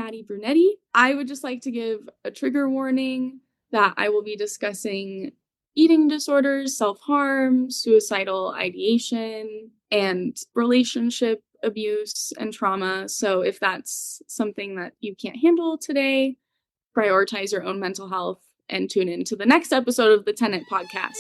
Madi Brunetti. I would just like to give a trigger warning that I will be discussing eating disorders, self-harm, suicidal ideation, and relationship abuse and trauma. So if that's something that you can't handle today, prioritize your own mental health and tune in to the next episode of the Tenet podcast.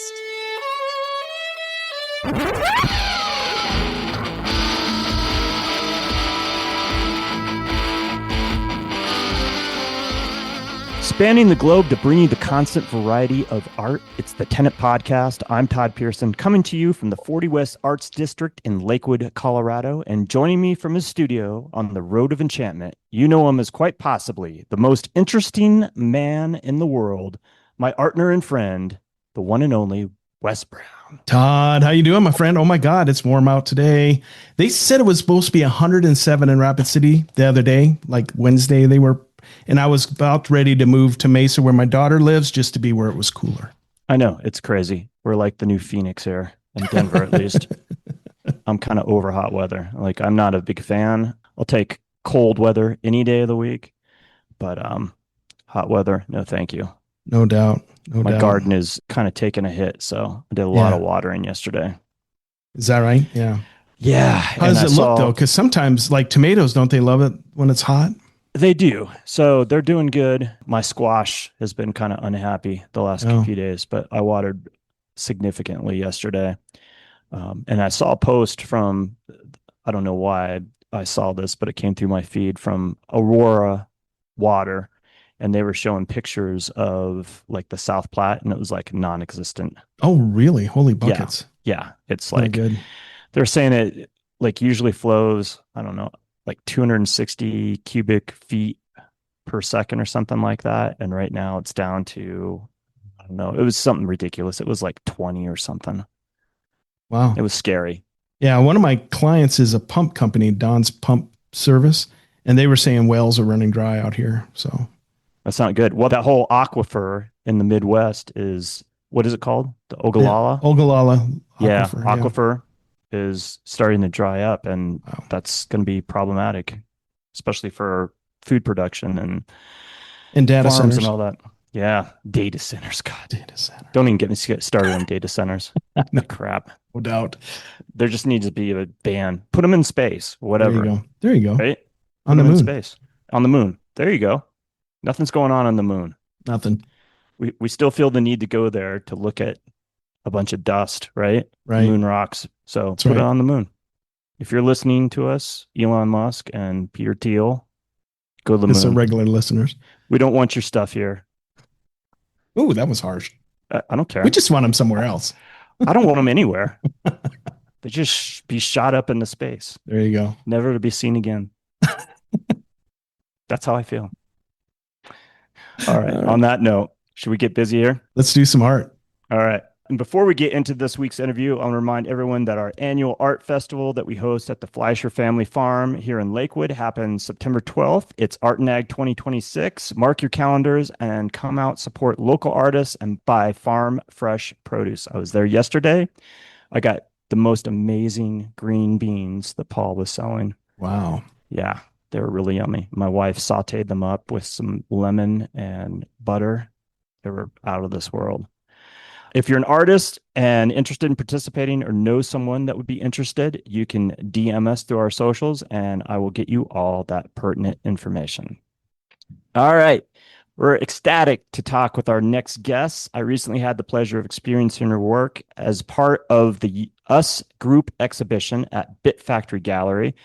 Spanning the globe to bring you the constant variety of art, it's the Tenet Podcast. I'm Todd Pearson, coming to you from the 40 West Arts District in Lakewood, Colorado, and joining me from his studio on the Road of Enchantment, you know him as quite possibly the most interesting man in the world, my partner and friend, the one and only Wes Brown. Todd, how you doing, my friend? Oh my God, it's warm out today. They said it was supposed to be 107 in Rapid City the other day, like Wednesday and I was about ready to move to Mesa where my daughter lives just to be where it was cooler. I know, it's crazy. We're like the new Phoenix here in Denver, at least. I'm kind of over hot weather. Like, I'm not a big fan. I'll take cold weather any day of the week, but hot weather, no thank you. No doubt. My garden is kind of taking a hit, so I did a lot of watering yesterday. Is that right? Yeah. Yeah. How does it look, though? Because sometimes, like tomatoes, don't they love it when it's hot? They do. So they're doing good. My squash has been kind of unhappy the last few days, but I watered significantly yesterday. And I saw a post from, I don't know why I saw this, but it came through my feed from Aurora Water. And they were showing pictures of like the South Platte, and it was like non-existent. Oh, really? Holy buckets. Yeah. It's like, good. They're saying it like usually flows, I don't know, like 260 cubic feet per second or something like that. And right now it's down to, I don't know, it was something ridiculous. It was like 20 or something. Wow. It was scary. Yeah. One of my clients is a pump company, Don's Pump Service, and they were saying wells are running dry out here. So that's not good. Well, that whole aquifer in the Midwest is, what is it called? The Ogallala? Yeah, Ogallala. Aquifer is starting to dry up, and that's going to be problematic, especially for food production and data farms centers and all that. Yeah, data centers. God, data center. Don't even get me started on data centers. No crap. No doubt. There just needs to be a ban. Put them in space, whatever. There you go. Right? On the moon. In space. On the moon. There you go. Nothing's going on the moon. Nothing. We still feel the need to go there to look at a bunch of dust, right? Right. Moon rocks. So put it on the moon. If you're listening to us, Elon Musk and Peter Thiel, go to the moon. Some regular listeners. We don't want your stuff here. Oh, that was harsh. I don't care. We just want them somewhere else. I don't want them anywhere. They just be shot up into space. There you go. Never to be seen again. That's how I feel. All right. On that note, should we get busy here? Let's do some art. All right. And before we get into this week's interview, I want to remind everyone that our annual art festival that we host at the Fleischer Family Farm here in Lakewood happens September 12th. It's Art and Ag 2026. Mark your calendars and come out, support local artists, and buy farm fresh produce. I was there yesterday. I got the most amazing green beans that Paul was selling. Wow. Yeah, they were really yummy. My wife sauteed them up with some lemon and butter. They were out of this world. If you're an artist and interested in participating or know someone that would be interested, you can DM us through our socials and I will get you all that pertinent information. All right. We're ecstatic to talk with our next guest. I recently had the pleasure of experiencing her work as part of the US Group exhibition at Bit Factory Gallery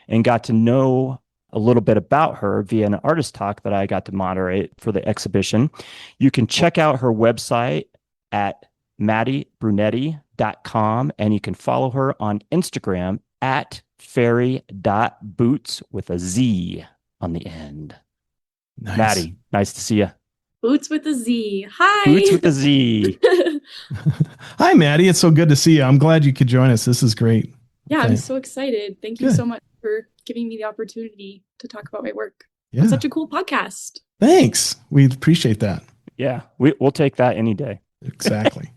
and got to know a little bit about her via an artist talk that I got to moderate for the exhibition. You can check out her website at madibrunetti.com, and you can follow her on Instagram at fairy.boots with a Z on the end. Nice. Madi, nice to see you. Boots with a Z. Hi. Boots with a Z. Hi, Madi. It's so good to see you. I'm glad you could join us. This is great. Yeah, I'm so excited. Thank you so much for giving me the opportunity to talk about my work. Yeah. It's such a cool podcast. Thanks. We appreciate that. Yeah, we'll take that any day. Exactly.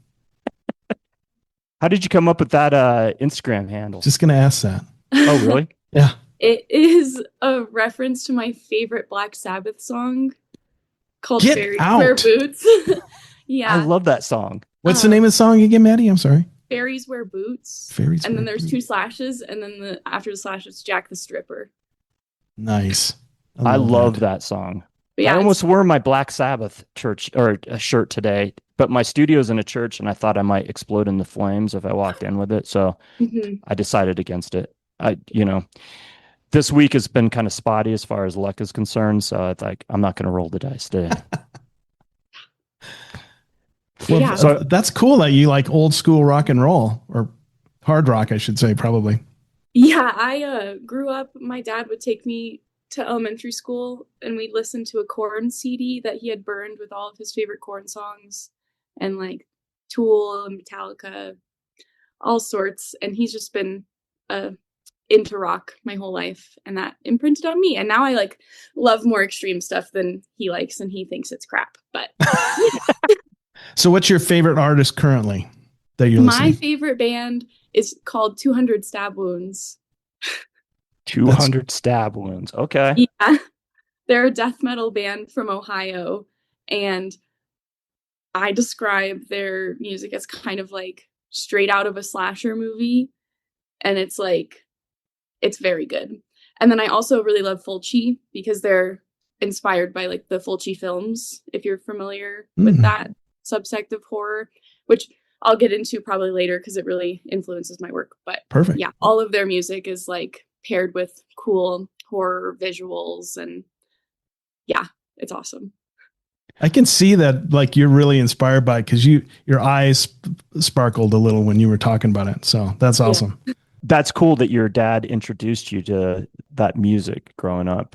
How did you come up with that Instagram handle? Just going to ask that. Oh, really? Yeah. It is a reference to my favorite Black Sabbath song called Get Fairies Wear out. Boots. I Yeah. love that song. What's the name of the song again, Maddie? I'm sorry. Fairies Wear Boots. Fairies And Wear then there's Boots. 2 slashes, and then after the slash, it's Jack the Stripper. Nice. I love that song. But I yeah, almost wore my Black Sabbath church or a shirt today, but my studio's in a church and I thought I might explode in the flames if I walked in with it. So I decided against it. This week has been kind of spotty as far as luck is concerned. So it's like, I'm not going to roll the dice today. Well, yeah. So that's cool that you like old school rock and roll, or hard rock, I should say, probably. Yeah, I grew up, my dad would take me to elementary school and we'd listen to a Korn CD that he had burned with all of his favorite Korn songs and like Tool and Metallica, all sorts. And he's just been into rock my whole life, and that imprinted on me. And now I like love more extreme stuff than he likes, and he thinks it's crap. But So what's your favorite artist currently that you're my listening? favorite band is called 200 Stab Wounds. 200 stab wounds. Okay. Yeah. They're a death metal band from Ohio, and I describe their music as kind of like straight out of a slasher movie, and it's like it's very good. And then I also really love Fulci because they're inspired by like the Fulci films, if you're familiar with that subsect of horror, which I'll get into probably later because it really influences my work. But Perfect. Yeah, all of their music is like paired with cool horror visuals, and yeah, it's awesome. I can see that like you're really inspired by it because your eyes sparkled a little when you were talking about it. So that's awesome. Yeah. That's cool that your dad introduced you to that music growing up.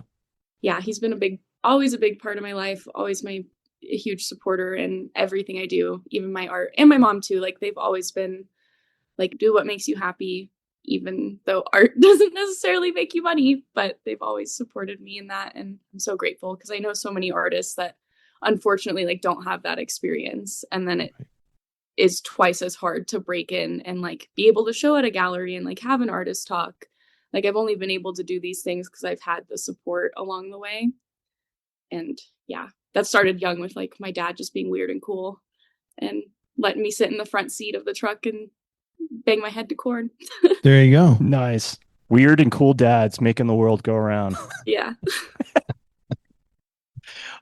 Yeah, he's been always a big part of my life, always a huge supporter in everything I do, even my art, and my mom too. Like they've always been like, do what makes you happy, even though art doesn't necessarily make you money, but they've always supported me in that. And I'm so grateful because I know so many artists that unfortunately like don't have that experience. And then it is twice as hard to break in and like be able to show at a gallery and like have an artist talk. Like I've only been able to do these things because I've had the support along the way. And yeah, that started young with like my dad just being weird and cool and letting me sit in the front seat of the truck and bang my head to corn. There you go. Nice. Weird and cool dads making the world go around. Yeah.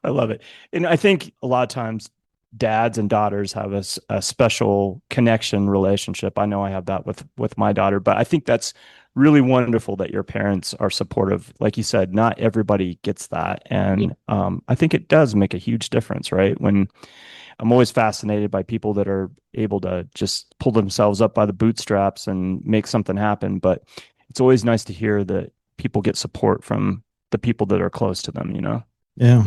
I love it. And I think a lot of times dads and daughters have a special connection relationship. I know I have that with my daughter, but I think that's really wonderful that your parents are supportive. Like you said, not everybody gets that. And I think it does make a huge difference, right? When I'm always fascinated by people that are able to just pull themselves up by the bootstraps and make something happen. But it's always nice to hear that people get support from the people that are close to them, you know? Yeah.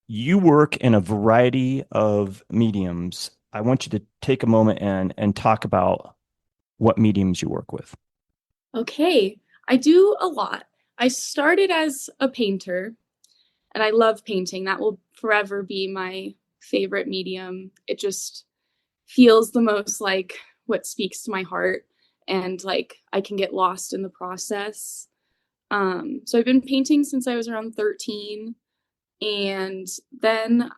You work in a variety of mediums. I want you to take a moment and talk about what mediums you work with. Okay. I do a lot. I started as a painter and I love painting. That will forever be my favorite medium. It just feels the most like what speaks to my heart, and like I can get lost in the process. So I've been painting since I was around 13. And then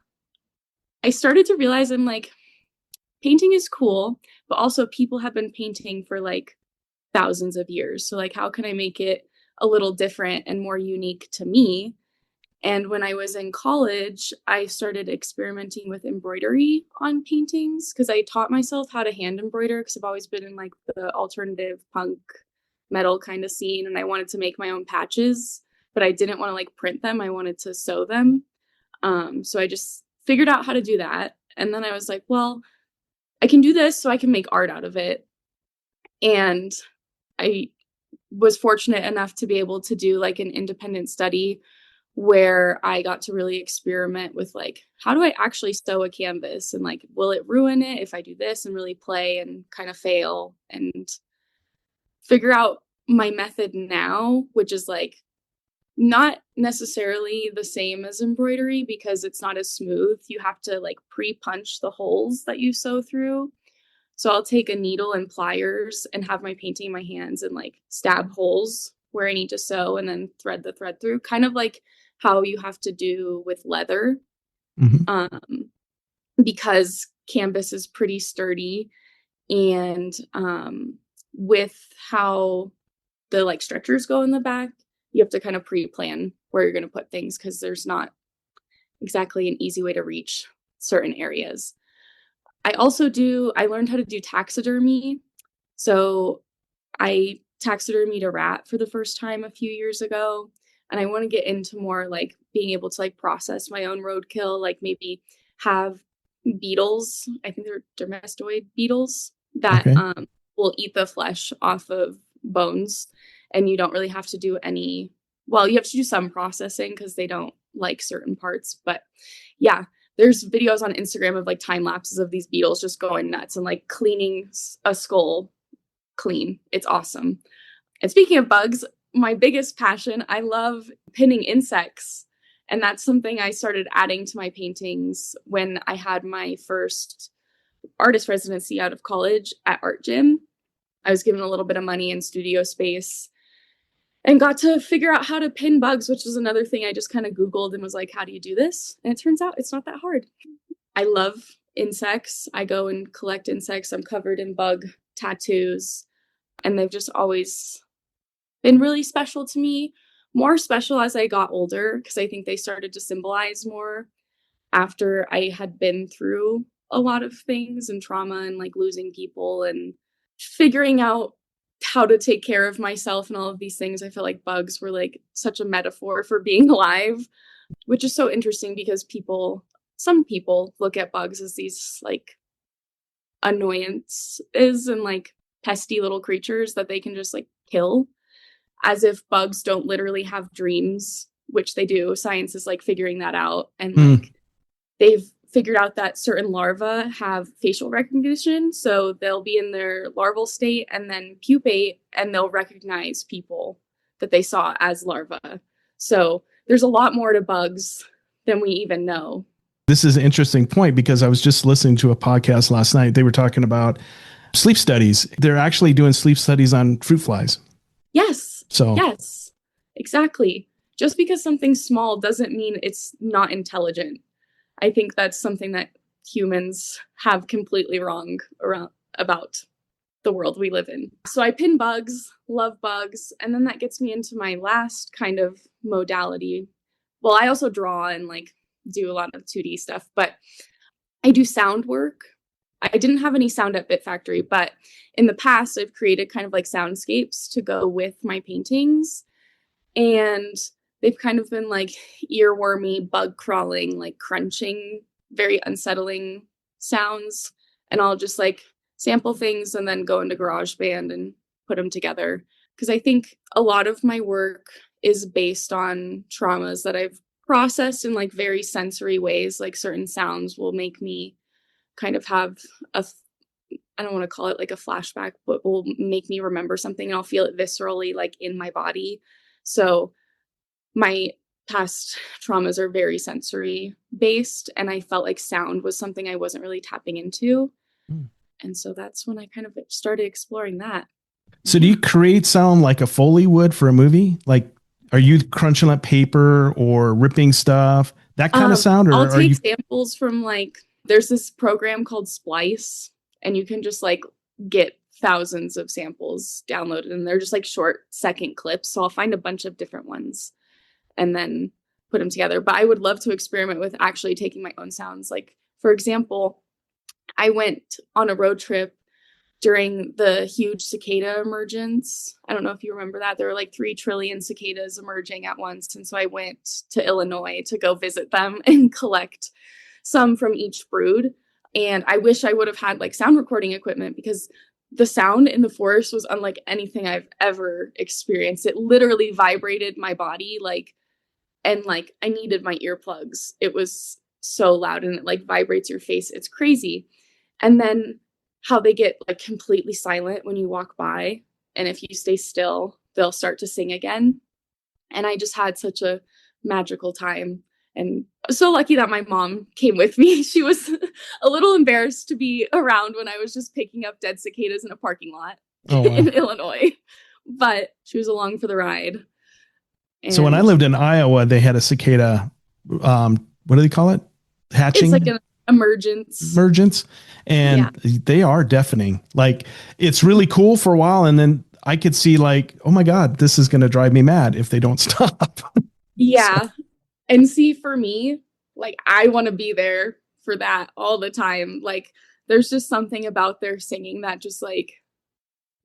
I started to realize I'm like, painting is cool, but also people have been painting for like thousands of years. So like, how can I make it a little different and more unique to me? And when I was in college, I started experimenting with embroidery on paintings because I taught myself how to hand embroider because I've always been in like the alternative punk metal kind of scene, and I wanted to make my own patches, but I didn't want to like print them. I wanted to sew them. So I just figured out how to do that. And then I was like, well, I can do this so I can make art out of it. And I was fortunate enough to be able to do like an independent study where I got to really experiment with like, how do I actually sew a canvas? And like, will it ruin it if I do this, and really play and kind of fail and figure out my method now, which is like not necessarily the same as embroidery because it's not as smooth. You have to like pre-punch the holes that you sew through. So I'll take a needle and pliers and have my painting in my hands and like stab holes where I need to sew and then thread the thread through, kind of like how you have to do with leather. Because canvas is pretty sturdy, and with how the like stretchers go in the back, you have to kind of pre-plan where you're going to put things, because there's not exactly an easy way to reach certain areas. I learned how to do taxidermy. So I taxidermied a rat for the first time a few years ago. And I want to get into more like being able to like process my own roadkill, like maybe have beetles. I think they're dermastoid beetles that will eat the flesh off of bones. And you don't really have to do you have to do some processing because they don't like certain parts. But yeah, there's videos on Instagram of like time lapses of these beetles just going nuts and like cleaning a skull clean. It's awesome. And speaking of bugs, my biggest passion, I love pinning insects. And that's something I started adding to my paintings when I had my first artist residency out of college at Art Gym. I was given a little bit of money and studio space and got to figure out how to pin bugs, which was another thing I just kind of Googled and was like, how do you do this? And it turns out it's not that hard. I love insects. I go and collect insects. I'm covered in bug tattoos, and they've just always been really special to me. More special as I got older, because I think they started to symbolize more after I had been through a lot of things and trauma and like losing people and figuring out how to take care of myself and all of these things. I feel like bugs were like such a metaphor for being alive, which is so interesting because some people look at bugs as these like annoyances and like pesty little creatures that they can just like kill, as if bugs don't literally have dreams, which they do. Science is like figuring that out. And like they've figured out that certain larvae have facial recognition. So they'll be in their larval state and then pupate, and they'll recognize people that they saw as larvae. So there's a lot more to bugs than we even know. This is an interesting point because I was just listening to a podcast last night. They were talking about sleep studies. They're actually doing sleep studies on fruit flies. Yes. So yes, exactly. Just because something's small doesn't mean it's not intelligent. I think that's something that humans have completely wrong about the world we live in. So I pin bugs, love bugs, and then that gets me into my last kind of modality. Well, I also draw and like do a lot of 2D stuff, but I do sound work. I didn't have any sound at Bit Factory, but in the past I've created kind of like soundscapes to go with my paintings, and they've kind of been like earwormy, bug crawling, like crunching, very unsettling sounds. And I'll just like sample things and then go into GarageBand and put them together. Because I think a lot of my work is based on traumas that I've processed in like very sensory ways. Like certain sounds will make me kind of have I don't want to call it like a flashback, but will make me remember something, and I'll feel it viscerally like in my body. So my past traumas are very sensory based, and I felt like sound was something I wasn't really tapping into. And so that's when I kind of started exploring that. So do you create sound like a Foley would for a movie? Like, are you crunching up paper or ripping stuff, that kind of sound? Or I'll take you samples from like, there's this program called Splice, and you can just like get thousands of samples downloaded, and they're just like short second clips. So I'll find a bunch of different ones and then put them together. But I would love to experiment with actually taking my own sounds. Like, for example, I went on a road trip during the huge cicada emergence. I don't know if you remember that. There were like 3 trillion cicadas emerging at once. And so I went to Illinois to go visit them and collect some from each brood. And I wish I would have had like sound recording equipment, because the sound in the forest was unlike anything I've ever experienced. It literally vibrated my body, and I needed my earplugs. It was so loud, and it like vibrates your face. It's crazy. And then how they get like completely silent when you walk by, and if you stay still, they'll start to sing again. And I just had such a magical time, and so lucky that my mom came with me. She was a little embarrassed to be around when I was just picking up dead cicadas in a parking lot in Illinois. but she was along for the ride. So when I lived in Iowa, they had a cicada, what do they call it? Hatching? It's like an emergence. And they are deafening. Like, it's really cool for a while. And then I could see like, oh my God, this is going to drive me mad if they don't stop. Yeah. So. And see, for me, like, I want to be there for that all the time. Like, there's just something about their singing that just like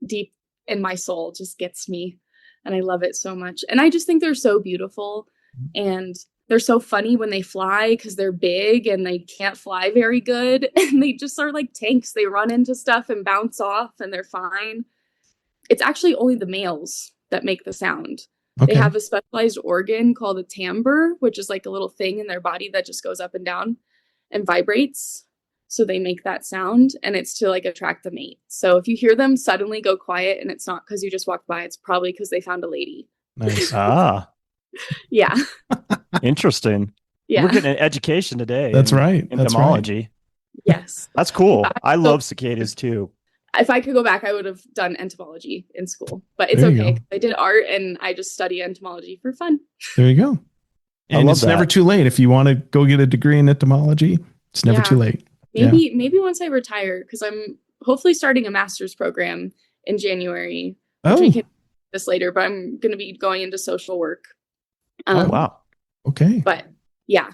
deep in my soul just gets me. And I love it so much. And I just think they're so beautiful. And they're so funny when they fly because they're big and they can't fly very good. And they just are like tanks. They run into stuff and bounce off and they're fine. It's actually only the males that make the sound. Okay. They have a specialized organ called a timbre, which is like a little thing in their body that just goes up and down and vibrates. So they make that sound, and it's to like attract the mate. So if you hear them suddenly go quiet and it's not because you just walked by, it's probably because they found a lady. Nice. Yeah. Interesting. Yeah. We're getting an education today. That's right. Entomology. Right. Yes. That's cool. I love cicadas too. If I could go back, I would have done entomology in school, but it's okay. I did art and I just study entomology for fun. There you go. And it's never too late. If you want to go get a degree in entomology, it's never too late. Maybe once I retire, because I'm hopefully starting a master's program in January. Which we can do this later, but I'm going to be going into social work. Wow. Okay. But yeah.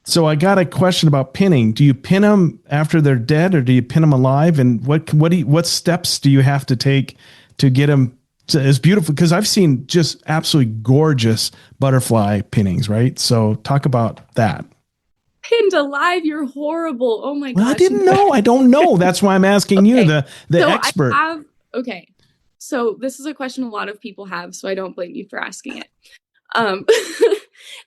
So I got a question about pinning. Do you pin them after they're dead, or do you pin them alive? And what steps do you have to take to get them as beautiful? Because I've seen just absolutely gorgeous butterfly pinnings, right? So talk about that. Pinned alive, you're horrible. Oh my gosh. I didn't know. I don't know. That's why I'm asking you, the expert. So this is a question a lot of people have, so I don't blame you for asking it.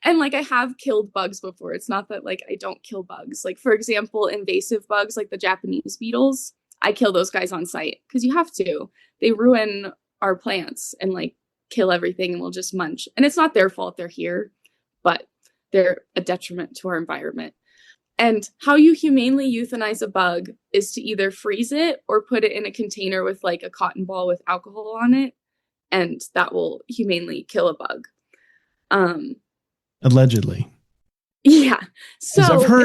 And like, I have killed bugs before. It's not that like I don't kill bugs. Like, for example, invasive bugs like the Japanese beetles, I kill those guys on site because you have to. They ruin our plants and like kill everything and we'll just munch. And it's not their fault they're here, but they're a detriment to our environment. And how you humanely euthanize a bug is to either freeze it or put it in a container with like a cotton ball with alcohol on it, and that will humanely kill a bug. Allegedly. Yeah. So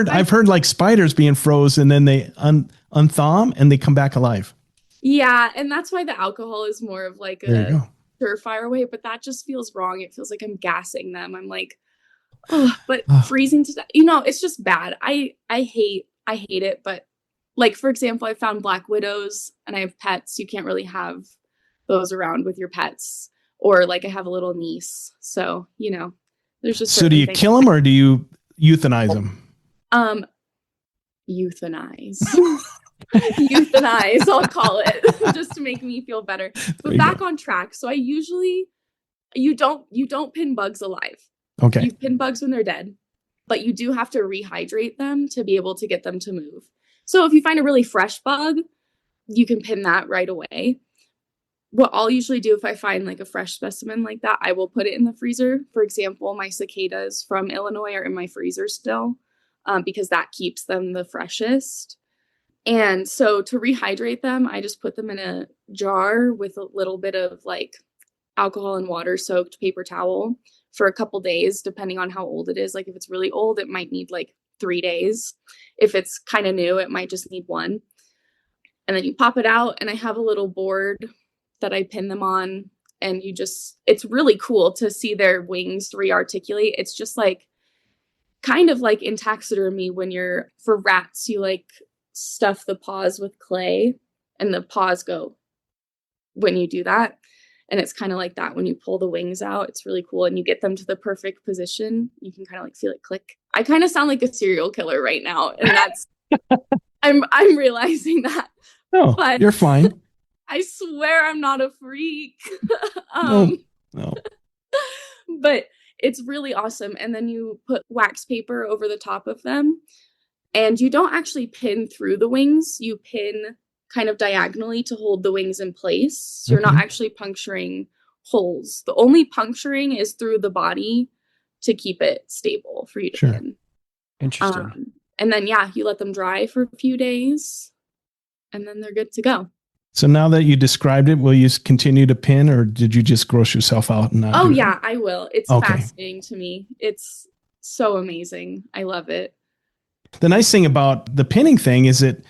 I've heard like spiders being froze and then they unthaw them and they come back alive. Yeah, and that's why the alcohol is more of like a surefire way, but that just feels wrong. It feels like I'm gassing them. I'm like, freezing to death, it's just bad. I hate it. But like, for example, I found black widows and I have pets. You can't really have those around with your pets. Or like, I have a little niece. So, there's just. So do you kill them or do you euthanize them? Euthanize. Euthanize, I'll call it, just to make me feel better. But back on track. So I usually, you don't pin bugs alive. Okay. You pin bugs when they're dead, but you do have to rehydrate them to be able to get them to move. So if you find a really fresh bug, you can pin that right away. What I'll usually do if I find like a fresh specimen like that, I will put it in the freezer. For example, my cicadas from Illinois are in my freezer still, because that keeps them the freshest. And so to rehydrate them, I just put them in a jar with a little bit of like alcohol and water soaked paper towel for a couple days, depending on how old it is. Like if it's really old, it might need like 3 days. If it's kind of new, it might just need 1. And then you pop it out, and I have a little board that I pin them on, and it's really cool to see their wings rearticulate. It's just like kind of like in taxidermy when for rats, you like stuff the paws with clay and the paws go when you do that. And it's kind of like that when you pull the wings out. It's really cool. And you get them to the perfect position. You can kind of like feel it click. I kind of sound like a serial killer right now. And that's, I'm realizing that. No, but you're fine. I swear I'm not a freak. No. But it's really awesome. And then you put wax paper over the top of them. And you don't actually pin through the wings. You pin kind of diagonally to hold the wings in place. So you're not actually puncturing holes. The only puncturing is through the body to keep it stable for you to pin. Interesting. And then, you let them dry for a few days and then they're good to go. So now that you described it, will you continue to pin, or did you just gross yourself out and not Oh do it? yeah, I will. It's Okay. fascinating to me. It's so amazing. I love it. The nice thing about the pinning thing is it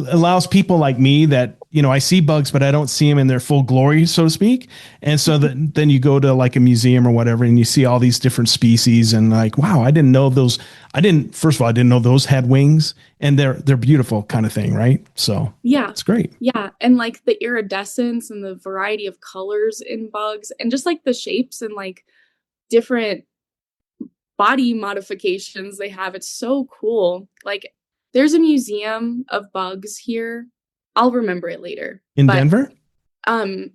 allows people like me that, I see bugs, but I don't see them in their full glory, so to speak. And so then you go to like a museum or whatever, and you see all these different species, and like, wow, I didn't know those. First of all, I didn't know those had wings, and they're beautiful, kind of thing, right? So Yeah. it's great. Yeah. And like the iridescence and the variety of colors in bugs and just like the shapes and like different body modifications they have. It's so cool. Like there's a museum of bugs here. I'll remember it later. In But Denver?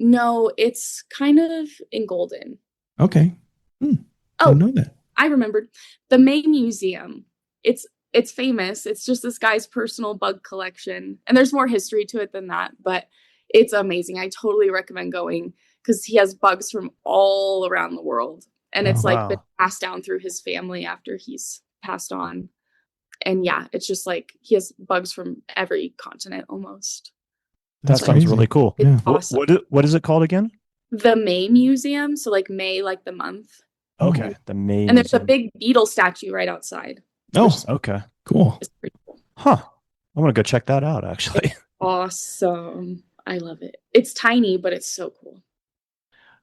no, it's kind of in Golden. Okay. Didn't Oh, know that. I remembered. The May Museum. It's famous. It's just this guy's personal bug collection. And there's more history to it than that, but it's amazing. I totally recommend going because he has bugs from all around the world. And it's Wow. like been Wow. passed down through his family after he's passed on. And yeah, it's just like he has bugs from every continent almost. That That's sounds crazy. really cool. It's Yeah. awesome. What is it called again? The May Museum. So like May, like the month. Okay. The May And there's a Museum. big beetle statue right outside. Oh, Okay. cool. It's pretty cool. Huh. I want to go check that out actually. Awesome. I love it. It's tiny, but it's so cool.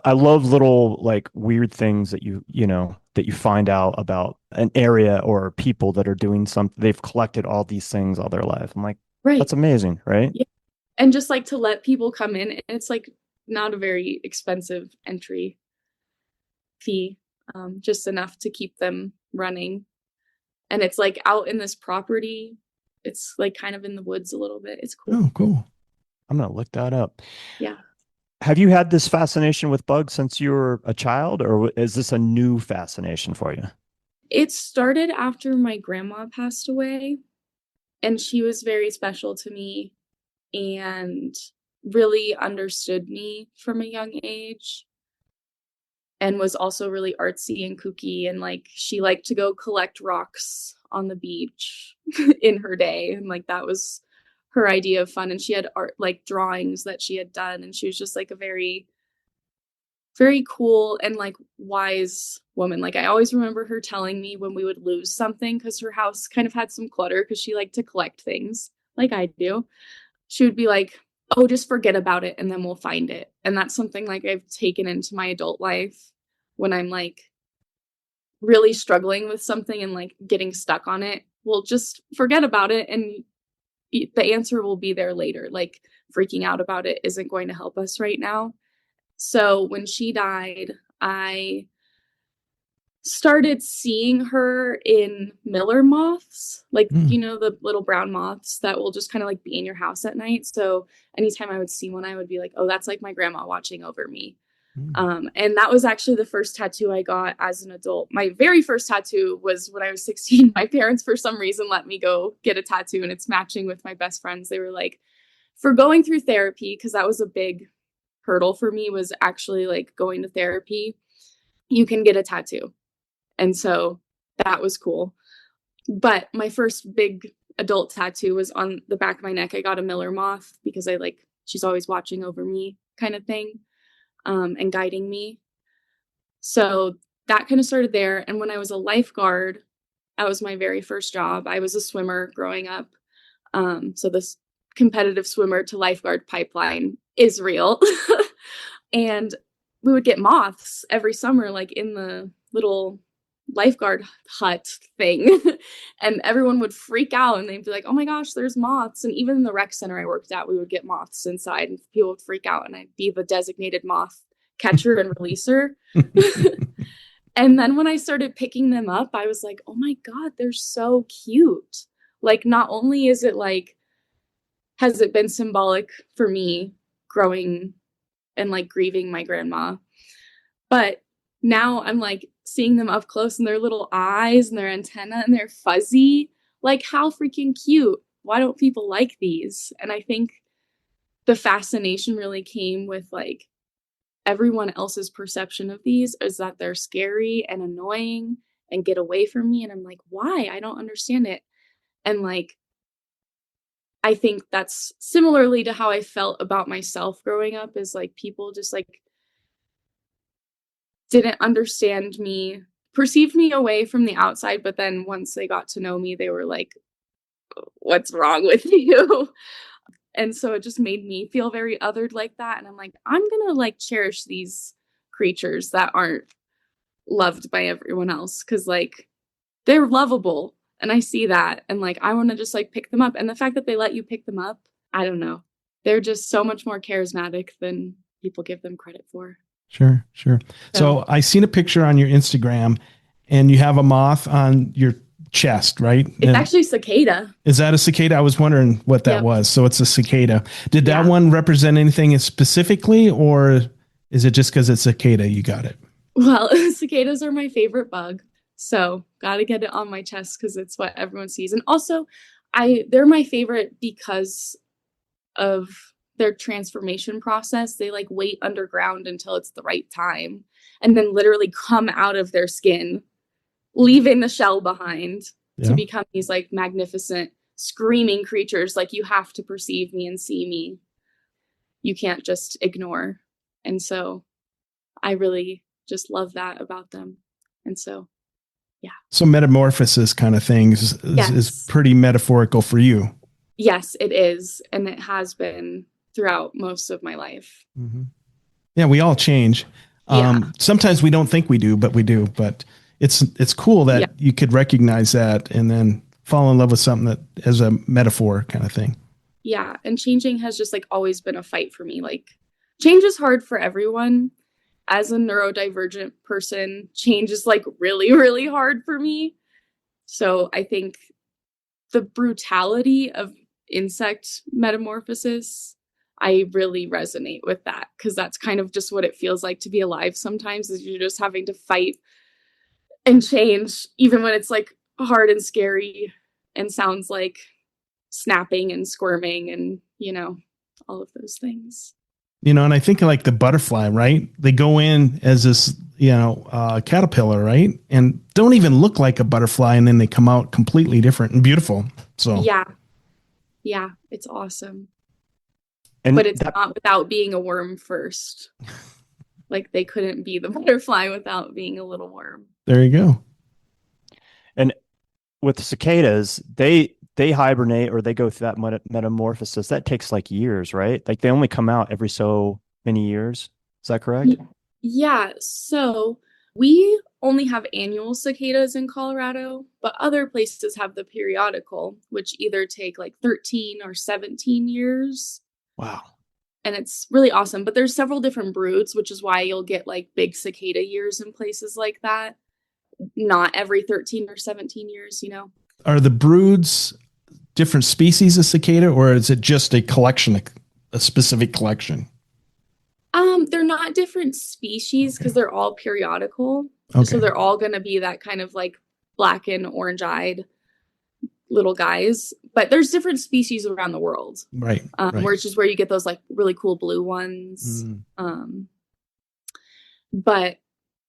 I love little like weird things that that you find out about an area or people that are doing something. They've collected all these things all their life. I'm like, Right. that's amazing, right? Yeah. And just like to let people come in, and it's like not a very expensive entry fee, just enough to keep them running. And it's like out in this property. It's like kind of in the woods a little bit. It's cool. Oh, cool. I'm gonna look that up. Yeah. Have you had this fascination with bugs since you were a child, or is this a new fascination for you? It started after my grandma passed away, and she was very special to me and really understood me from a young age and was also really artsy and kooky, and like she liked to go collect rocks on the beach in her day, and like that was her idea of fun. And she had art, like drawings that she had done, and she was just like a very very cool and like wise woman. Like I always remember her telling me when we would lose something, because her house kind of had some clutter because she liked to collect things like I do. She would be like, oh, just forget about it and then we'll find it. And that's something like I've taken into my adult life when I'm like really struggling with something and like getting stuck on it. Well, just forget about it and the answer will be there later. Like freaking out about it isn't going to help us right now. So when she died, I started seeing her in miller moths, like, the little brown moths that will just kind of like be in your house at night. So anytime I would see one, I would be like, oh, that's like my grandma watching over me. And that was actually the first tattoo I got as an adult. My very first tattoo was when I was 16. My parents, for some reason, let me go get a tattoo, and it's matching with my best friends. They were like, for going through therapy, because that was a big hurdle for me, was actually like going to therapy, you can get a tattoo. And so that was cool. But my first big adult tattoo was on the back of my neck. I got a miller moth because she's always watching over me kind of thing, and guiding me. So that kind of started there. And when I was a lifeguard, that was my very first job. I was a swimmer growing up. So this competitive swimmer to lifeguard pipeline is real. And we would get moths every summer, like in the little lifeguard hut thing. And everyone would freak out and they'd be like, oh my gosh, there's moths. And even in the rec center I worked at, we would get moths inside and people would freak out, and I'd be the designated moth catcher and releaser. And then when I started picking them up, I was like, oh my God, they're so cute. Like, not only is it like, has it been symbolic for me growing and like grieving my grandma, but now I'm like seeing them up close and their little eyes and their antenna and they're fuzzy. Like, how freaking cute. Why don't people like these? And I think the fascination really came with like everyone else's perception of these is that they're scary and annoying and get away from me. And I'm like, why? I don't understand it. And like I think that's similarly to how I felt about myself growing up, is like people just like didn't understand me, perceived me away from the outside, but then once they got to know me, they were like, what's wrong with you? And so it just made me feel very othered like that. And I'm like, I'm gonna like cherish these creatures that aren't loved by everyone else, because like they're lovable. And I see that. And like I want to just like pick them up. And the fact that they let you pick them up, I don't know. They're just so much more charismatic than people give them credit for. Sure, sure. So I seen a picture on your Instagram and you have a moth on your chest, right? It's actually cicada. Is that a cicada? I was wondering what that was. So it's a cicada. Did that one represent anything specifically, or is it just because it's cicada you got it? Well, cicadas are my favorite bug. So got to get it on my chest because it's what everyone sees. And also, they're my favorite because of their transformation process. They like wait underground until it's the right time and then literally come out of their skin, leaving the shell behind to become these like magnificent screaming creatures. Like, you have to perceive me and see me. You can't just ignore. And so I really just love that about them. And so, yeah. So metamorphosis kind of things is pretty metaphorical for you. Yes, it is. And it has been throughout most of my life. Mm-hmm. Yeah, we all change. Sometimes we don't think we do, but we do. But it's cool that you could recognize that and then fall in love with something that as a metaphor kind of thing. Yeah. And changing has just like always been a fight for me. Like, change is hard for everyone. As a neurodivergent person, change is like really, really hard for me. So I think the brutality of insect metamorphosis, I really resonate with that, because that's kind of just what it feels like to be alive sometimes, is you're just having to fight and change, even when it's like hard and scary and sounds like snapping and squirming and, you know, all of those things. You know, and I think like the butterfly, right? They go in as this, caterpillar, right? And don't even look like a butterfly. And then they come out completely different and beautiful. So, yeah, it's awesome. And but it's not without being a worm first. Like, they couldn't be the butterfly without being a little worm. There you go. And with the cicadas, they hibernate, or they go through that metamorphosis. That takes like years, right? Like they only come out every so many years. Is that correct? Yeah. So we only have annual cicadas in Colorado, but other places have the periodical, which either take like 13 or 17 years. Wow. And it's really awesome. But there's several different broods, which is why you'll get like big cicada years in places like that. Not every 13 or 17 years, you know. Are the broods different species of cicada, or is it just a collection, a specific collection? They're not different species because they're all periodical. Okay. So they're all going to be that kind of like black and orange-eyed little guys. But there's different species around the world. Right. Which is where you get those like really cool blue ones. But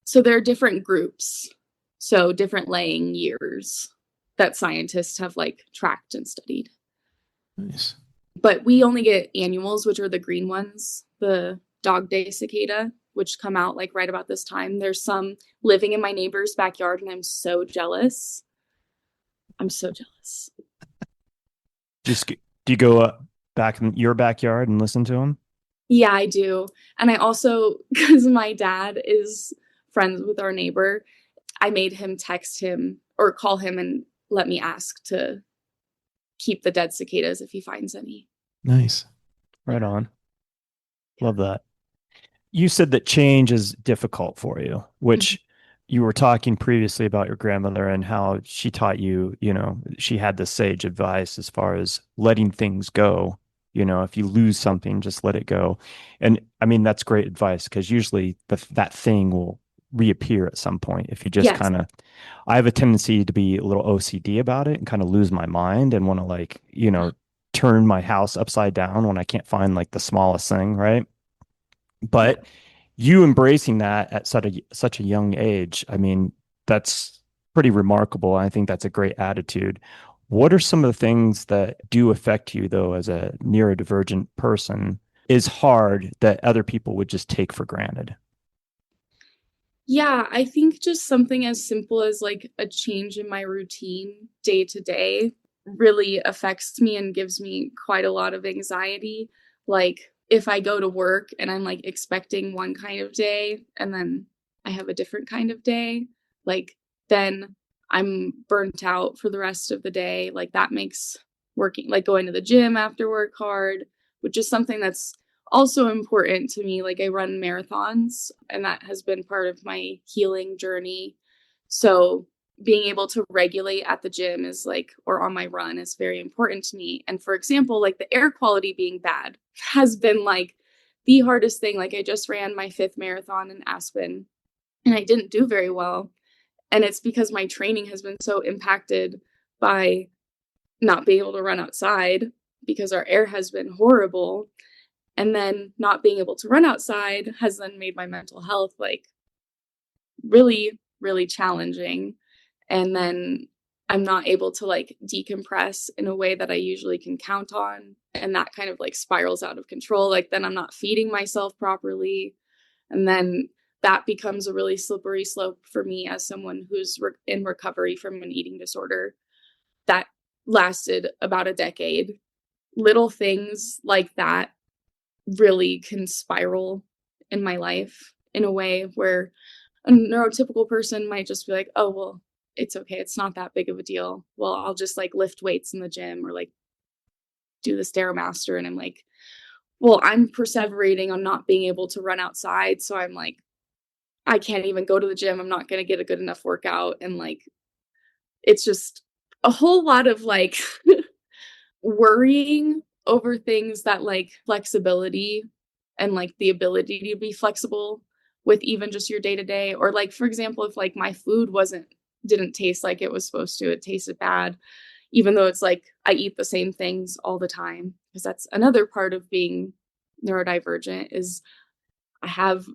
so there are different groups. So different laying years that scientists have like tracked and studied. Nice. But we only get annuals, which are the green ones, the dog day cicada, which come out like right about this time. There's some living in my neighbor's backyard, and I'm so jealous. I'm so jealous. Do you go back in your backyard and listen to them? Yeah, I do. And I also, because my dad is friends with our neighbor, I made him text him or call him and let me ask to keep the dead cicadas if he finds any. Nice. Right on. Love that. You said that change is difficult for you, which you were talking previously about your grandmother and how she taught you, she had this sage advice as far as letting things go. If you lose something, just let it go. And I mean, that's great advice, because usually that thing will reappear at some point. If you just I have a tendency to be a little OCD about it and kind of lose my mind and want to turn my house upside down when I can't find like the smallest thing. Right. But you embracing that at such a young age, I mean, that's pretty remarkable. I think that's a great attitude. What are some of the things that do affect you, though, as a neurodivergent person, is hard that other people would just take for granted? Yeah, I think just something as simple as like a change in my routine day to day really affects me and gives me quite a lot of anxiety. Like if I go to work and I'm like expecting one kind of day and then I have a different kind of day, like then I'm burnt out for the rest of the day. Like that makes working, like going to the gym after work hard, which is something that's also important to me. Like I run marathons and that has been part of my healing journey. So being able to regulate at the gym is like, or on my run is very important to me. And for example, like the air quality being bad has been like the hardest thing. Like I just ran my 5th marathon in Aspen and I didn't do very well. And it's because my training has been so impacted by not being able to run outside because our air has been horrible. And then not being able to run outside has then made my mental health like really, really challenging. And then I'm not able to like decompress in a way that I usually can count on. And that kind of like spirals out of control. Like then I'm not feeding myself properly. And then that becomes a really slippery slope for me as someone who's in recovery from an eating disorder that lasted about a decade. Little things like that really can spiral in my life in a way where a neurotypical person might just be like, oh, well, it's okay. It's not that big of a deal. Well, I'll just like lift weights in the gym or like do the Stairmaster. And I'm like, well, I'm perseverating on not being able to run outside. So I'm like, I can't even go to the gym. I'm not going to get a good enough workout. And like, it's just a whole lot of like worrying over things that like flexibility and like the ability to be flexible with even just your day to day. Or like, for example, if like my food didn't taste like it was supposed to, it tasted bad, even though it's like I eat the same things all the time. Because that's another part of being neurodivergent is I have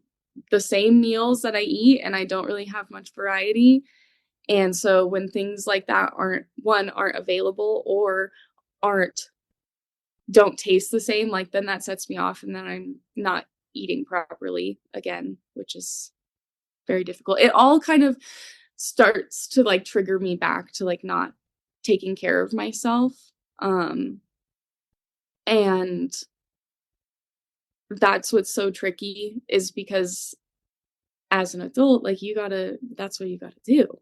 the same meals that I eat and I don't really have much variety. And so when things like that aren't available or aren't don't taste the same, like then that sets me off and then I'm not eating properly again, which is very difficult. It all kind of starts to like trigger me back to like not taking care of myself. And that's what's so tricky is because as an adult, like that's what you gotta do.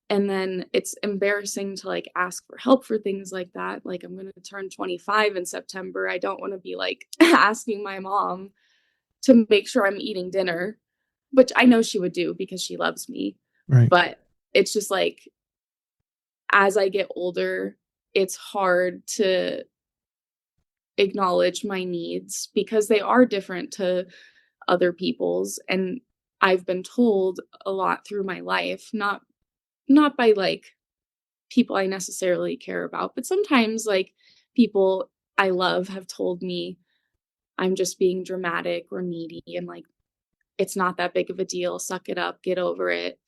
And then it's embarrassing to like ask for help for things like that. Like I'm going to turn 25 in September. I don't want to be like asking my mom to make sure I'm eating dinner, which I know she would do because she loves me. Right. But it's just like as I get older, it's hard to acknowledge my needs because they are different to other people's. And I've been told a lot through my life, not by like people I necessarily care about, but sometimes like people I love have told me I'm just being dramatic or needy and like it's not that big of a deal, suck it up, get over it.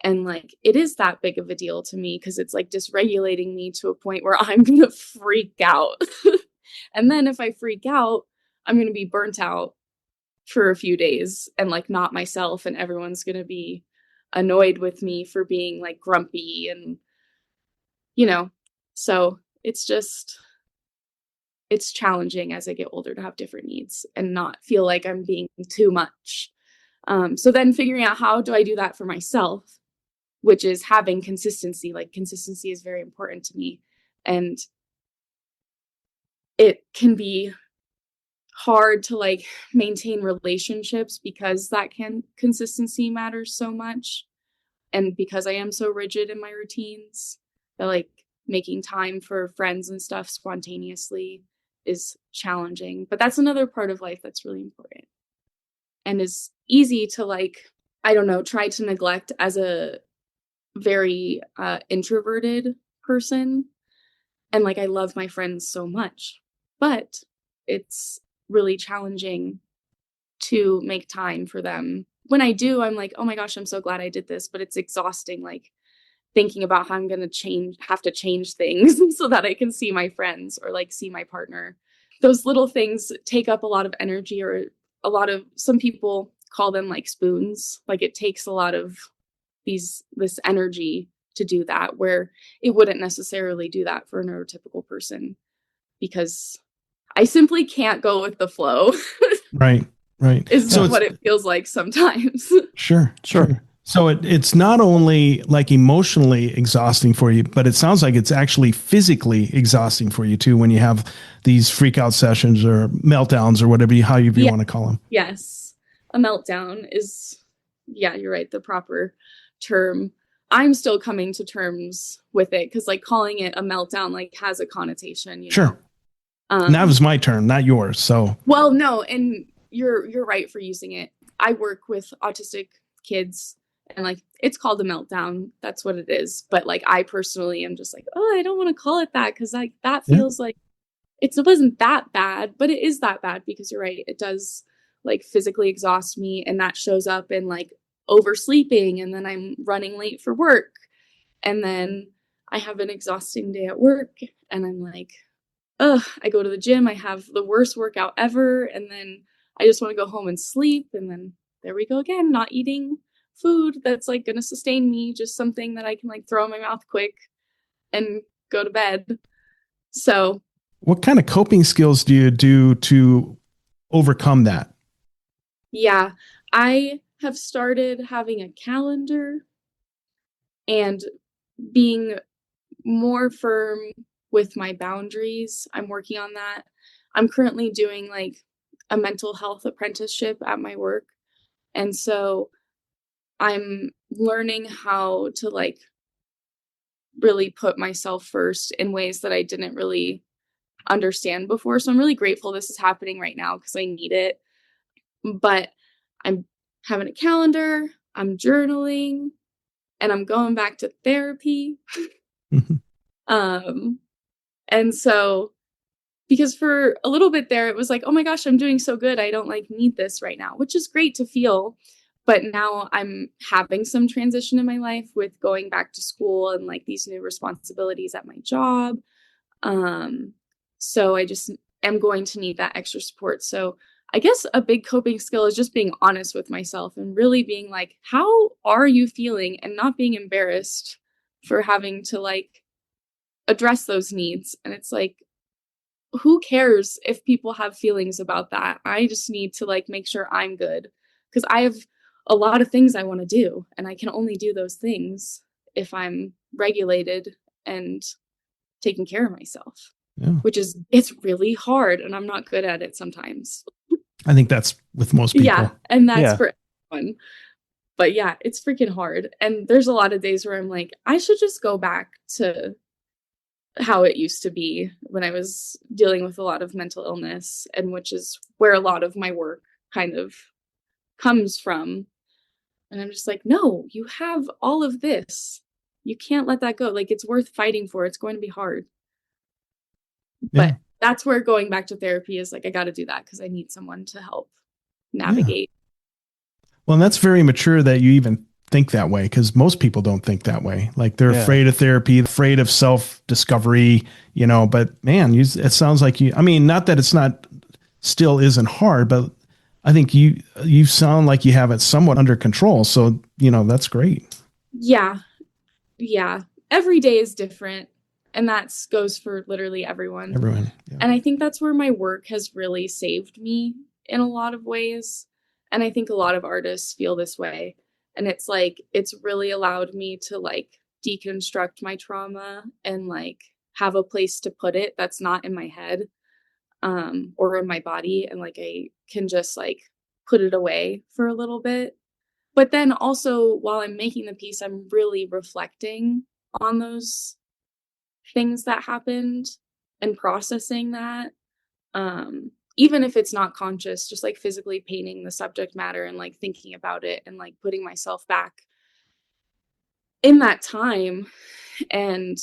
And like it is that big of a deal to me because it's like dysregulating me to a point where I'm going to freak out. And then if I freak out, I'm going to be burnt out for a few days and like not myself and everyone's going to be annoyed with me for being like grumpy and so it's challenging as I get older to have different needs and not feel like I'm being too much. So then figuring out how do I do that for myself, which is having consistency. Like consistency is very important to me. And it can be hard to like maintain relationships because consistency matters so much. And because I am so rigid in my routines, that like making time for friends and stuff spontaneously is challenging. But that's another part of life that's really important and is easy to like, I don't know, try to neglect as a very introverted person. And like, I love my friends so much, but it's really challenging to make time for them. When I do, I'm like, oh my gosh, I'm so glad I did this, but it's exhausting. Like thinking about how I'm going to have to change things so that I can see my friends or like see my partner. Those little things take up a lot of energy, or some people call them like spoons. Like it takes a lot of this energy to do that, where it wouldn't necessarily do that for a neurotypical person, because I simply can't go with the flow. Right. Right. Is So what it feels like sometimes. sure. So it's not only like emotionally exhausting for you, but it sounds like it's actually physically exhausting for you too when you have these freak out sessions or meltdowns or whatever you want to call them. Yes. A meltdown is, yeah, you're right, the proper term. I'm still coming to terms with it, because like calling it a meltdown like has a connotation, Sure. know. And that was my term, not yours. So well, no, and you're right for using it. I work with autistic kids, and like it's called a meltdown. That's what it is. But like I personally am just like, oh, I don't want to call it that, because like that feels like it wasn't that bad, but it is that bad, because you're right. It does like physically exhaust me, and that shows up in like oversleeping, and then I'm running late for work, and then I have an exhausting day at work, and I'm like, ugh, I go to the gym, I have the worst workout ever, and then I just want to go home and sleep, and then there we go again, not eating food that's like going to sustain me, just something that I can like throw in my mouth quick and go to bed. So, what kind of coping skills do you do to overcome that? yeah, I have started having a calendar and being more firm with my boundaries. I'm working on that. I'm currently doing like a mental health apprenticeship at my work. And so I'm learning how to like really put myself first in ways that I didn't really understand before. So I'm really grateful this is happening right now, because I need it. But I'm having a calendar, I'm journaling, and I'm going back to therapy. um and so, because for a little bit there, it was like, oh my gosh, I'm doing so good, I don't like need this right now, which is great to feel. But now I'm having some transition in my life with going back to school and like these new responsibilities at my job. So I just am going to need that extra support. So I guess a big coping skill is just being honest with myself and really being like, how are you feeling? And not being embarrassed for having to like address those needs. And it's like, who cares if people have feelings about that? I just need to like make sure I'm good, because I have a lot of things I want to do, and I can only do those things if I'm regulated and taking care of myself. Yeah. Which is, it's really hard, and I'm not good at it sometimes. I think that's with most people. Yeah, and that's Yeah. for everyone. But yeah, it's freaking hard. And there's a lot of days where I'm like, I should just go back to how it used to be when I was dealing with a lot of mental illness, and which is where a lot of my work kind of comes from. And I'm just like, no, you have all of this. You can't let that go. Like, it's worth fighting for. It's going to be hard. Yeah. But that's where going back to therapy is like, I got to do that, because I need someone to help navigate. Well, and that's very mature that you even think that way, because most people don't think that way. Like they're afraid of therapy, afraid of self-discovery, but man, it sounds like I mean, not that it's not, still isn't hard, but I think you sound like you have it somewhat under control. So, that's great. Yeah. Yeah. Every day is different. And that goes for literally everyone. Yeah. And I think that's where my work has really saved me in a lot of ways. And I think a lot of artists feel this way. And it's like, it's really allowed me to like deconstruct my trauma and like have a place to put it that's not in my head, or in my body. And like, I can just like put it away for a little bit. But then also, while I'm making the piece, I'm really reflecting on those things that happened and processing that. Even if it's not conscious, just like physically painting the subject matter and like thinking about it and like putting myself back in that time. And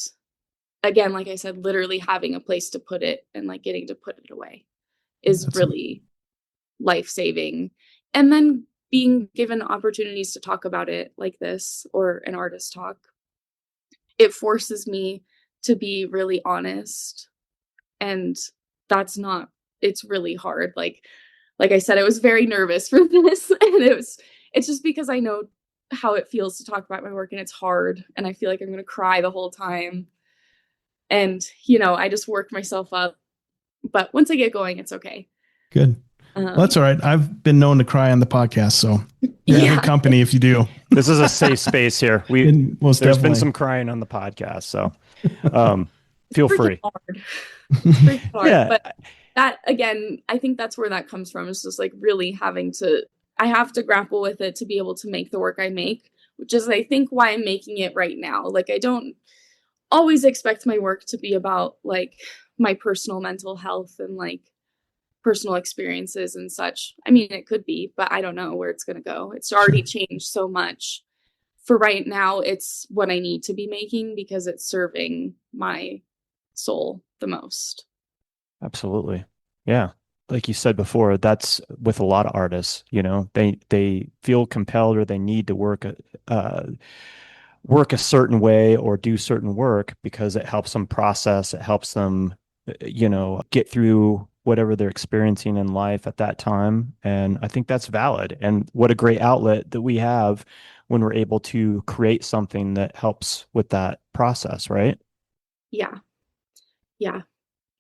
again, like I said, literally having a place to put it and like getting to put it away is really life-saving. And then being given opportunities to talk about it like this, or an artist talk, it forces me to be really honest. And it's really hard. Like I said, I was very nervous for this, and it's just because I know how it feels to talk about my work, and it's hard, and I feel like I'm going to cry the whole time. And, I just work myself up, but once I get going, it's okay. Good. Well, that's all right. I've been known to cry on the podcast, so you're in good company if you do. This is a safe space here. There's been some crying on the podcast, so feel free. It's pretty hard. Yeah. But that, again, I think that's where that comes from. It's just like really I have to grapple with it to be able to make the work I make, which is, I think, why I'm making it right now. Like, I don't always expect my work to be about like my personal mental health and like personal experiences and such. I mean, it could be, but I don't know where it's going to go. It's already changed so much. For right now, it's what I need to be making because it's serving my soul the most. Absolutely. Yeah. Like you said before, that's with a lot of artists, they feel compelled or they need to work a certain way or do certain work because it helps them process, it helps them, get through whatever they're experiencing in life at that time. And I think that's valid. And what a great outlet that we have when we're able to create something that helps with that process, right? Yeah. Yeah.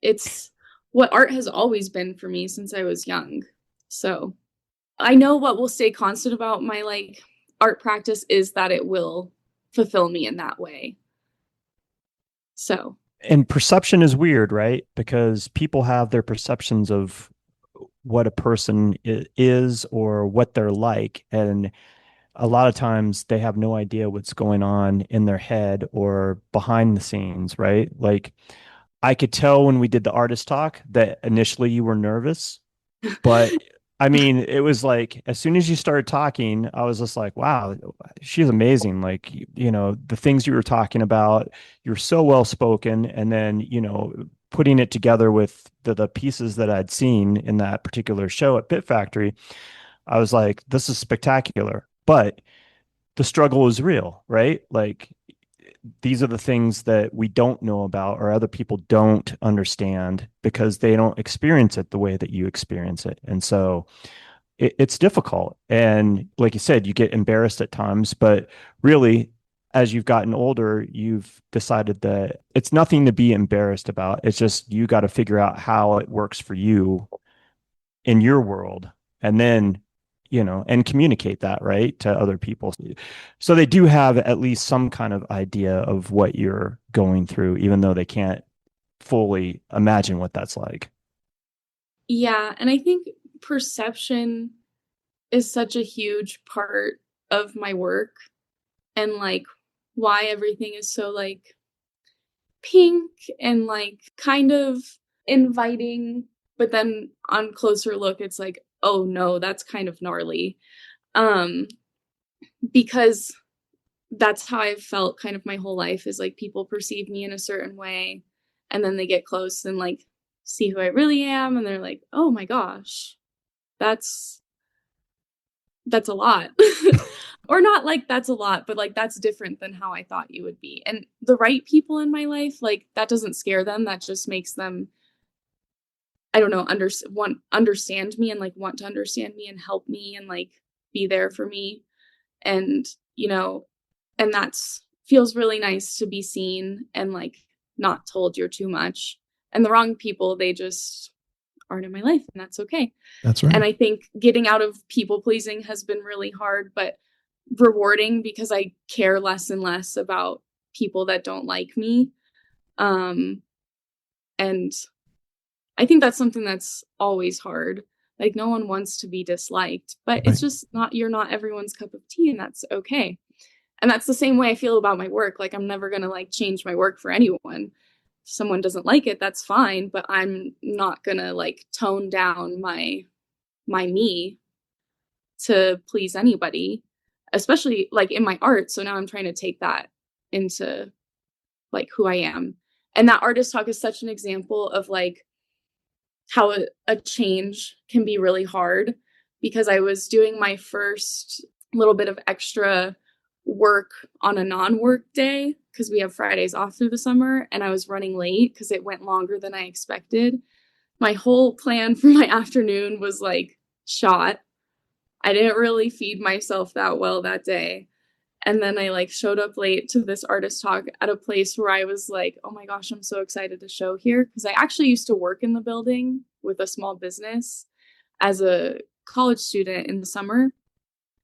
It's what art has always been for me since I was young. So I know what will stay constant about my like art practice is that it will fulfill me in that way. So. And perception is weird, right? Because people have their perceptions of what a person is or what they're like. And a lot of times they have no idea what's going on in their head or behind the scenes, right? Like I could tell when we did the artist talk that initially you were nervous, but I mean, it was like as soon as you started talking, I was just like, wow, she's amazing. Like, the things you were talking about, you're so well spoken. And then, putting it together with the pieces that I'd seen in that particular show at Bit Factory, I was like, this is spectacular. But the struggle is real, right? Like, these are the things that we don't know about or other people don't understand because they don't experience it the way that you experience it. And so it's difficult. And like you said, you get embarrassed at times, but really, as you've gotten older, you've decided that it's nothing to be embarrassed about. It's just you got to figure out how it works for you in your world. And then and communicate that, right, to other people. So they do have at least some kind of idea of what you're going through, even though they can't fully imagine what that's like. Yeah. And I think perception is such a huge part of my work and like why everything is so like pink and like kind of inviting. But then on closer look, it's like, oh no, that's kind of gnarly. Because that's how I've felt kind of my whole life is like people perceive me in a certain way and then they get close and like see who I really am and they're like, oh my gosh, that's a lot. Or not like that's a lot, but like that's different than how I thought you would be. And the right people in my life, like that doesn't scare them. That just makes them, I don't know, understand me and like want to understand me and help me and like be there for me. And, and that's feels really nice to be seen and like not told you're too much. And the wrong people, they just aren't in my life and that's okay. That's right. And I think getting out of people pleasing has been really hard, but rewarding because I care less and less about people that don't like me. And I think that's something that's always hard. Like no one wants to be disliked, but it's just you're not everyone's cup of tea and that's okay. And that's the same way I feel about my work. Like I'm never going to like change my work for anyone. If someone doesn't like it, that's fine, but I'm not going to like tone down my me to please anybody, especially like in my art. So now I'm trying to take that into like who I am. And that artist talk is such an example of like how a change can be really hard because I was doing my first little bit of extra work on a non-work day because we have Fridays off through the summer, and I was running late because it went longer than I expected. My whole plan for my afternoon was like shot. I didn't really feed myself that well that day. And then I like showed up late to this artist talk at a place where I was like, oh my gosh, I'm so excited to show here. Because I actually used to work in the building with a small business as a college student in the summer.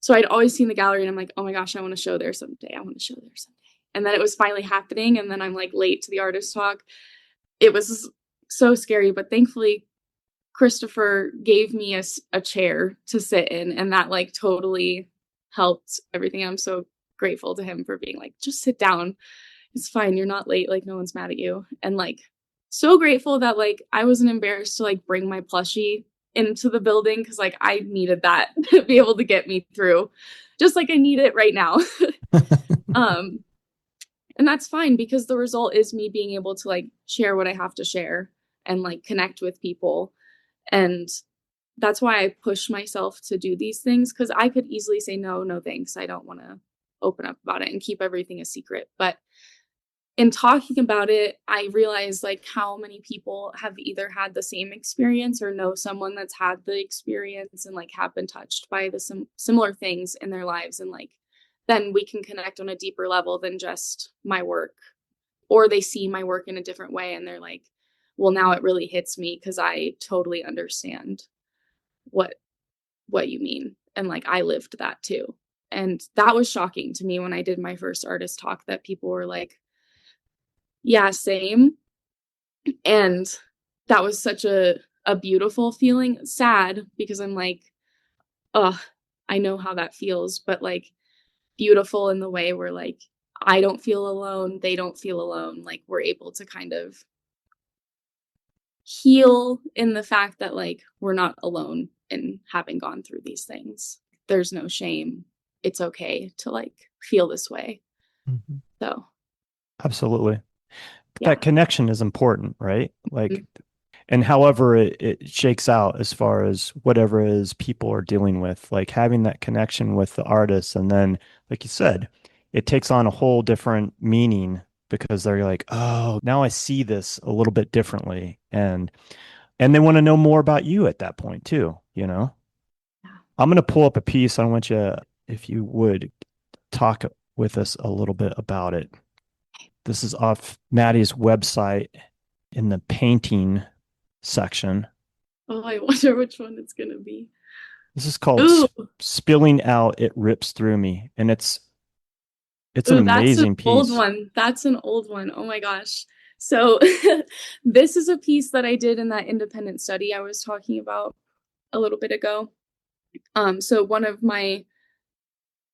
So I'd always seen the gallery and I'm like, oh my gosh, I want to show there someday. I want to show there someday. And then it was finally happening. And then I'm like late to the artist talk. It was so scary, but thankfully Christopher gave me a chair to sit in, and that like totally helped everything. I'm so grateful to him for being like, just sit down. It's fine. You're not late. Like, no one's mad at you. And like, so grateful that like I wasn't embarrassed to like bring my plushie into the building because like I needed that to be able to get me through, just like I need it right now. And that's fine because the result is me being able to like share what I have to share and like connect with people. And that's why I push myself to do these things, because I could easily say, no, thanks. I don't want to open up about it and keep everything a secret. But in talking about it, I realized like how many people have either had the same experience or know someone that's had the experience and like have been touched by the similar things in their lives. And like, then we can connect on a deeper level than just my work, or they see my work in a different way and they're like, well, now it really hits me because I totally understand what you mean. And like, I lived that too. And that was shocking to me when I did my first artist talk, that people were like, yeah, same. And that was such a beautiful feeling. Sad because I'm like, oh, I know how that feels, but like beautiful in the way where like I don't feel alone, they don't feel alone. Like we're able to kind of heal in the fact that like we're not alone in having gone through these things. There's no shame. It's okay to like feel this way. Mm-hmm. So absolutely. yeah. That connection is important, right? Like, Mm-hmm. and however it shakes out as far as whatever it is people are dealing with, like having that connection with the artist. And then, like you said, it takes on a whole different meaning because they're like, oh, now I see this a little bit differently. And they want to know more about you at that point too, you know? Yeah. I'm going to pull up a piece. I want you, if you would, talk with us a little bit about it. This is off Maddie's website in the painting section. Oh, I wonder which one it's gonna be. This is called Ooh, Spilling Out, It Rips Through Me. And it's an ooh, that's an amazing old piece. one. That's an old one. Oh my gosh. So this is a piece that I did in that independent study I was talking about a little bit ago. So one of my,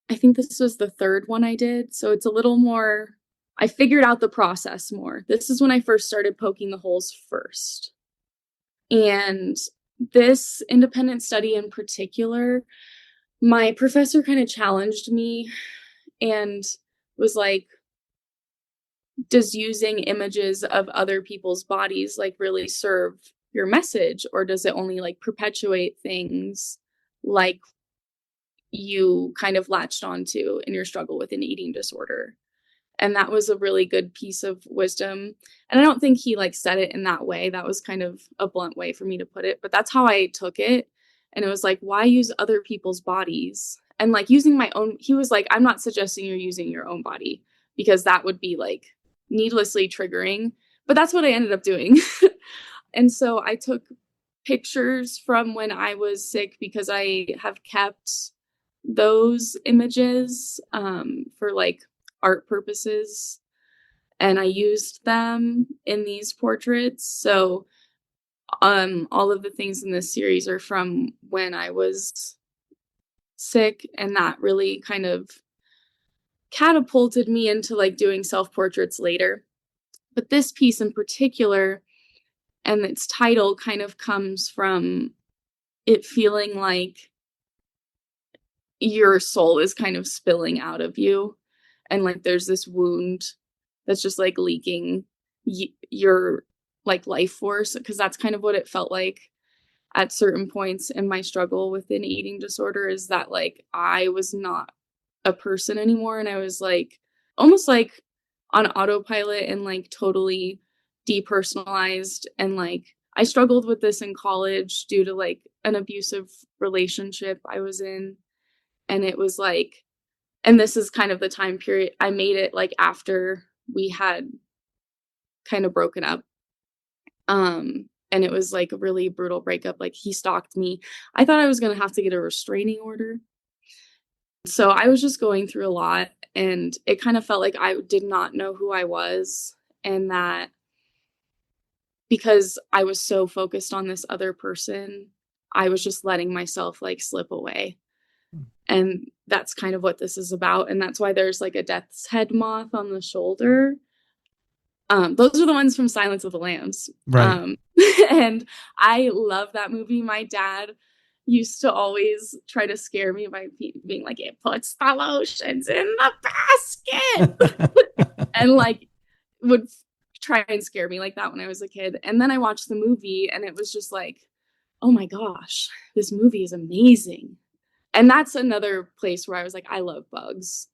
I think this was the third one I did. So it's a little more, I figured out the process more. This is when I first started poking the holes first. And this independent study in particular, my professor kind of challenged me and was like, does using images of other people's bodies like really serve your message, or does it only like perpetuate things like you kind of latched onto in your struggle with an eating disorder? And that was a really good piece of wisdom. And I don't think he like said it in that way. That was kind of a blunt way for me to put it, but that's how I took it. And it was like, why use other people's bodies? And like using my own, he was like, I'm not suggesting you're using your own body because that would be like needlessly triggering. But that's what I ended up doing. And so I took pictures from when I was sick because I have kept those images for like art purposes, and I used them in these portraits. So all of the things in this series are from when I was sick, and that really kind of catapulted me into like doing self-portraits later. But this piece in particular and its title kind of comes from it feeling like your soul is kind of spilling out of you, and like there's this wound that's just like leaking your like life force, because that's kind of what it felt like at certain points in my struggle with an eating disorder, is that like I was not a person anymore. And I was like almost like on autopilot and like totally depersonalized. And like I struggled with this in college due to like an abusive relationship I was in. And it was like, and this is kind of the time period I made it like after we had kind of broken up. And it was like a really brutal breakup. Like he stalked me. I thought I was going to have to get a restraining order. So I was just going through a lot, and it kind of felt like I did not know who I was, and that because I was so focused on this other person, I was just letting myself like slip away. And that's kind of what this is about. And that's why there's like a death's head moth on the shoulder. Those are the ones from Silence of the Lambs. Right. And I love that movie. My dad used to always try to scare me by being like, it puts the lotions in the basket. And like would try and scare me like that when I was a kid. And then I watched the movie and it was just like, oh my gosh, this movie is amazing. And that's another place where I was like, I love bugs.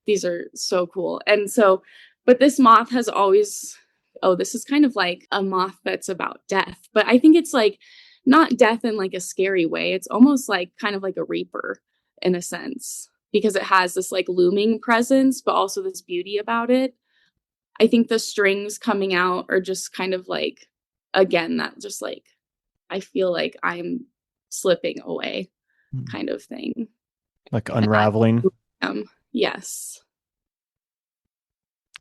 These are so cool. And so, but this moth has always, oh, this is kind of like a moth that's about death. But I think it's like not death in like a scary way. It's almost like kind of like a reaper in a sense, because it has this like looming presence, but also this beauty about it. I think the strings coming out are just kind of like, again, that just like, I feel like I'm slipping away kind of thing. Like unraveling. Yes.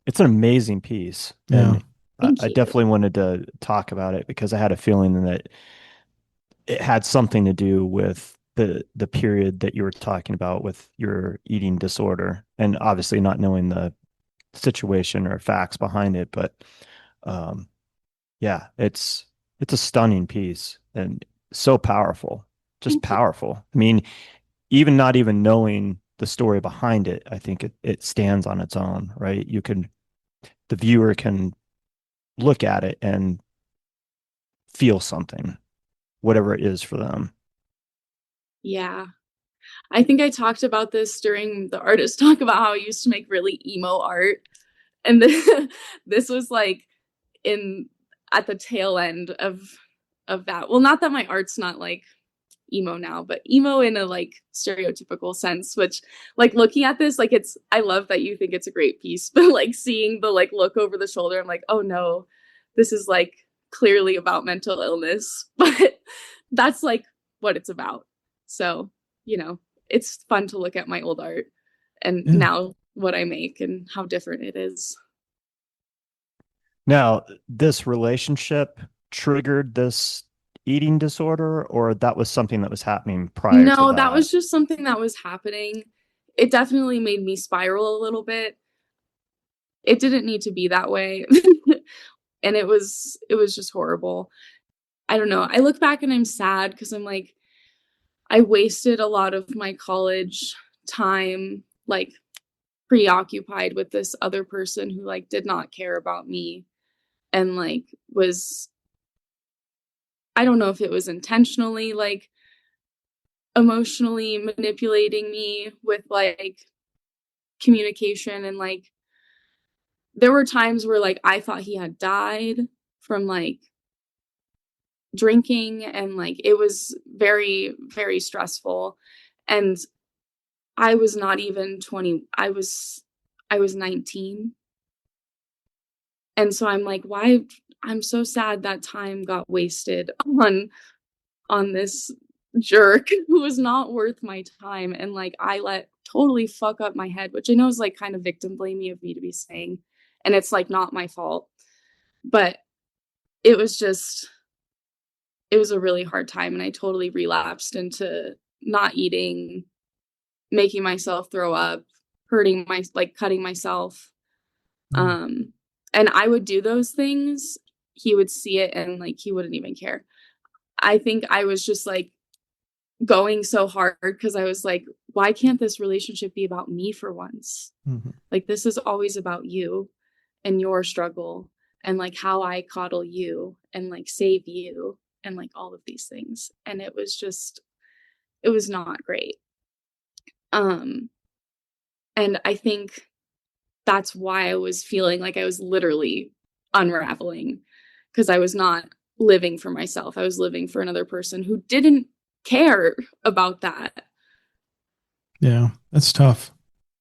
It's an amazing piece. Yeah. And Thank I you. definitely wanted to talk about it because I had a feeling that it had something to do with the period that you were talking about with your eating disorder, and obviously not knowing the situation or facts behind it. But yeah, it's a stunning piece and so powerful, just Thank you. powerful. I mean, even not even knowing the story behind it, I think it stands on its own, right? The viewer can look at it and feel something, whatever it is for them. Yeah. I think I talked about this during the artist talk about how I used to make really emo art. And this was like in at the tail end of that. Well, not that my art's not like emo now, but emo in a like stereotypical sense, which like looking at this, like it's I love that you think it's a great piece, but like seeing the like look over the shoulder, I'm like, oh no, this is like clearly about mental illness. But that's like what it's about. So, it's fun to look at my old art and Yeah. now what I make and how different it is. Now, this relationship triggered this eating disorder, or that was something that was happening prior to No, that that? was just something that was happening. It definitely made me spiral a little bit. It didn't need to be that way. And it was just horrible. I don't know. I look back and I'm sad because I'm like, I wasted a lot of my college time like preoccupied with this other person who like did not care about me and like was I don't know if it was intentionally like emotionally manipulating me with like communication, and like there were times where like I thought he had died from like drinking, and like it was very very stressful. And I was not even 20. I was 19. And so I'm like, why I'm so sad that time got wasted on this jerk who was not worth my time. And like I let totally fuck up my head, which I know is like kind of victim blamey of me to be saying. And it's like not my fault. But it was just it was a really hard time, and I totally relapsed into not eating, making myself throw up, hurting my like cutting myself. Um and I would do those things. He would see it and like he wouldn't even care. I think I was just like going so hard because I was like, why can't this relationship be about me for once? Mm-hmm. Like, this is always about you and your struggle and like how I coddle you and like save you and like all of these things. And it was not great. Um, And I think that's why I was feeling like I was literally unraveling, because I was not living for myself. I was living for another person who didn't care about that. Yeah, that's tough.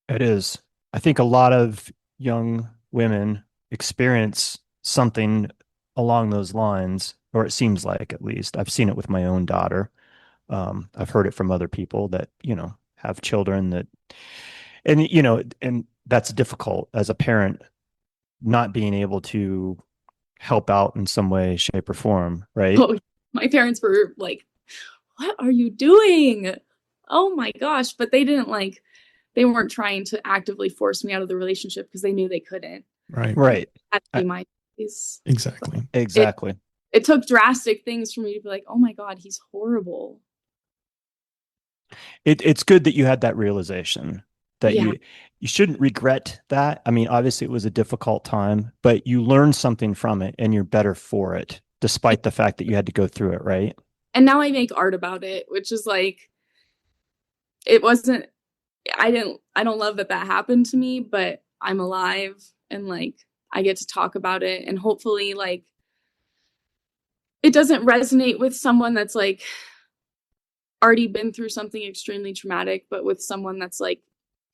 It is. I think a lot of young women experience something along those lines, or it seems like, at least. I've seen it with my own daughter. I've heard it from other people that, have children that, and that's difficult as a parent, not being able to help out in some way, shape, or form, right? Oh, my parents were like, "What are you doing? Oh my gosh." But they weren't trying to actively force me out of the relationship because they knew they couldn't. Right. Right. That would be my case. Exactly. Exactly. It took drastic things for me to be like, "Oh my God, he's horrible." It's good that you had that realization that Yeah. you shouldn't regret that. I mean, obviously it was a difficult time, but you learned something from it and you're better for it, despite the fact that you had to go through it, right? And now I make art about it, which is like, it wasn't, I don't love that happened to me, but I'm alive and like, I get to talk about it, and hopefully like it doesn't resonate with someone that's like already been through something extremely traumatic, but with someone that's like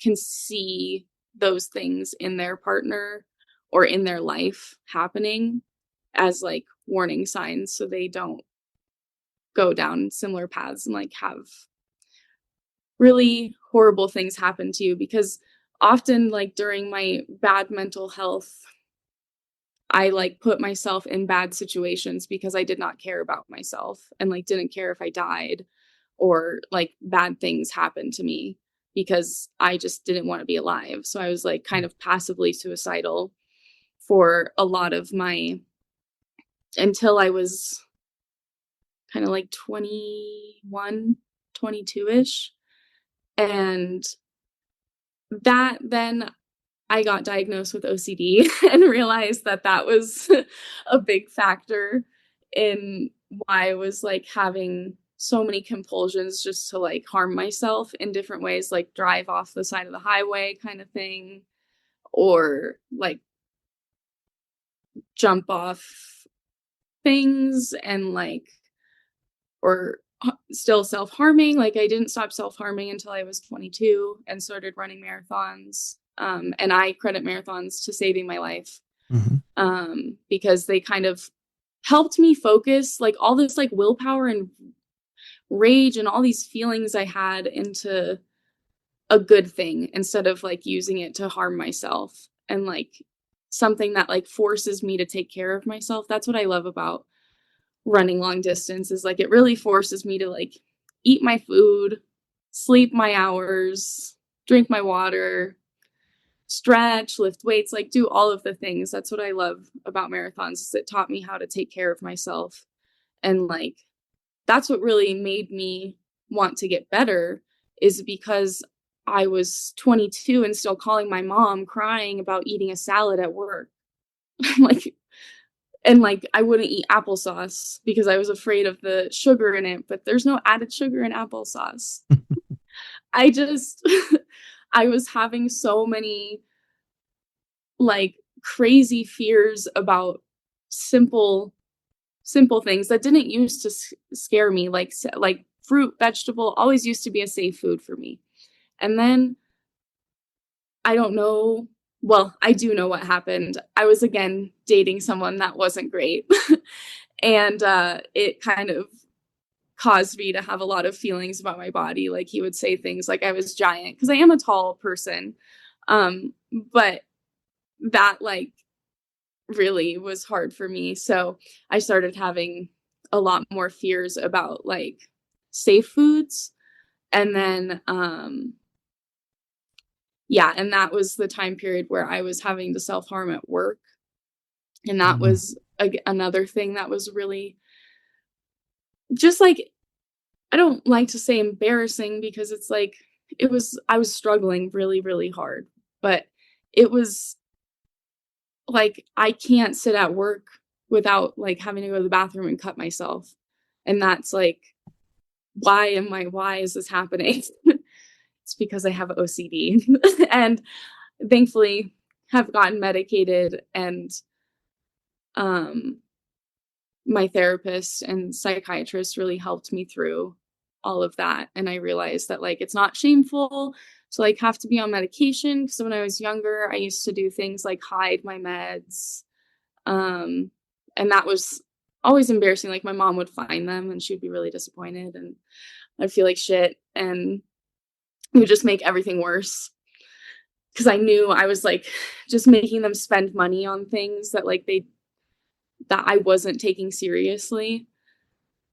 can see those things in their partner or in their life happening as like warning signs, so they don't go down similar paths and like have really horrible things happen to you. Because often like during my bad mental health, I like put myself in bad situations because I did not care about myself and like didn't care if I died, or like bad things happened to me because I just didn't want to be alive. So I was like kind of passively suicidal for a lot of my, until I was kind of like 21, 22-ish. And that then I got diagnosed with OCD and realized that that was a big factor in why I was like having so many compulsions just to like harm myself in different ways, like drive off the side of the highway kind of thing, or like jump off things and like, or still self-harming. Like I didn't stop self-harming until I was 22 and started running marathons. And I credit marathons to saving my life, because they kind of helped me focus like all this like willpower and rage and all these feelings I had into a good thing, instead of like using it to harm myself, and like something that like forces me to take care of myself. That's what I love about running long distance, is like it really forces me to like eat my food, sleep my hours, drink my water, stretch, lift weights, like do all of the things. That's what I love about marathons, is it taught me how to take care of myself. And like that's what really made me want to get better, is because I was 22 and still calling my mom crying about eating a salad at work. like and like I wouldn't eat applesauce because I was afraid of the sugar in it, but there's no added sugar in applesauce. I just I was having so many like crazy fears about simple things that didn't used to scare me, like fruit, vegetable always used to be a safe food for me. And then I don't know, well, I do know what happened. I was again dating someone that wasn't great. And it kind of caused me to have a lot of feelings about my body. Like he would say things like I was giant, because I am a tall person. But that like really was hard for me. So I started having a lot more fears about like safe foods. And then yeah, and that was the time period where I was having to self-harm at work. And that was another thing that was really just like, I don't like to say embarrassing, because it's like I was struggling really, really hard. But it was like I can't sit at work without like having to go to the bathroom and cut myself. And that's like, why is this happening? It's It's because I have OCD and thankfully have gotten medicated, and my therapist and psychiatrist really helped me through all of that. And I realized that like it's not shameful to like have to be on medication, because when I was younger I used to do things like hide my meds, and that was always embarrassing. Like my mom would find them and she'd be really disappointed, and I'd feel like shit, and it would just make everything worse, because I knew I was like just making them spend money on things that like that I wasn't taking seriously.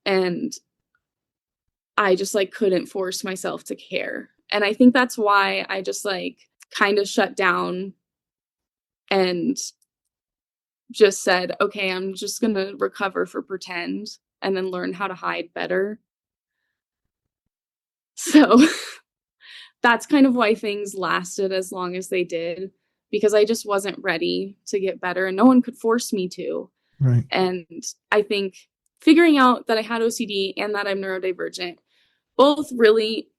And I just like couldn't force myself to care. And I think that's why I just like kind of shut down and just said, okay, I'm just going to recover for pretend and then learn how to hide better. So that's kind of why things lasted as long as they did, because I just wasn't ready to get better and no one could force me to. Right. And I think figuring out that I had OCD and that I'm neurodivergent both really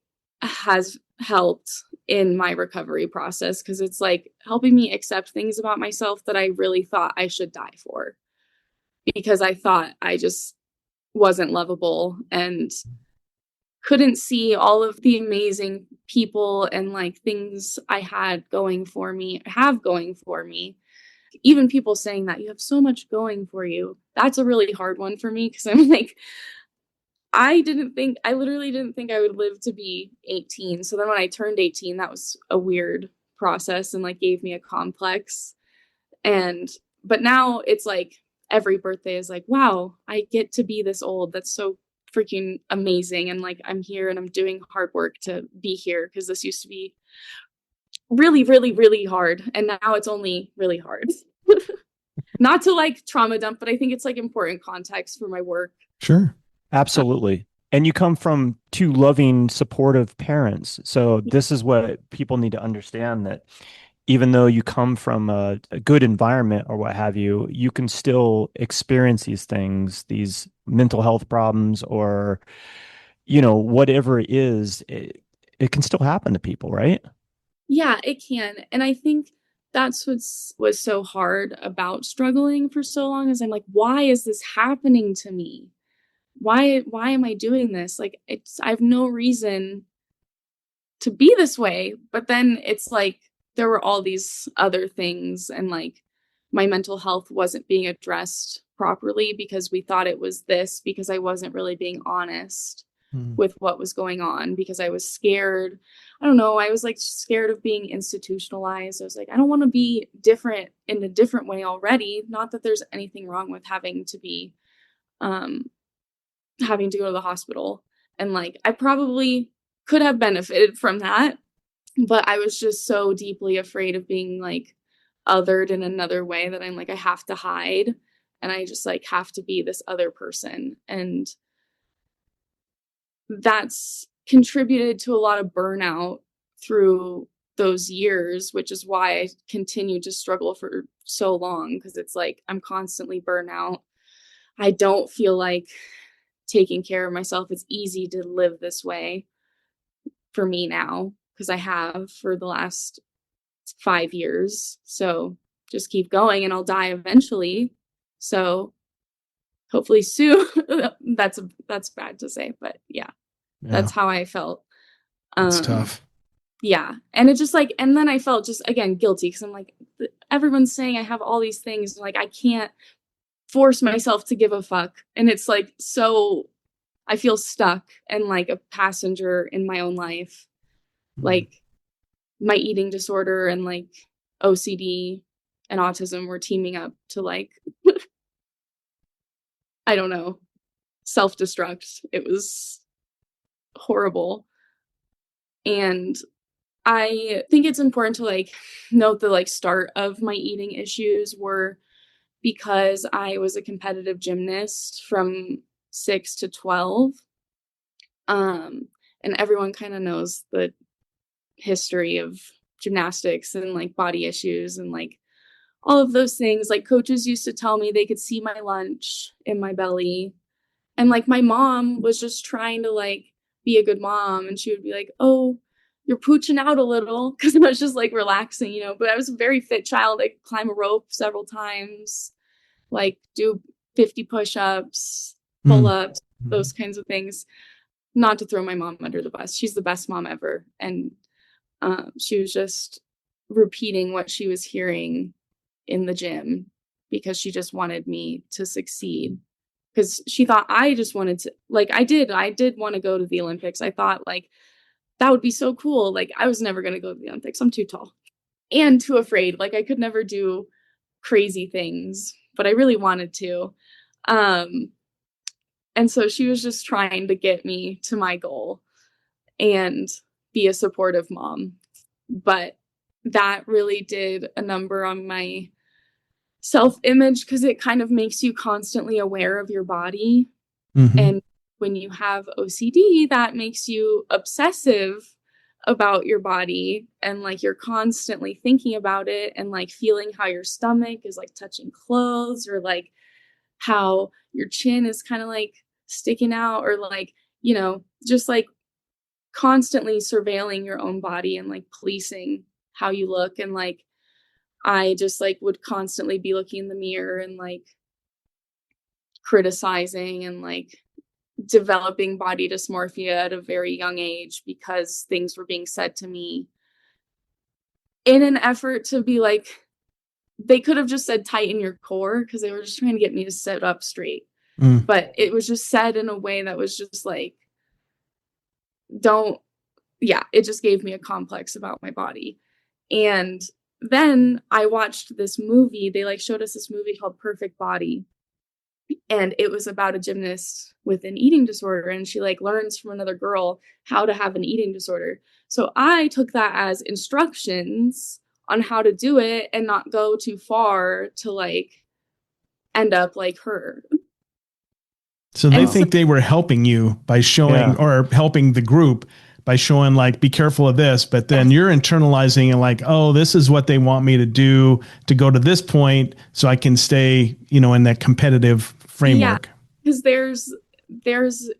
has helped in my recovery process, because it's like helping me accept things about myself that I really thought I should die for, because I thought I just wasn't lovable and couldn't see all of the amazing people and like things I have going for me. Even people saying that you have so much going for you, that's a really hard one for me, because I'm like, I literally didn't think I would live to be 18. So then when I turned 18, that was a weird process and like gave me a complex. But now it's like every birthday is like, wow, I get to be this old. That's so freaking amazing. And like, I'm here and I'm doing hard work to be here, because this used to be really, really, really hard. And now it's only really hard. Not to like trauma dump, but I think it's like important context for my work. Sure. Absolutely. And you come from two loving, supportive parents. So this is what people need to understand, that even though you come from a good environment or what have you, you can still experience these things, these mental health problems, or, whatever it is, it can still happen to people, right? Yeah, it can. And I think that's was so hard about struggling for so long, is I'm like, why is this happening to me? Why am I doing this? Like, I have no reason to be this way. But then it's like there were all these other things, and like my mental health wasn't being addressed properly because we thought it was this, because I wasn't really being honest with what was going on, because I was scared. I don't know. I was like scared of being institutionalized. I was like, I don't want to be different in a different way already. Not that there's anything wrong with having to go to the hospital. And like, I probably could have benefited from that, but I was just so deeply afraid of being like othered in another way that I'm like, I have to hide, and I just like have to be this other person. And that's contributed to a lot of burnout through those years, which is why I continued to struggle for so long, because it's like I'm constantly burnt out. I don't feel like taking care of myself. It's easy to live this way for me now, because I have for the last 5 years. So just keep going and I'll die eventually. So hopefully soon. That's bad to say, but yeah. That's how I felt. It's tough. Yeah. And it just like, and then I felt just again guilty, because I'm like, everyone's saying I have all these things, like I can't force myself to give a fuck. And it's like, so I feel stuck and like a passenger in my own life. Like my eating disorder and like OCD and autism were teaming up to like, I don't know, self-destruct. It was horrible. And I think it's important to like note the like start of my eating issues were because I was a competitive gymnast from 6 to 12. And everyone kind of knows the history of gymnastics and like body issues and like all of those things. Like coaches used to tell me they could see my lunch in my belly. And like my mom was just trying to like be a good mom, and she would be like, oh, you're pooching out a little, because I was just like relaxing, but I was a very fit child. I could climb a rope several times, like do 50 push-ups, pull-ups, those kinds of things. Not to throw my mom under the bus. She's the best mom ever. And she was just repeating what she was hearing in the gym because she just wanted me to succeed. Because she thought I just wanted to, like, I did want to go to the Olympics. I thought, like, that would be so cool. Like, I was never going to go to the Olympics. I'm too tall and too afraid. Like, I could never do crazy things, but I really wanted to. And so she was just trying to get me to my goal and be a supportive mom. But that really did a number on my self-image, because it kind of makes you constantly aware of your body. And when you have OCD, that makes you obsessive about your body, and like you're constantly thinking about it and like feeling how your stomach is like touching clothes, or like how your chin is kind of like sticking out, or like, just like constantly surveilling your own body and like policing how you look. And like I just like would constantly be looking in the mirror and like criticizing and like developing body dysmorphia at a very young age, because things were being said to me in an effort to be like, they could have just said tighten your core, because they were just trying to get me to sit up straight. But it was just said in a way that was just like, it just gave me a complex about my body. And then I watched this movie. They like showed us this movie called Perfect Body. And it was about a gymnast with an eating disorder, and she like learns from another girl how to have an eating disorder. So I took that as instructions on how to do it and not go too far to like end up like her. So they think they were helping you by showing, or helping the group by showing like, be careful of this, but then you're internalizing and like, oh, this is what they want me to do to go to this point so I can stay, in that competitive framework. Because there's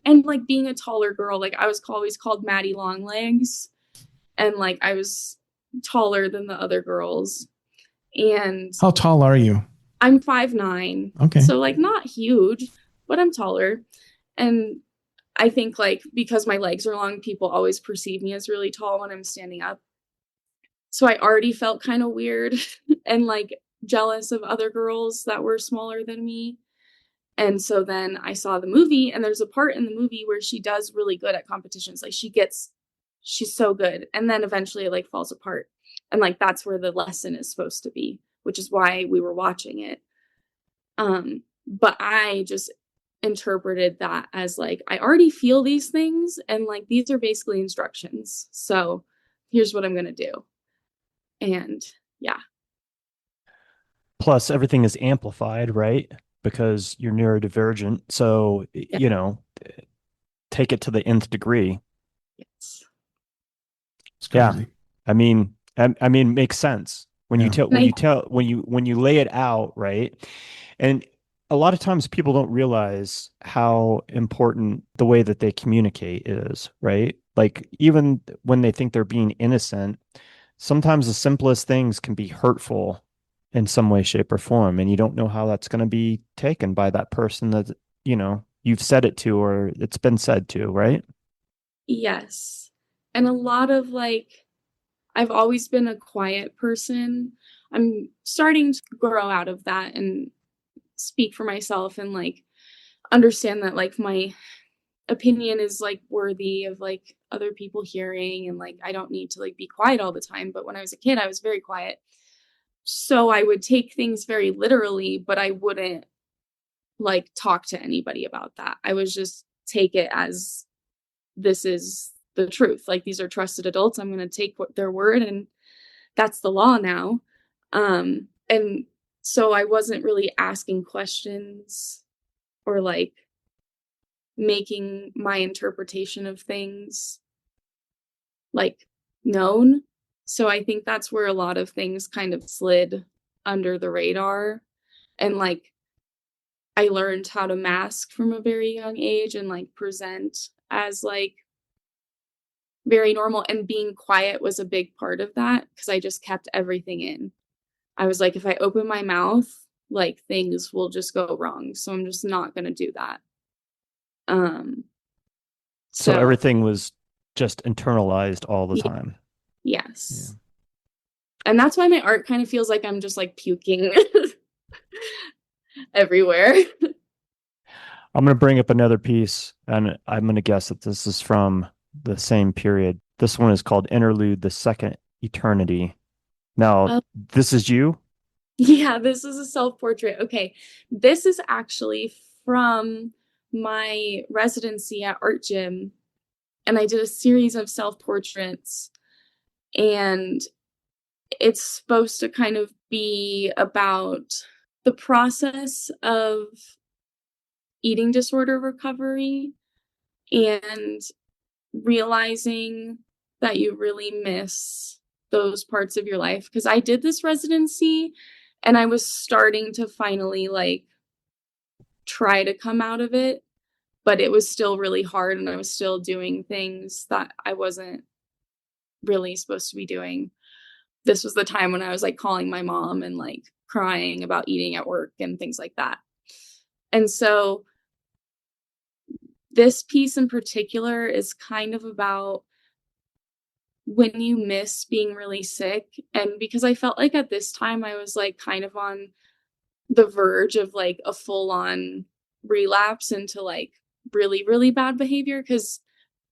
and like being a taller girl, like I was always called Maddie Long Legs, and like I was taller than the other girls. And how tall are you? I'm 5'9". Okay. So like not huge, but I'm taller. And I think like because my legs are long, people always perceive me as really tall when I'm standing up. So I already felt kind of weird and like jealous of other girls that were smaller than me. And so then I saw the movie, and there's a part in the movie where she does really good at competitions. Like she's so good. And then eventually it like falls apart. And like, that's where the lesson is supposed to be, which is why we were watching it. But I just interpreted that as like, I already feel these things, and like, these are basically instructions. So here's what I'm going to do. And yeah. Plus everything is amplified, right? Because you're neurodivergent. So, take it to the nth degree. Yes. Yeah. I mean, it makes sense when you lay it out, right? And a lot of times people don't realize how important the way that they communicate is, right? Like even when they think they're being innocent, sometimes the simplest things can be hurtful in some way, shape, or form. And you don't know how that's going to be taken by that person that, you've said it to, or it's been said to, right? Yes. And a lot of like, I've always been a quiet person. I'm starting to grow out of that and speak for myself and like understand that like my opinion is like worthy of like other people hearing, and like I don't need to like be quiet all the time. But when I was a kid, I was very quiet. So I would take things very literally, but I wouldn't like talk to anybody about that. I would just take it as this is the truth. Like these are trusted adults. I'm going to take their word, and that's the law now. And so I wasn't really asking questions or like making my interpretation of things like known. So I think that's where a lot of things kind of slid under the radar. And like I learned how to mask from a very young age and like present as like very normal. And being quiet was a big part of that because I just kept everything in. I was like, if I open my mouth, like things will just go wrong. So I'm just not going to do that. So So everything was just internalized all the time. yes. Yeah. And that's why my art kind of feels like I'm just like puking everywhere. I'm going to bring up another piece, and I'm going to guess that this is from the same period. This one is called Interlude, the Second Eternity. Now, this is you? Yeah, this is a self-portrait. Okay, this is actually from my residency at Art Gym, and I did a series of self-portraits, and it's supposed to kind of be about the process of eating disorder recovery and realizing that you really miss those parts of your life. Because I did this residency and I was starting to finally like try to come out of it, but it was still really hard and I was still doing things that I wasn't really supposed to be doing. This was the time when I was like calling my mom and like crying about eating at work and things like that. And so this piece in particular is kind of about when you miss being really sick. And because I felt like at this time I was like kind of on the verge of like a full-on relapse into like really, really bad behavior, because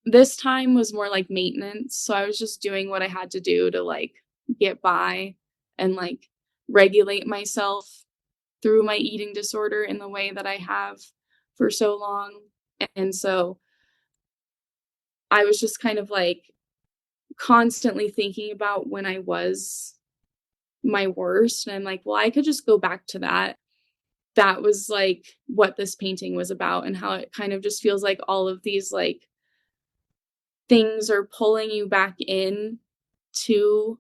this time was more like maintenance. So I was just doing what I had to do to like get by and like regulate myself through my eating disorder in the way that I have for so long. And so I was just kind of like constantly thinking about when I was my worst. And I'm like, well, I could just go back to that. That was like what this painting was about, and how it kind of just feels like all of these like things are pulling you back in to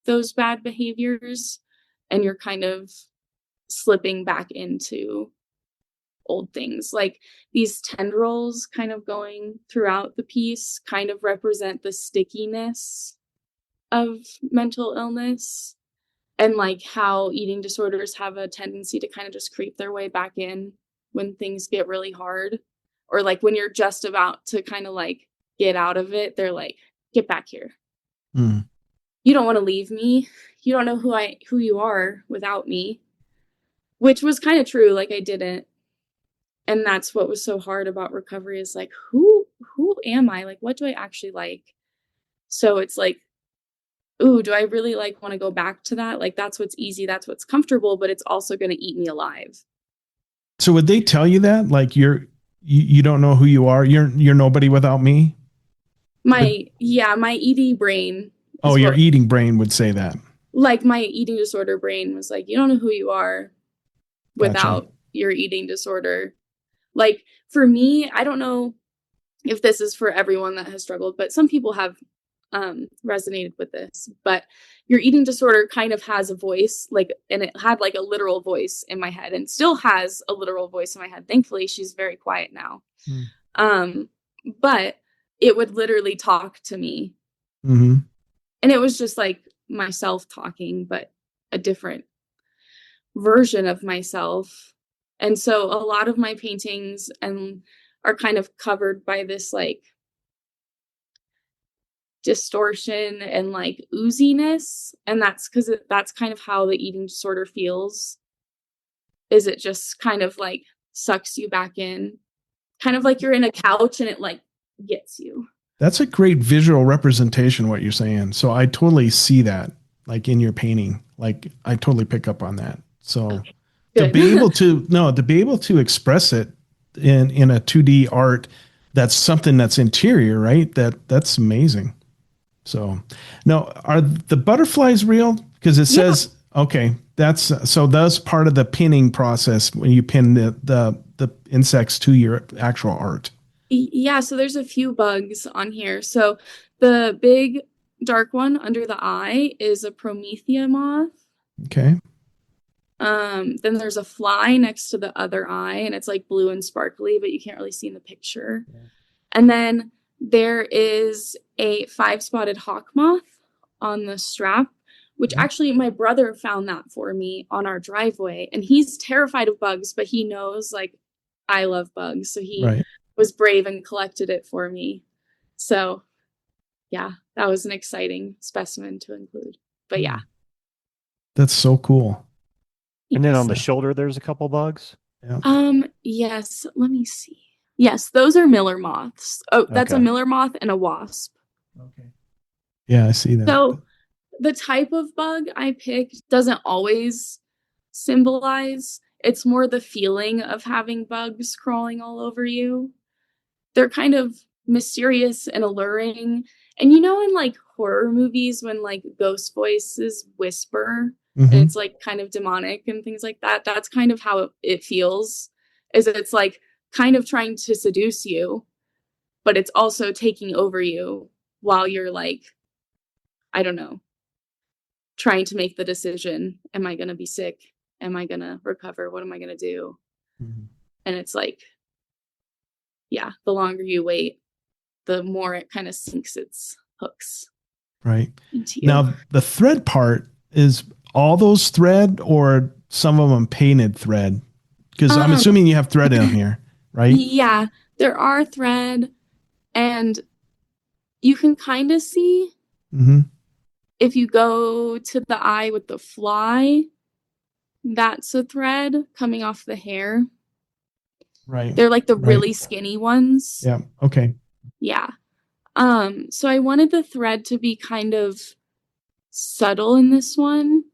those bad behaviors, and you're kind of slipping back into old things. Like these tendrils kind of going throughout the piece kind of represent the stickiness of mental illness, and like how eating disorders have a tendency to kind of just creep their way back in when things get really hard, or like when you're just about to kind of like get out of it, they're like, get back here. You don't want to leave me. You don't know who you are without me, which was kind of true. Like I didn't. And that's what was so hard about recovery, is like, who am I? Like, what do I actually like? So it's like, ooh, do I really like want to go back to that? Like, that's what's easy, that's what's comfortable, but it's also going to eat me alive. So would they tell you that, like, you don't know who you are? You're nobody without me? My ED brain. Oh, your eating brain would say that. Like my eating disorder brain was like, you don't know who you are without Gotcha. your eating disorder. Like for me, I don't know if this is for everyone that has struggled, but some people have resonated with this. But your eating disorder kind of has a voice, like, and it had like a literal voice in my head, and still has a literal voice in my head. Thankfully, she's very quiet now. But it would literally talk to me. And it was just like myself talking, but a different version of myself. And so a lot of my paintings are kind of covered by this like distortion and like ooziness. And that's because that's kind of how the eating disorder feels, is it just kind of like sucks you back in, kind of like you're in a couch and it like gets you. That's a great visual representation, what you're saying. So I totally see that, like in your painting. Like I totally pick up on that. So Okay, good. to be able to express it in a 2D art, that's something that's interior, right? That's amazing. So now, are the butterflies real? Because it says, okay, that's part of the pinning process when you pin the insects to your actual art. Yeah, so there's a few bugs on here. So the big dark one under the eye is a Promethea moth. Okay. Then there's a fly next to the other eye, and it's like blue and sparkly, but you can't really see in the picture. Yeah. And then there is a 5-spotted hawk moth on the strap, which actually my brother found that for me on our driveway. And he's terrified of bugs, but he knows like I love bugs. So he Right. was brave and collected it for me. So yeah, that was an exciting specimen to include. But yeah. That's so cool. And then on the Yes. shoulder, there's a couple bugs. Yeah. Yes, let me see. Yes, those are miller moths. Oh, that's a Okay. miller moth and a wasp. Okay. Yeah, I see that. So the type of bug I picked doesn't always symbolize. It's more the feeling of having bugs crawling all over you. They're kind of mysterious and alluring. And you know, in like horror movies, when like ghost voices whisper and it's like kind of demonic and things like that, that's kind of how it feels. Is it's like kind of trying to seduce you, but it's also taking over you while you're like, I don't know, trying to make the decision. Am I going to be sick? Am I going to recover? What am I going to do? And it's like, yeah, the longer you wait, the more it kind of sinks its hooks. Right. Into you. Now, the thread part is all those thread or some of them painted thread? Because I'm assuming you have thread in here, right? Yeah, there are thread, and you can kind of see if you go to the eye with the fly, that's a thread coming off the hair. Right. They're like the really skinny ones. Yeah. Okay. Yeah. So I wanted the thread to be kind of subtle in this one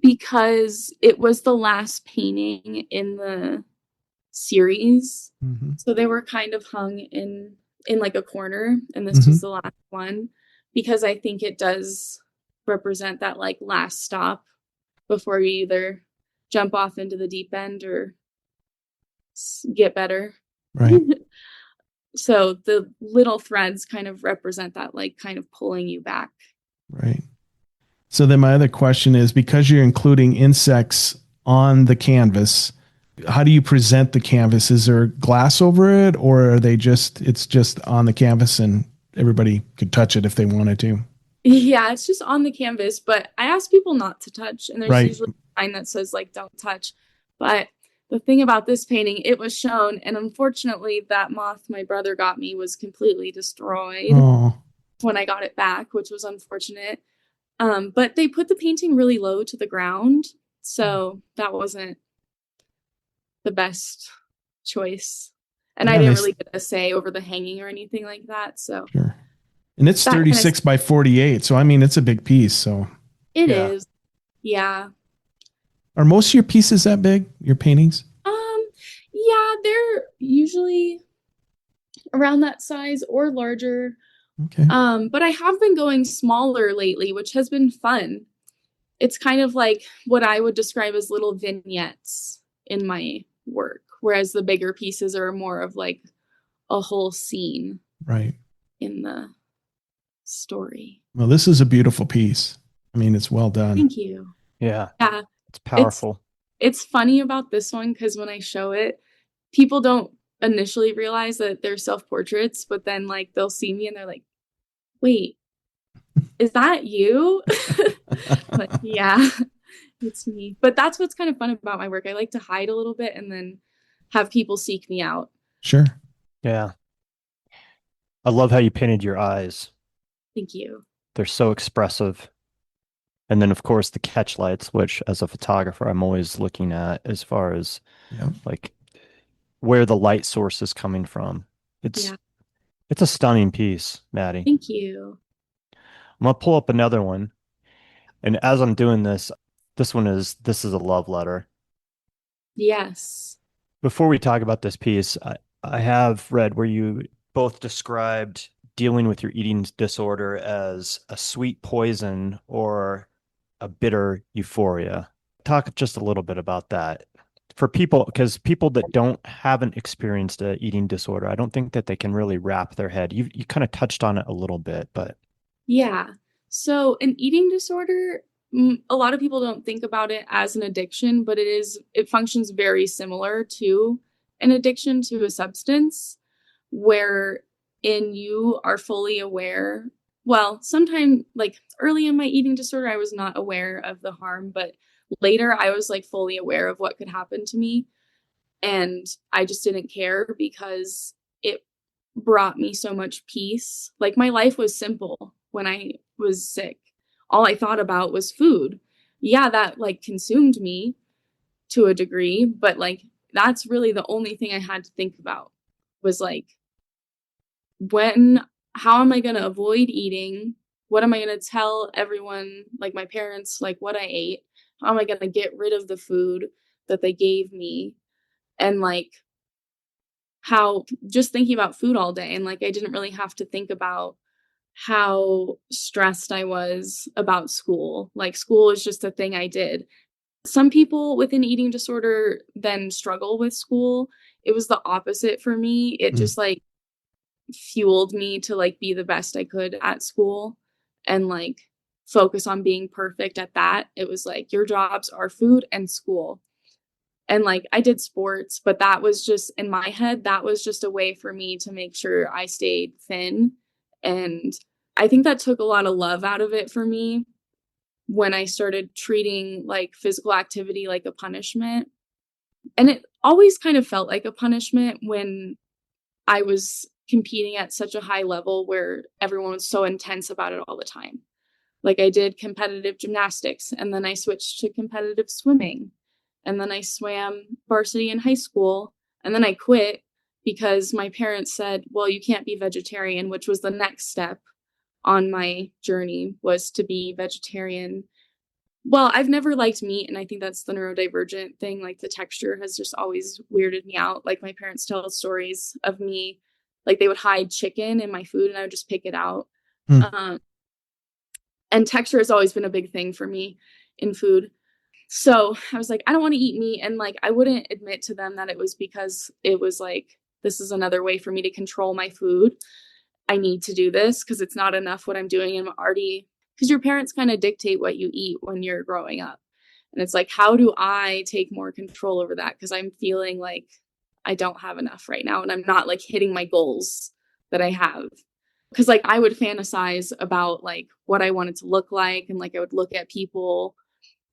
because it was the last painting in the series. So they were kind of hung in like a corner, and this was the last one because I think it does represent that like last stop before you either jump off into the deep end or get better. Right. So the little threads kind of represent that like kind of pulling you back. Right. So then my other question is, because you're including insects on the canvas, how do you present the canvas? Is there glass over it, or are they it's just on the canvas and everybody could touch it if they wanted to? Yeah, it's just on the canvas, but I ask people not to touch, and there's usually a sign that says like don't touch. But the thing about this painting, it was shown, and unfortunately that moth my brother got me was completely destroyed when I got it back, which was unfortunate. But they put the painting really low to the ground, so that wasn't the best choice. And I didn't really get a say over the hanging or anything like that. So sure. And it's 36 by 48. So I mean, it's a big piece. So it is. Yeah. Are most of your pieces that big? Your paintings? Yeah, they're usually around that size or larger. Okay. But I have been going smaller lately, which has been fun. It's kind of like what I would describe as little vignettes in my work, whereas the bigger pieces are more of like a whole scene. Right. In the story. Well, this is a beautiful piece. I mean, it's well done. Thank you. Yeah. Yeah. It's powerful. It's funny about this one because when I show it, people don't initially realize that they're self-portraits, but then like they'll see me and they're like, wait, is that you? Like, yeah, it's me. But that's what's kind of fun about my work. I like to hide a little bit and then have people seek me out. Sure. Yeah. I love how you painted your eyes. Thank you. They're so expressive. And then, of course, the catch lights, which as a photographer, I'm always looking at as far as like where the light source is coming from. It's a stunning piece, Maddie. Thank you. I'm going to pull up another one. And as I'm doing this is a love letter. Yes. Before we talk about this piece, I have read where you both described dealing with your eating disorder as a sweet poison or a bitter euphoria. Talk just a little bit about that for people, because people that haven't experienced an eating disorder, I don't think that they can really wrap their head. You kind of touched on it a little bit, but yeah. So an eating disorder, a lot of people don't think about it as an addiction, but it functions very similar to an addiction to a substance. wherein you are fully aware. Well, sometime like early in my eating disorder, I was not aware of the harm, but later I was like fully aware of what could happen to me. And I just didn't care because it brought me so much peace. Like my life was simple when I was sick. All I thought about was food. Yeah, that like consumed me to a degree, but like that's really the only thing I had to think about was like how am I going to avoid eating? What am I going to tell everyone, like my parents, like what I ate? How am I going to get rid of the food that they gave me? And like how just thinking about food all day, and like I didn't really have to think about how stressed I was about school. Like school was just a thing I did. Some people with an eating disorder then struggle with school. It was the opposite for me. It just like fueled me to like be the best I could at school and like focus on being perfect at that. It was like your jobs are food and school. And like I did sports, but that was just in my head, that was just a way for me to make sure I stayed thin. And I think that took a lot of love out of it for me when I started treating like physical activity like a punishment. And it always kind of felt like a punishment when I was competing at such a high level where everyone was so intense about it all the time. Like I did competitive gymnastics, and then I switched to competitive swimming, and then I swam varsity in high school, and then I quit because my parents said, well, you can't be vegetarian, which was the next step on my journey, was to be vegetarian. Well, I've never liked meat, and I think that's the neurodivergent thing. Like the texture has just always weirded me out. Like my parents tell stories of me, like they would hide chicken in my food and I would just pick it out. And texture has always been a big thing for me in food. So I was like, I don't want to eat meat. And like, I wouldn't admit to them that it was because it was like, this is another way for me to control my food. I need to do this because it's not enough what I'm doing. And I'm already, because your parents kind of dictate what you eat when you're growing up. And it's like, how do I take more control over that? Because I'm feeling like I don't have enough right now. And I'm not like hitting my goals that I have. Because like I would fantasize about like what I wanted to look like. And like I would look at people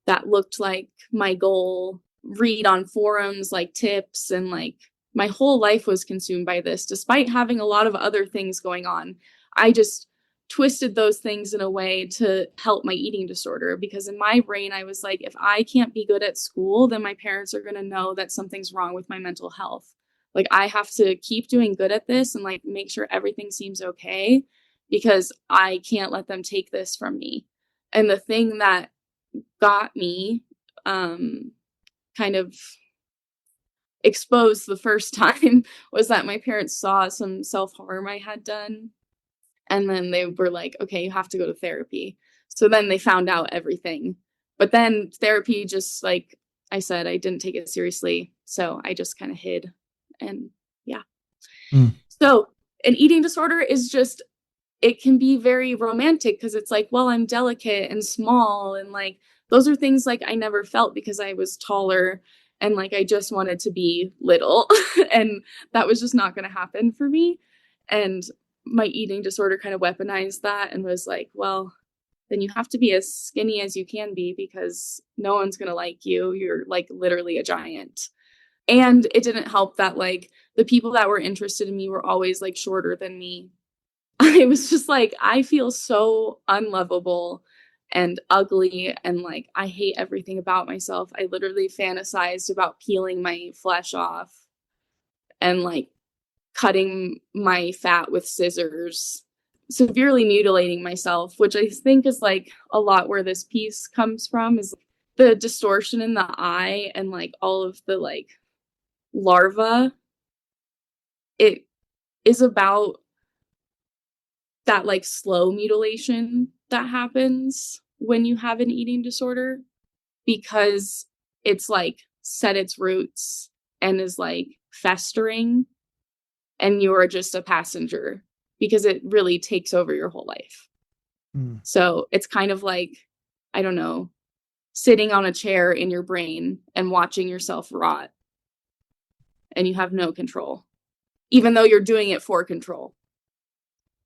that looked like my goal, read on forums like tips, and like my whole life was consumed by this despite having a lot of other things going on. I just twisted those things in a way to help my eating disorder, because in my brain I was like, if I can't be good at school, then my parents are going to know that something's wrong with my mental health. Like I have to keep doing good at this and like make sure everything seems okay, because I can't let them take this from me. And the thing that got me kind of exposed the first time was that my parents saw some self-harm I had done, and then they were like, okay, you have to go to therapy. So then they found out everything, but then therapy, just like I said, I didn't take it seriously, so I just kind of hid. And yeah. So an eating disorder is just, it can be very romantic because it's like, well, I'm delicate and small, and like those are things like I never felt because I was taller, and like I just wanted to be little and that was just not going to happen for me. And my eating disorder kind of weaponized that and was like, well, then you have to be as skinny as you can be because no one's going to like you. You're like literally a giant. And it didn't help that like the people that were interested in me were always like shorter than me. I was just like, I feel so unlovable and ugly, and like I hate everything about myself. I literally fantasized about peeling my flesh off and like cutting my fat with scissors, severely mutilating myself, which I think is like a lot where this piece comes from, is the distortion in the eye and like all of the like larva. It is about that like slow mutilation that happens when you have an eating disorder, because it's like set its roots and is like festering, and you're just a passenger because it really takes over your whole life. So it's kind of like, I don't know, sitting on a chair in your brain and watching yourself rot, and you have no control. even though you're doing it for control.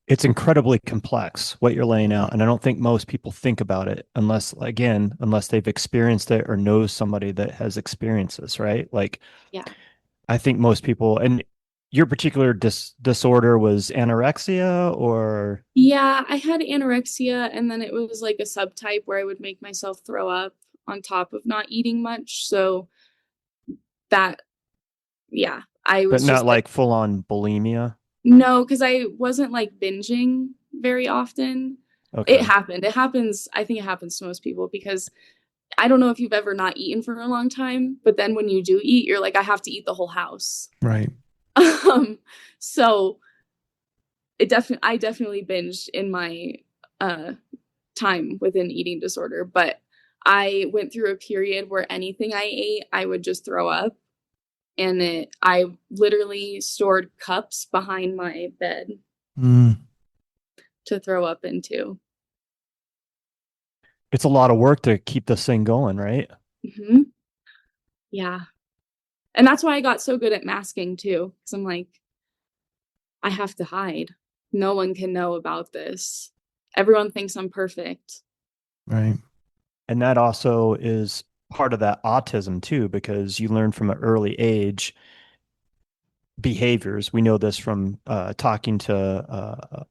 It's incredibly complex what you're laying out. And I don't think most people think about it unless they've experienced it or know somebody that has experienced this, right? Like, Yeah. I think most people, and your particular disorder was anorexia or? Yeah, I had anorexia, and then it was like a subtype where I would make myself throw up on top of not eating much. So that, yeah, I But was not just like, like full on bulimia. no, because I wasn't like binging very often. It Okay. happened. It happens. I think it happens to most people because I don't know if you've ever not eaten for a long time, but then when you do eat, you're like, I have to eat the whole house. Right. So I definitely binged in my uh time with an eating disorder, but I went through a period where anything I ate, I would just throw up. And I literally stored cups behind my bed to throw up into. It's a lot of work to keep this thing going, right? Hmm. Yeah. And that's why I got so good at masking too. Because I'm like, I have to hide. No one can know about this. Everyone thinks I'm perfect. Right. And that also is part of that autism too, because you learn from an early age behaviors. We know this from talking to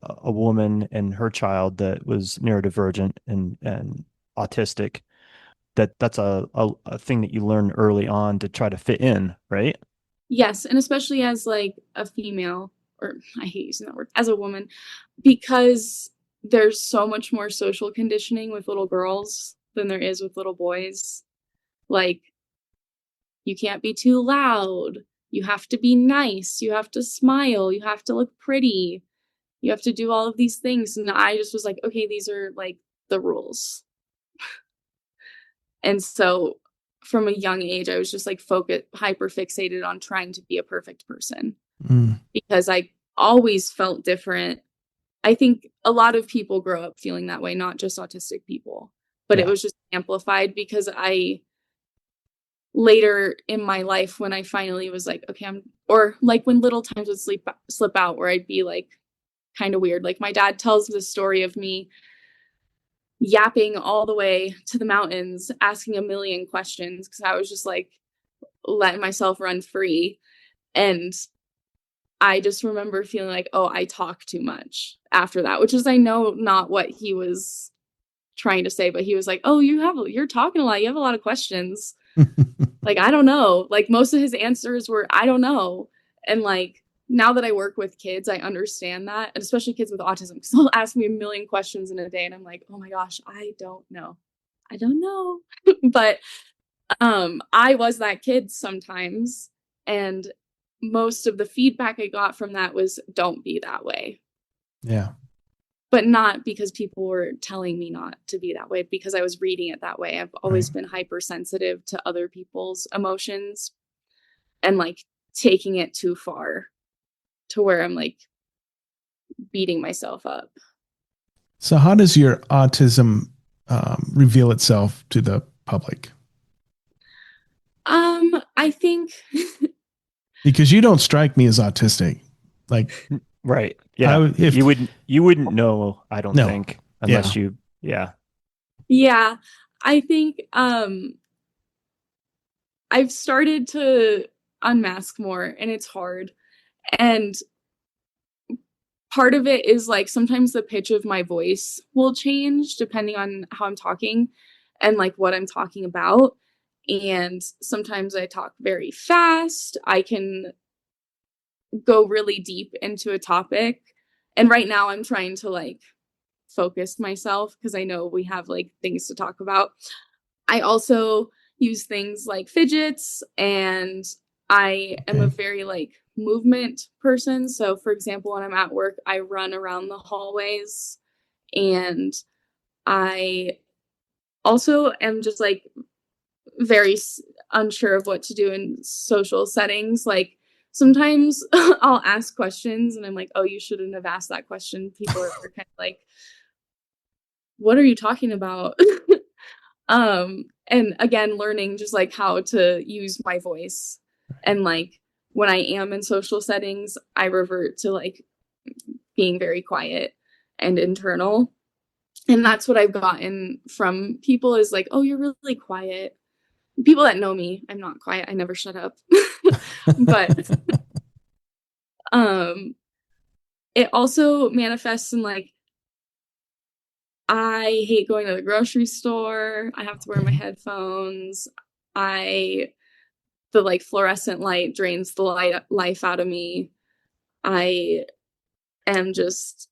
a woman and her child that was neurodivergent and autistic. That's a thing that you learn early on to try to fit in, right? Yes. And especially as like a female, or I hate using that word, as a woman, because there's so much more social conditioning with little girls than there is with little boys. Like, you can't be too loud. You have to be nice. You have to smile. You have to look pretty. You have to do all of these things. And I just was like, okay, these are like the rules. And so from a young age, I was just like hyper fixated on trying to be a perfect person because I always felt different. I think a lot of people grow up feeling that way, not just autistic people, but it Yeah. was just amplified because later in my life when I finally was like, okay, or like when little times would slip out where I'd be like kind of weird. Like my dad tells the story of me yapping all the way to the mountains, asking a million questions because I was just like letting myself run free. And I just remember feeling like, oh, I talk too much after that, which is, I know, not what he was trying to say, but he was like, oh, you're talking a lot. You have a lot of questions. Like, I don't know. Like most of his answers were, I don't know. And like, now that I work with kids, I understand that, and especially kids with autism, because they'll ask me a million questions in a day, and I'm like, oh my gosh, I don't know. I don't know. But I was that kid sometimes, and most of the feedback I got from that was, don't be that way. Yeah. But not because people were telling me not to be that way, because I was reading it that way. I've always been hypersensitive to other people's emotions and like taking it too far to where I'm like beating myself up. So, how does your autism reveal itself to the public? I think Because you don't strike me as autistic. Like, Right. Yeah. if you wouldn't know, I don't no, think, unless yeah, you, yeah. yeah, I think I've started to unmask more, and it's hard. And part of it is like sometimes the pitch of my voice will change depending on how I'm talking and like what I'm talking about. And sometimes I talk very fast. I can go really deep into a topic. And right now I'm trying to like focus myself because I know we have like things to talk about. I also use things like fidgets, and I am a very like movement person. So for example, when I'm at work, I run around the hallways, and I also am just like very unsure of what to do in social settings. Like sometimes I'll ask questions and I'm like, oh, you shouldn't have asked that question. People are kind of like, what are you talking about? And again, learning just like how to use my voice and like when I am in social settings, I revert to like being very quiet and internal. And that's what I've gotten from people is like, oh, you're really quiet. People that know me, I'm not quiet. I never shut up. But it also manifests in like, I hate going to the grocery store. I have to wear my headphones. The like fluorescent light drains the life out of me. I am just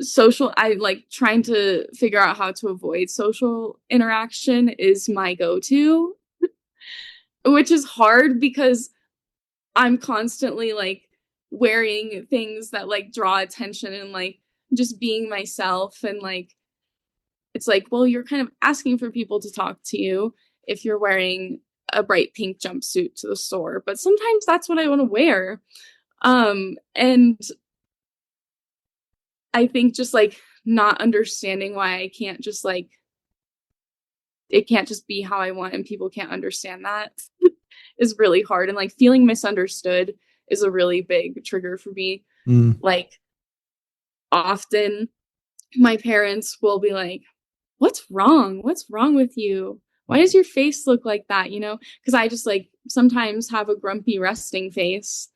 social. I like trying to figure out how to avoid social interaction is my go-to, which is hard because I'm constantly like wearing things that like draw attention and like just being myself. And like, it's like, well, you're kind of asking for people to talk to you if you're wearing a bright pink jumpsuit to the store, but sometimes that's what I want to wear. And I think just like not understanding why I can't just like, it can't just be how I want and people can't understand that is really hard. And like feeling misunderstood is a really big trigger for me. Like often my parents will be like, what's wrong? What's wrong with you? Why does your face look like that? You know, because I just like sometimes have a grumpy resting face.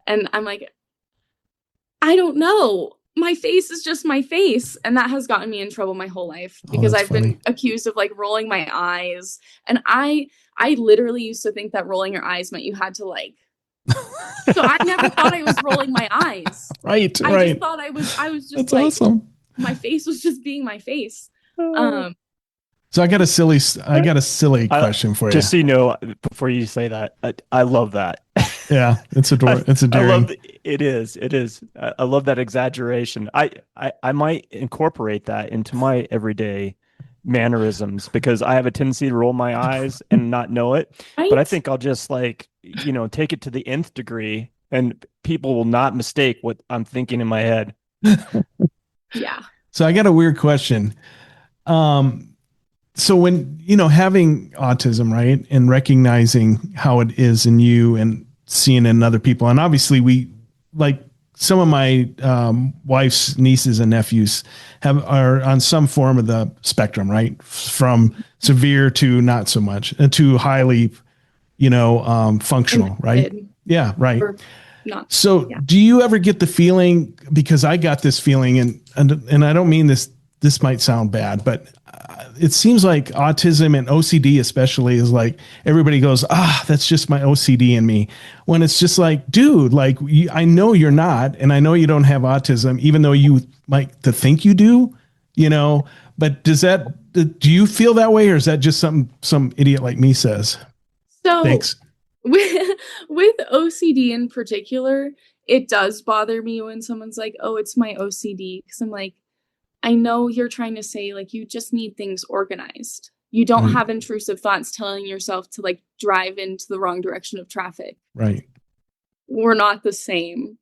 And I'm like, I don't know. My face is just my face. And that has gotten me in trouble my whole life because I've been accused of like rolling my eyes. And I literally used to think that rolling your eyes meant you had to like. So I never thought I was rolling my eyes. I just thought I was just That's like, awesome. My face was just being my face. So I got a silly question for you. Just so you know, before you say that, I love that. Yeah, it's adorable. It's endearing. I love it is. I love that exaggeration. I might incorporate that into my everyday mannerisms because I have a tendency to roll my eyes and not know it. Right? But I think I'll just like, take it to the nth degree and people will not mistake what I'm thinking in my head. Yeah. So I got a weird question. So when, having autism, right, and recognizing how it is in you and seeing in other people, and obviously we, like some of my wife's nieces and nephews are on some form of the spectrum, right, from severe to not so much, to highly, functional, right? Yeah, right. Not, so do you ever get the feeling, because I got this feeling, and I don't mean this might sound bad, but it seems like autism and OCD especially is like everybody goes, that's just my OCD in me. When it's just like, dude, like I know you're not, and I know you don't have autism, even though you like to think you do, but do you feel that way, or is that just something some idiot like me says? So thanks. With OCD in particular, it does bother me when someone's like, oh, it's my OCD. Because I'm like, I know you're trying to say like you just need things organized. You don't have intrusive thoughts telling yourself to like drive into the wrong direction of traffic. Right. We're not the same.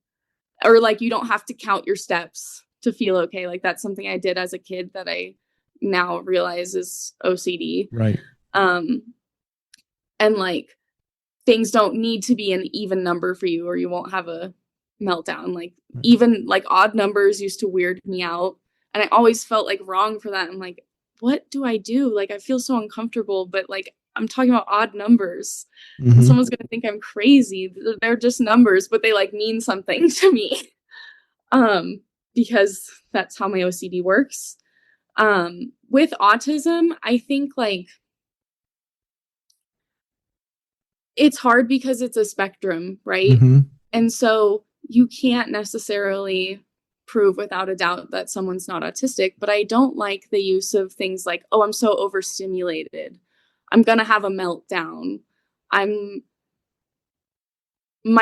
Or like you don't have to count your steps to feel okay. Like that's something I did as a kid that I now realize is OCD. Right. And like things don't need to be an even number for you or you won't have a meltdown. Like even like odd numbers used to weird me out. And I always felt like wrong for that. I'm like, what do I do? Like, I feel so uncomfortable, but like, I'm talking about odd numbers. And someone's going to think I'm crazy. They're just numbers, but they like mean something to me. Because that's how my OCD works. With autism, I think like it's hard because it's a spectrum, right? And so you can't necessarily prove without a doubt that someone's not autistic, but I don't like the use of things like, oh, I'm so overstimulated. I'm going to have a meltdown. My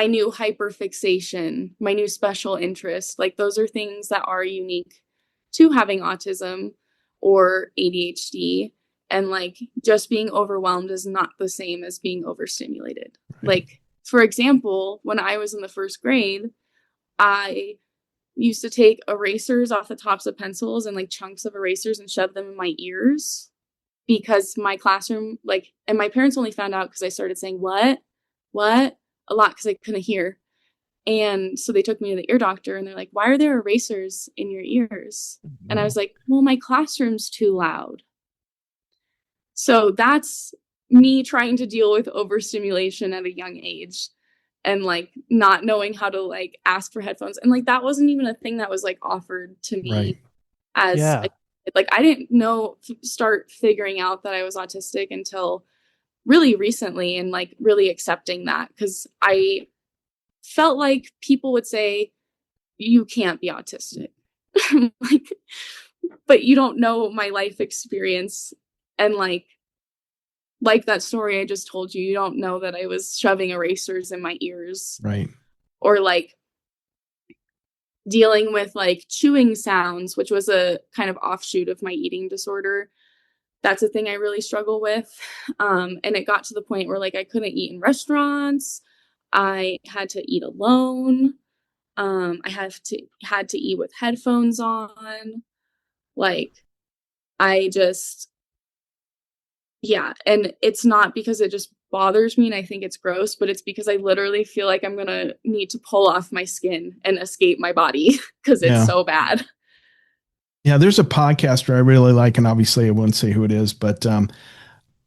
new hyperfixation, my new special interest. Like those are things that are unique to having autism or ADHD. And like just being overwhelmed is not the same as being overstimulated. Right. Like, for example, when I was in the first grade, I used to take erasers off the tops of pencils and like chunks of erasers and shove them in my ears because my classroom, like, and my parents only found out because I started saying, what, a lot because I couldn't hear. And so they took me to the ear doctor and they're like, why are there erasers in your ears? And I was like, well, my classroom's too loud. So that's me trying to deal with overstimulation at a young age and like not knowing how to like ask for headphones. And like that wasn't even a thing that was like offered to me Right. as Yeah. like I didn't start figuring out that I was autistic until really recently and like really accepting that, because I felt like people would say you can't be autistic. Like, but you don't know my life experience. And like that story I just told you, you don't know that I was shoving erasers in my ears. Right. Or like dealing with like chewing sounds, which was a kind of offshoot of my eating disorder. That's a thing I really struggle with. And it got to the point where like I couldn't eat in restaurants. I had to eat alone. I had to eat with headphones on. Like I just, yeah. And it's not because it just bothers me and I think it's gross, but it's because I literally feel like I'm going to need to pull off my skin and escape my body because it's so bad. Yeah, there's a podcaster I really like, and obviously I wouldn't say who it is, but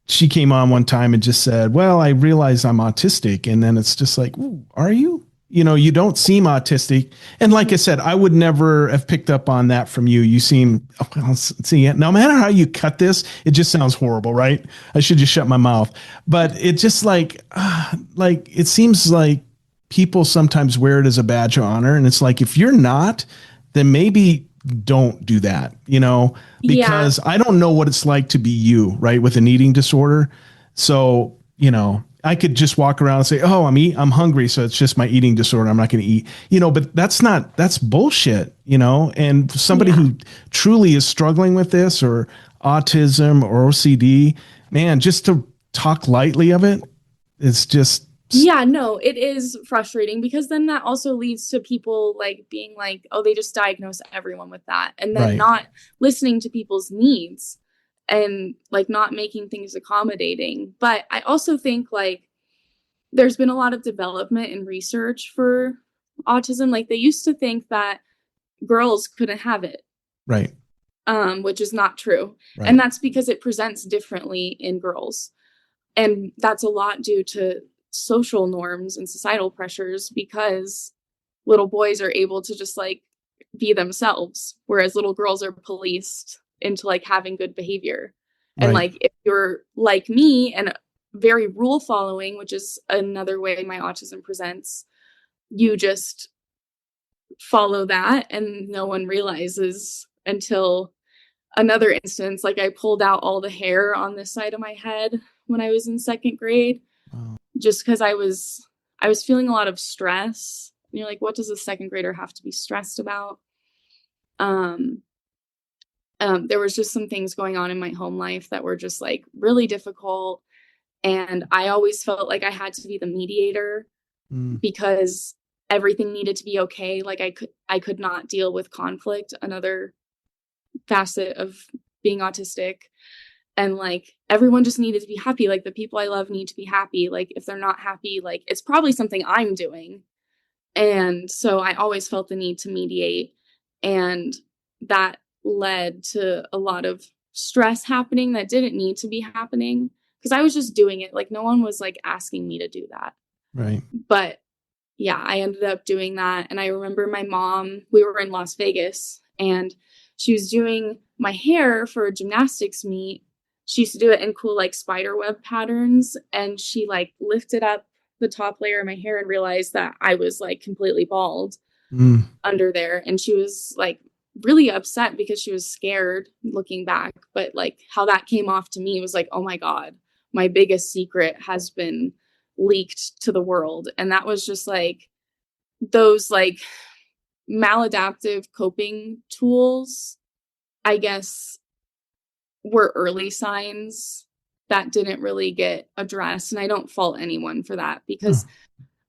she came on one time and just said, well, I realize I'm autistic. And then it's just like, ooh, are you? You know, you don't seem autistic. And like I said, I would never have picked up on that from you. You seem, well, see, no matter how you cut this, it just sounds horrible, right? I should just shut my mouth. But it just like it seems like people sometimes wear it as a badge of honor. And it's like, if you're not, then maybe don't do that, you know, because I don't know what it's like to be you, right, with an eating disorder. So, you know, I could just walk around and say, oh, I'm hungry, so it's just my eating disorder, I'm not going to eat, you know, but that's bullshit, you know. And somebody who truly is struggling with this or autism or OCD, man, just to talk lightly of it, it's just, yeah, no, it is frustrating because then that also leads to people like being like, oh, they just diagnose everyone with that, and then not listening to people's needs and like not making things accommodating. But I also think like there's been a lot of development and research for autism. Like they used to think that girls couldn't have it. Right. Which is not true. Right. And that's because it presents differently in girls. And that's a lot due to social norms and societal pressures, because little boys are able to just like be themselves, whereas little girls are policed into like having good behavior. And like if you're like me and very rule following, which is another way my autism presents, you just follow that and no one realizes until another instance. Like I pulled out all the hair on this side of my head when I was in second grade. Wow. Just because I was feeling a lot of stress. And you're like, what does a second grader have to be stressed about? There was just some things going on in my home life that were just like really difficult. And I always felt like I had to be the mediator because everything needed to be okay. Like I could not deal with conflict, another facet of being autistic. And like everyone just needed to be happy. Like the people I love need to be happy. Like if they're not happy, like it's probably something I'm doing. And so I always felt the need to mediate. And that led to a lot of stress happening that didn't need to be happening because I was just doing it. Like no one was like asking me to do that. Right. But yeah, I ended up doing that. And I remember my mom, we were in Las Vegas and she was doing my hair for a gymnastics meet. She used to do it in cool like spider web patterns. And she like lifted up the top layer of my hair and realized that I was like completely bald under there. And she was like really upset because she was scared looking back. But like how that came off to me was like, oh my God, my biggest secret has been leaked to the world. And that was just like those like maladaptive coping tools, I guess, were early signs that didn't really get addressed. And I don't fault anyone for that because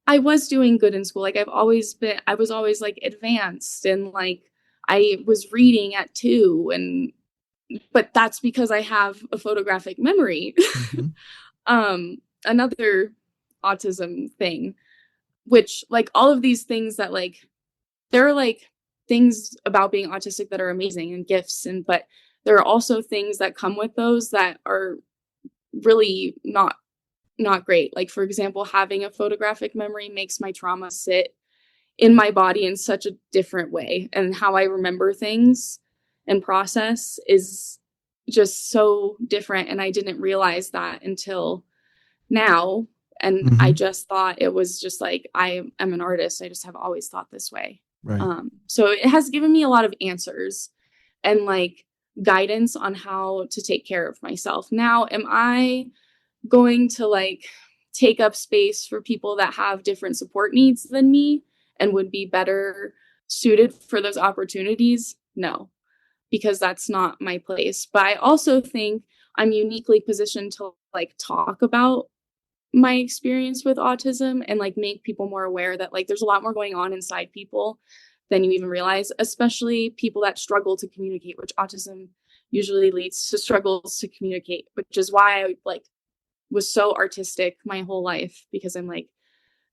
I was doing good in school. Like I was always like advanced and like I was reading at 2 but that's because I have a photographic memory. Another autism thing. which like all of these things that like, there are like things about being autistic that are amazing and gifts, and but there are also things that come with those that are really not great. Like, for example, having a photographic memory makes my trauma sit in my body in such a different way, and how I remember things and process is just so different, and I didn't realize that until now. And I just thought it was just like, I am an artist, I just have always thought this way. Right. So it has given me a lot of answers and like guidance on how to take care of myself. Now, am I going to like take up space for people that have different support needs than me and would be better suited for those opportunities? No, because that's not my place. But I also think I'm uniquely positioned to like talk about my experience with autism and like make people more aware that like there's a lot more going on inside people than you even realize, especially people that struggle to communicate, which autism usually leads to struggles to communicate, which is why I like was so artistic my whole life, because I'm like,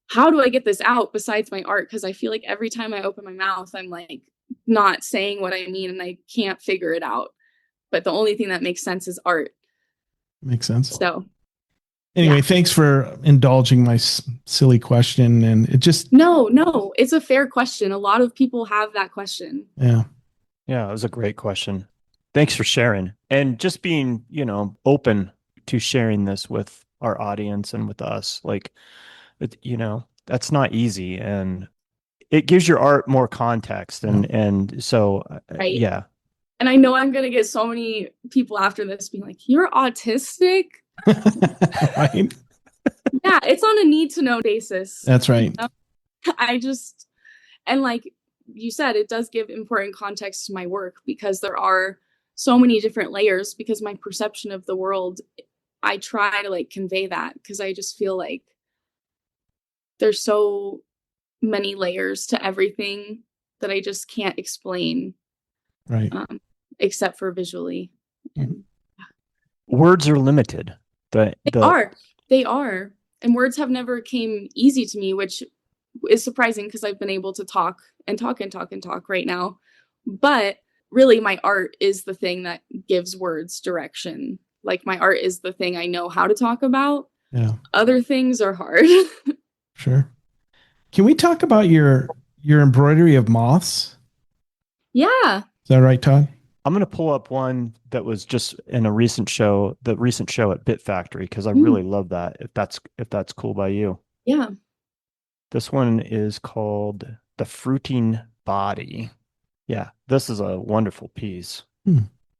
how do I get this out besides my art? Because I feel like every time I open my mouth, I'm like not saying what I mean and I can't figure it out. But the only thing that makes sense is art. Makes sense. So anyway, yeah. Thanks for indulging my silly question. And it just, no, it's a fair question. A lot of people have that question. yeah. Yeah, it was a great question. Thanks for sharing and just being, open to sharing this with our audience and with us. Like, that's not easy, and it gives your art more context. And so, right. Yeah. And I know I'm going to get so many people after this being like, you're autistic? Right. Yeah, it's on a need to know basis. That's right. And like you said, it does give important context to my work because there are so many different layers, because my perception of the world, I try to like convey that because I just feel like there's so many layers to everything that I just can't explain. Right. Except for visually. And words are limited. They are. And words have never came easy to me, which is surprising because I've been able to talk right now. But really, my art is the thing that gives words direction. Like, my art is the thing I know how to talk about. Yeah. Other things are hard. Sure. Can we talk about your embroidery of moths? Yeah. Is that right, Todd? I'm going to pull up one that was just in the recent show at Bit Factory, because I really love that. If that's cool by you. Yeah. This one is called The Fruiting Body. Yeah, this is a wonderful piece.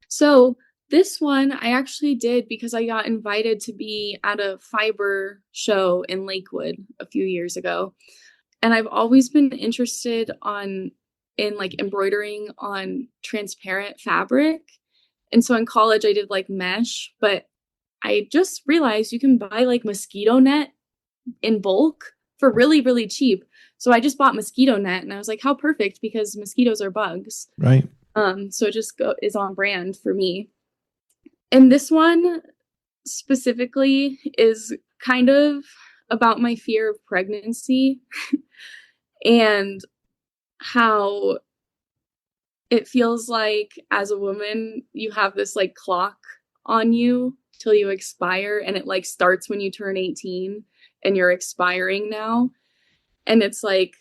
So this one I actually did because I got invited to be at a fiber show in Lakewood a few years ago. And I've always been interested in like embroidering on transparent fabric. And so in college I did like mesh, but I just realized you can buy like mosquito net in bulk for really, really cheap. So I just bought mosquito net and I was like, how perfect, because mosquitoes are bugs. Right. So it just is on brand for me. And this one specifically is kind of about my fear of pregnancy and how it feels like as a woman, you have this like clock on you till you expire, and it like starts when you turn 18 and you're expiring now. And it's like,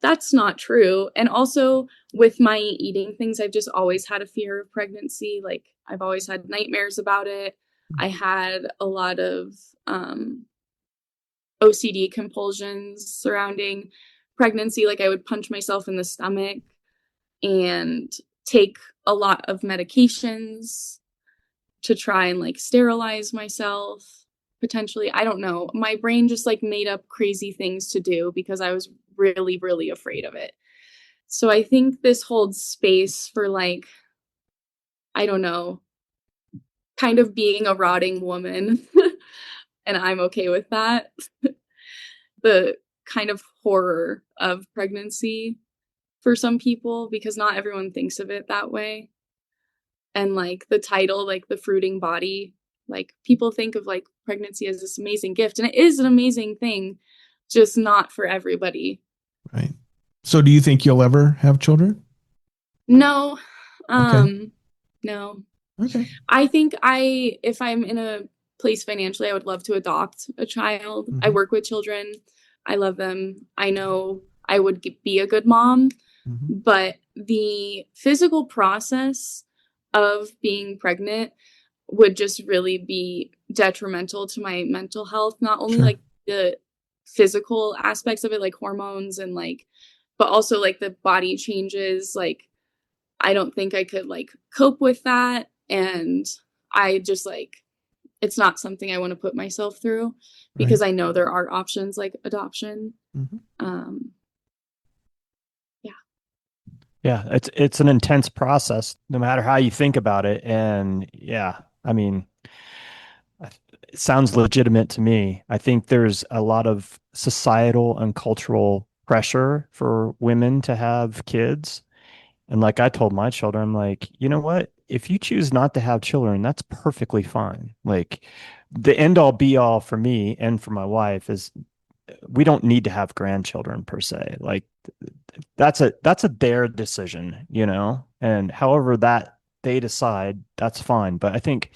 that's not true. And also with my eating things, I've just always had a fear of pregnancy. Like, I've always had nightmares about it. I had a lot of OCD compulsions surrounding pregnancy. Like, I would punch myself in the stomach and take a lot of medications to try and like sterilize myself, potentially. I don't know. My brain just like made up crazy things to do because I was really, really afraid of it. So I think this holds space for like, I don't know, kind of being a rotting woman. And I'm okay with that. The kind of horror of pregnancy for some people, because not everyone thinks of it that way. And like the title, like The Fruiting Body, like people think of like pregnancy as this amazing gift, and it is an amazing thing just not for everybody. Right. So do you think you'll ever have children? No. Okay. No. Okay. I think if I'm in a place financially, I would love to adopt a child. I Mhm. work with children. I love them. I know I would be a good mom, Mhm. but the physical process of being pregnant would just really be detrimental to my mental health. Not only Sure. like the physical aspects of it, like hormones and like, but also like the body changes. Like, I don't think I could like cope with that. And I just like, it's not something I want to put myself through Right. because I know there are options like adoption. Mhm. Yeah. Yeah, it's an intense process, no matter how you think about it. And yeah, I mean, it sounds legitimate to me. I think there's a lot of societal and cultural pressure for women to have kids. And like I told my children, I'm like, you know what? If you choose not to have children, that's perfectly fine. Like the end all be all for me and for my wife is we don't need to have grandchildren per se. Like that's a their decision, you know? And however that they decide, that's fine. But I think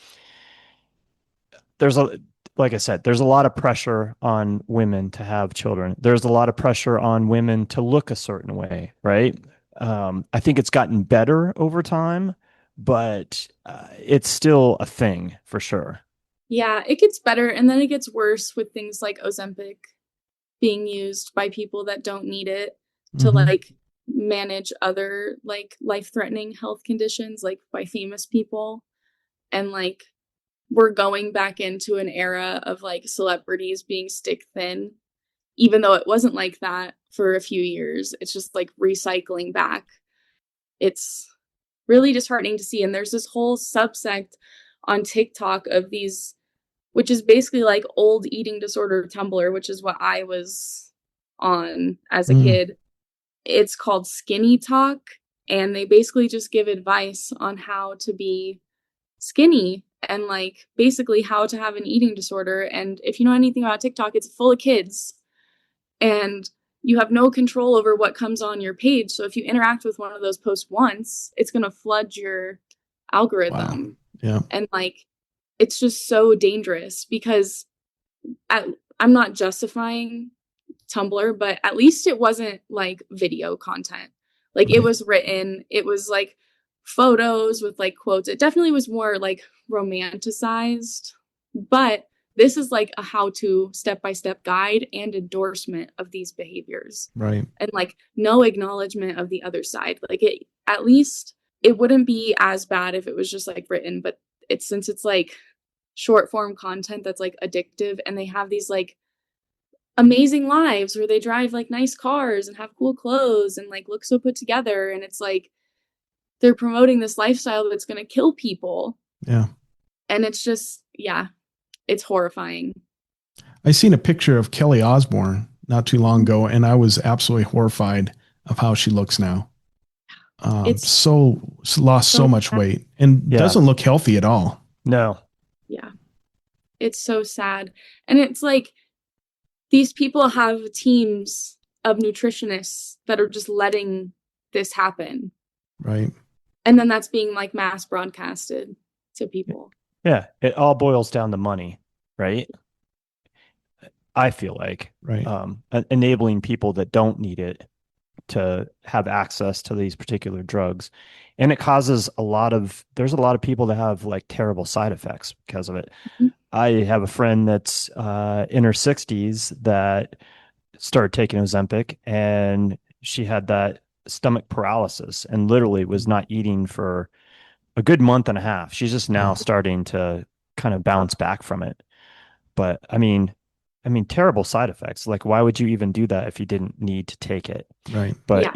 there's a like I said, there's a lot of pressure on women to have children. There's a lot of pressure on women to look a certain way, right? I think it's gotten better over time, but it's still a thing for sure. Yeah, it gets better and then it gets worse with things like Ozempic being used by people that don't need it to Mhm. like manage other like life-threatening health conditions like by famous people. And like we're going back into an era of like celebrities being stick thin, even though it wasn't like that for a few years. It's just like recycling back. It's really disheartening to see. And there's this whole subsect on TikTok of these, which is basically like old eating disorder Tumblr, which is what I was on as a Mm. kid. It's called Skinny Talk. And they basically just give advice on how to be skinny and like basically how to have an eating disorder. And if you know anything about TikTok, it's full of kids and you have no control over what comes on your page. So if you interact with one of those posts once, it's going to flood your Wow. algorithm. Yeah. And like, it's just so dangerous because at, I'm not justifying Tumblr, but at least it wasn't like video content. Like it Right. was written, it was like photos with like quotes. It definitely was more like romanticized, but this is like a how to step by step guide and endorsement of these behaviors Right. and like no acknowledgement of the other side. Like it, at least it wouldn't be as bad if it was just like written, but it's since it's like short form content that's like addictive and they have these like amazing lives where they drive like nice cars and have cool clothes and like look so put together and it's like they're promoting this lifestyle that's going to kill people Yeah. and it's just yeah, it's horrifying. I seen a picture of Kelly Osbourne not too long ago, and I was absolutely horrified of how she looks now. It's So lost so so much sad. weight and Yeah. doesn't look healthy at all. No. Yeah, it's so sad. And it's like these people have teams of nutritionists that are just letting this happen. Right. And then that's being like mass broadcasted to people. Yeah, it all boils down to money, right? I feel like Right. enabling people that don't need it to have access to these particular drugs. And it causes there's a lot of people that have like terrible side effects because of it. Mhm. I have a friend that's in her 60s that started taking Ozempic and she had that stomach paralysis and literally was not eating for a good month and a half. She's just now Wow. starting to kind of bounce back from it. But I mean, terrible side effects. Like, why would you even do that if you didn't need to take it? Right. But Yeah.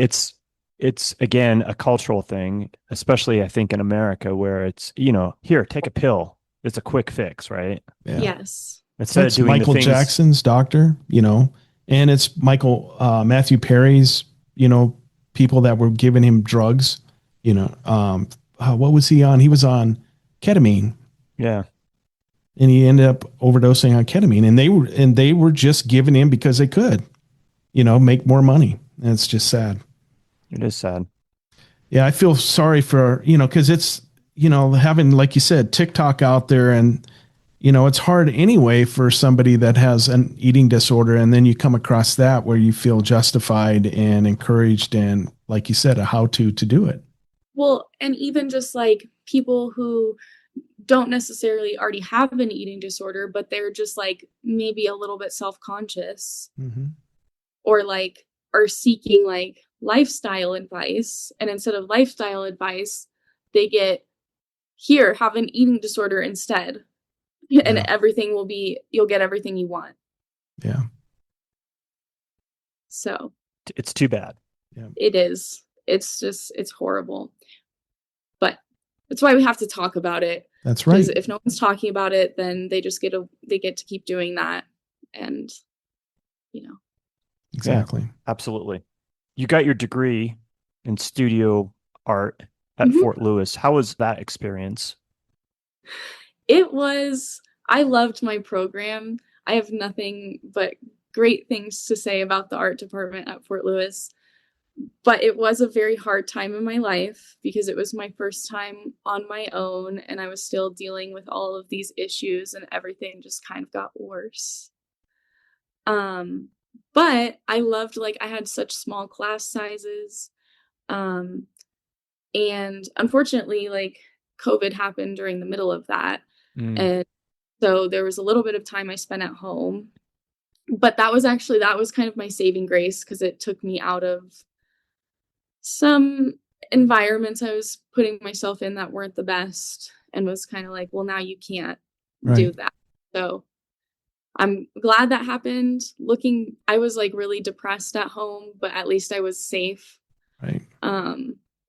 it's again a cultural thing, especially I think in America where it's, you know, here, take a pill. It's a quick fix, right? Yeah. Yes. Instead of That's doing the Michael things, Jackson's doctor, and it's Matthew Perry's, people that were giving him drugs, what was he on? He was on ketamine. yeah. and he ended up overdosing on ketamine, and they were just giving in because they could, make more money. And it's just sad. It is sad. Yeah, I feel sorry for, because it's, having, like you said, TikTok out there, and, it's hard anyway for somebody that has an eating disorder. And then you come across that where you feel justified and encouraged and, like you said, a how-to do it. Well, and even just like people who don't necessarily already have an eating disorder, but they're just like maybe a little bit self-conscious, or like are seeking like lifestyle advice. And instead of lifestyle advice, they get, here, have an eating disorder instead. And everything will be, you'll get everything you want. Yeah. So it's too bad. Yeah. It is. It's horrible. But that's why we have to talk about it. That's right. Because if no one's talking about it, then they just get to keep doing that. And, Exactly. Yeah, absolutely. You got your degree in studio art at Fort Lewis. How was that experience? I loved my program. I have nothing but great things to say about the art department at Fort Lewis. But it was a very hard time in my life because it was my first time on my own, and I was still dealing with all of these issues, and everything just kind of got worse. But I loved, like, I had such small class sizes. And unfortunately, like, COVID happened during the middle of that. And so there was a little bit of time I spent at home. But that was kind of my saving grace, because it took me out of some environments I was putting myself in that weren't the best, and was kind of like, well, now you can't do that. So I'm glad that happened. I was like really depressed at home, but at least I was safe. Right.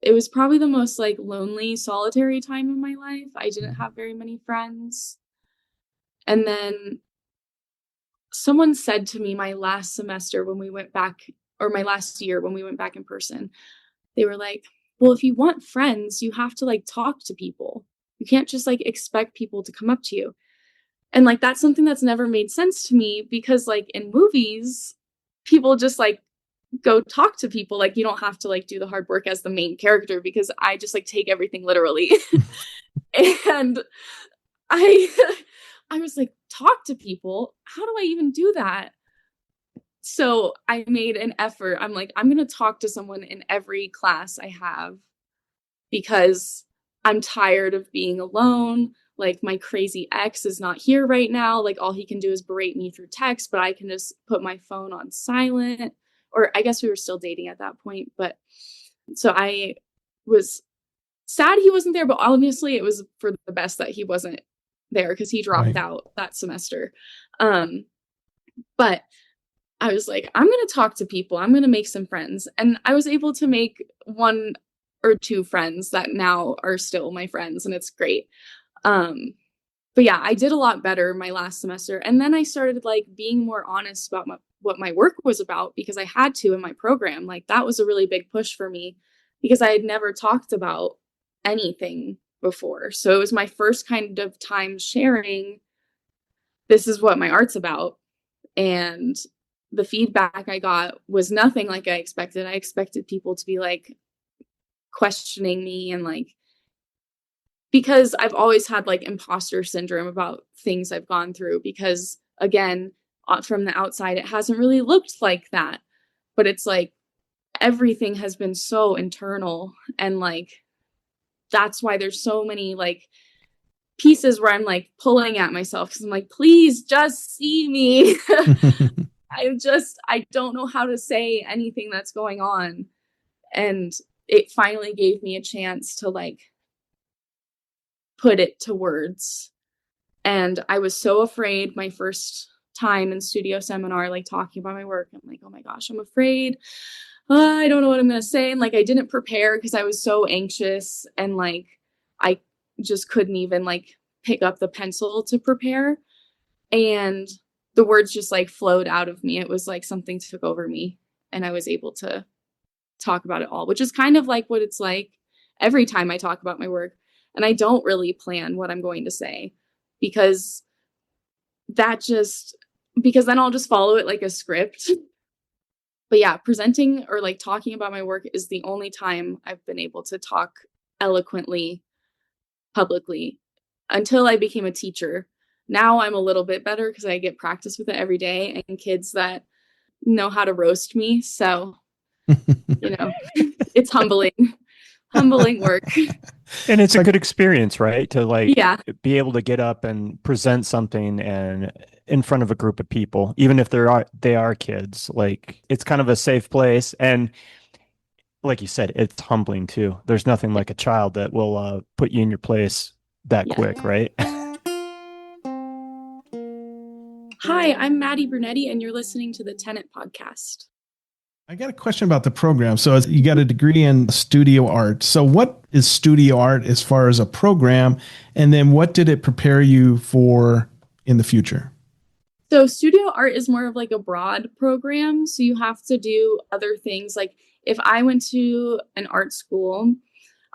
It was probably the most like lonely, solitary time in my life. I didn't have very many friends. And then someone said to me my last semester when we went back, or my last year when we went back in person, they were like, well, if you want friends, you have to like talk to people. You can't just like expect people to come up to you. And like, that's something that's never made sense to me, because like in movies, people just like go talk to people. Like, you don't have to like do the hard work as the main character, because I just like take everything literally. And I was like, talk to people? How do I even do that? So I made an effort. I'm like, I'm going to talk to someone in every class I have, because I'm tired of being alone. Like, my crazy ex is not here right now. Like, all he can do is berate me through text, but I can just put my phone on silent. Or I guess we were still dating at that point. But so I was sad he wasn't there, but obviously it was for the best that he wasn't there, because he dropped out that semester. But I was like, I'm going to talk to people. I'm going to make some friends. And I was able to make 1 or 2 friends that now are still my friends, and it's great. But yeah, I did a lot better my last semester. And then I started like being more honest about what my work was about, because I had to in my program. Like, that was a really big push for me, because I had never talked about anything before. So it was my first kind of time sharing, this is what my art's about. And the feedback I got was nothing like I expected. I expected people to be like questioning me, and like, because I've always had like imposter syndrome about things I've gone through, because again, from the outside, it hasn't really looked like that, but it's like everything has been so internal. And like, that's why there's so many like pieces where I'm like pulling at myself, because I'm like, please just see me. I don't know how to say anything that's going on. And it finally gave me a chance to like put it to words. And I was so afraid my first time in studio seminar, like talking about my work. I'm like, oh my gosh, I'm afraid. I don't know what I'm going to say. And like, I didn't prepare because I was so anxious, and like, I just couldn't even like pick up the pencil to prepare. And the words just like flowed out of me. It was like something took over me, and I was able to talk about it all, which is kind of like what it's like every time I talk about my work. And I don't really plan what I'm going to say, because that just, because then I'll just follow it like a script. But yeah, presenting or like talking about my work is the only time I've been able to talk eloquently publicly until I became a teacher. Now I'm a little bit better because I get practice with it every day and kids that know how to roast me. So, it's humbling work. And it's a good experience, right? To like Yeah. be able to get up and present something and in front of a group of people, even if they are kids. Like it's kind of a safe place. And like you said, it's humbling too. There's nothing like a child that will put you in your place that Yeah. quick, right? Hi, I'm Madi Brunetti, and you're listening to the Tenant Podcast. I got a question about the program. So you got a degree in studio art. So what is studio art as far as a program? And then what did it prepare you for in the future? So studio art is more of like a broad program. So you have to do other things. Like if I went to an art school,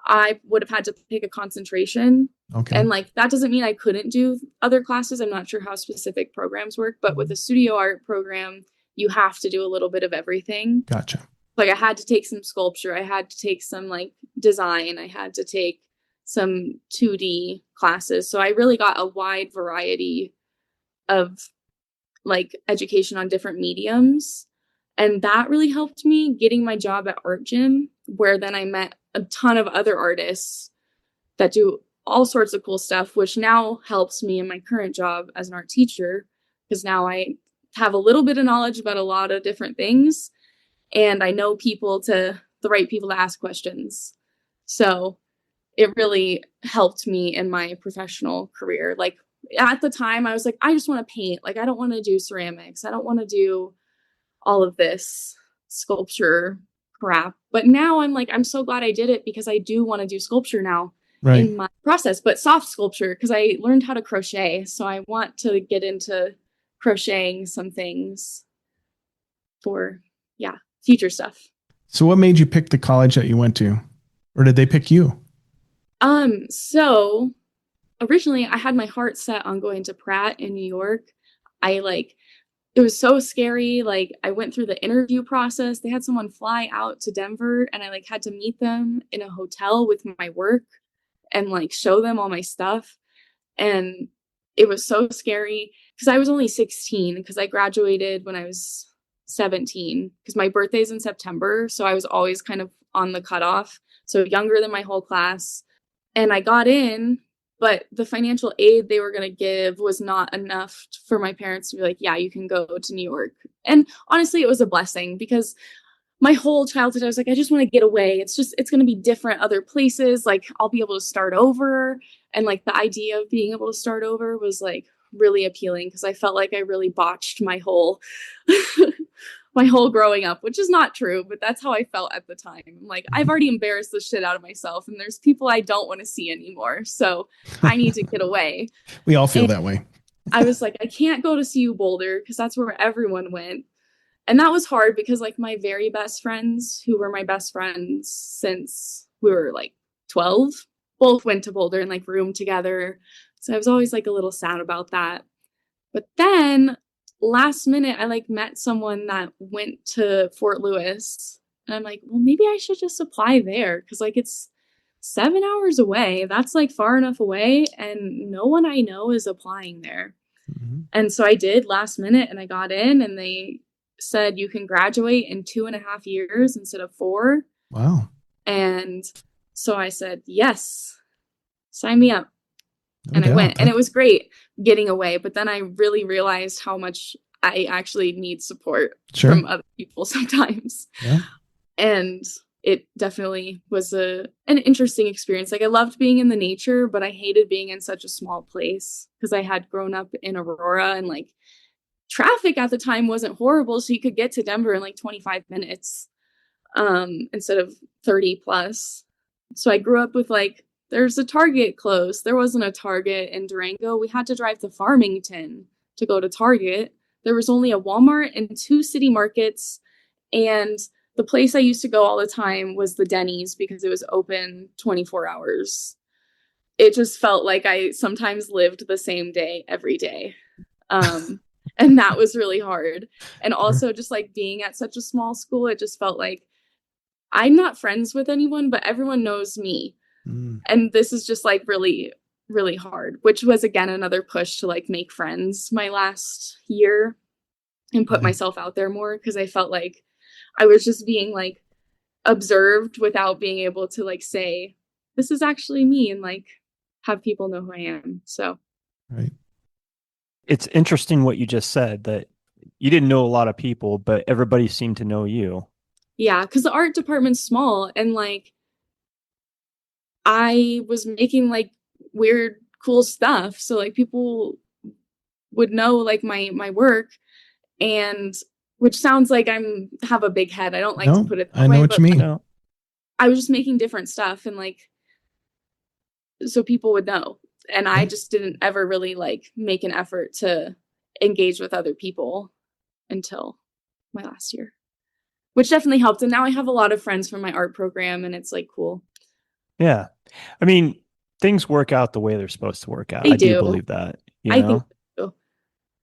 I would have had to pick a concentration. Okay. And like that doesn't mean I couldn't do other classes. I'm not sure how specific programs work, but with a studio art program, you have to do a little bit of everything. Gotcha. Like I had to take some sculpture, I had to take some like design, I had to take some 2D classes. So I really got a wide variety of like education on different mediums. And that really helped me getting my job at Art Gym, where then I met a ton of other artists that do all sorts of cool stuff, which now helps me in my current job as an art teacher, because now I have a little bit of knowledge about a lot of different things. And I know the right people to ask questions. So it really helped me in my professional career. Like at the time I was like, I just want to paint. Like, I don't want to do ceramics. I don't want to do all of this sculpture crap. But now I'm like, I'm so glad I did it because I do want to do sculpture now in my process, but soft sculpture, because I learned how to crochet. So I want to get into crocheting some things for, future stuff. So what made you pick the college that you went to? Or did they pick you? So originally I had my heart set on going to Pratt in New York. It was so scary. Like I went through the interview process. They had someone fly out to Denver and I like had to meet them in a hotel with my work and like show them all my stuff. And it was so scary because I was only 16 because I graduated when I was 17 because my birthday's in September. So I was always kind of on the cutoff. So younger than my whole class. And I got in, but the financial aid they were going to give was not enough for my parents to be like, yeah, you can go to New York. And honestly, it was a blessing because my whole childhood, I was like, I just want to get away. It's going to be different other places. Like I'll be able to start over. And like the idea of being able to start over was like really appealing because I felt like I really botched my whole my whole growing up, which is not true, but that's how I felt at the time. Like I've already embarrassed the shit out of myself and there's people I don't want to see anymore. So I need to get away. We all feel that way. I was like, I can't go to CU Boulder because that's where everyone went. And that was hard because like my very best friends, who were my best friends since we were like 12, both went to Boulder and like roomed together. So I was always like a little sad about that. But then last minute, I like met someone that went to Fort Lewis. And I'm like, well, maybe I should just apply there because like it's 7 hours away. That's like far enough away. And no one I know is applying there. Mm-hmm. And so I did last minute and I got in and they said you can graduate in 2.5 years instead of 4. Wow. And so I said, yes, sign me up. And I went and it was great getting away. But then I really realized how much I actually need support from other people sometimes. Yeah. And it definitely was an interesting experience. Like I loved being in the nature, but I hated being in such a small place because I had grown up in Aurora and like traffic at the time wasn't horrible. So you could get to Denver in like 25 minutes instead of 30 plus. So I grew up with like, there's a Target close. There wasn't a Target in Durango. We had to drive to Farmington to go to Target. There was only a Walmart and 2 city markets. And the place I used to go all the time was the Denny's because it was open 24 hours. It just felt like I sometimes lived the same day every day. And that was really hard. And also just like being at such a small school, it just felt like I'm not friends with anyone, but everyone knows me. And this is just like really, really hard, which was again another push to like make friends my last year and put myself out there more, because I felt like I was just being like observed without being able to like say, this is actually me, and like have people know who I am. So Right. It's interesting what you just said, that you didn't know a lot of people, but everybody seemed to know you. yeah, because the art department's small, and like I was making like weird, cool stuff. So like people would know like my work, and which sounds like I'm have a big head. I don't like to No, put it I that know way, what you but like, mean. No. I was just making different stuff, and like so people would know. And I just didn't ever really like make an effort to engage with other people until my last year, which definitely helped. And now I have a lot of friends from my art program, and it's like cool. Yeah. I mean, things work out the way they're supposed to work out. They I do do. believe that, you I think know? so.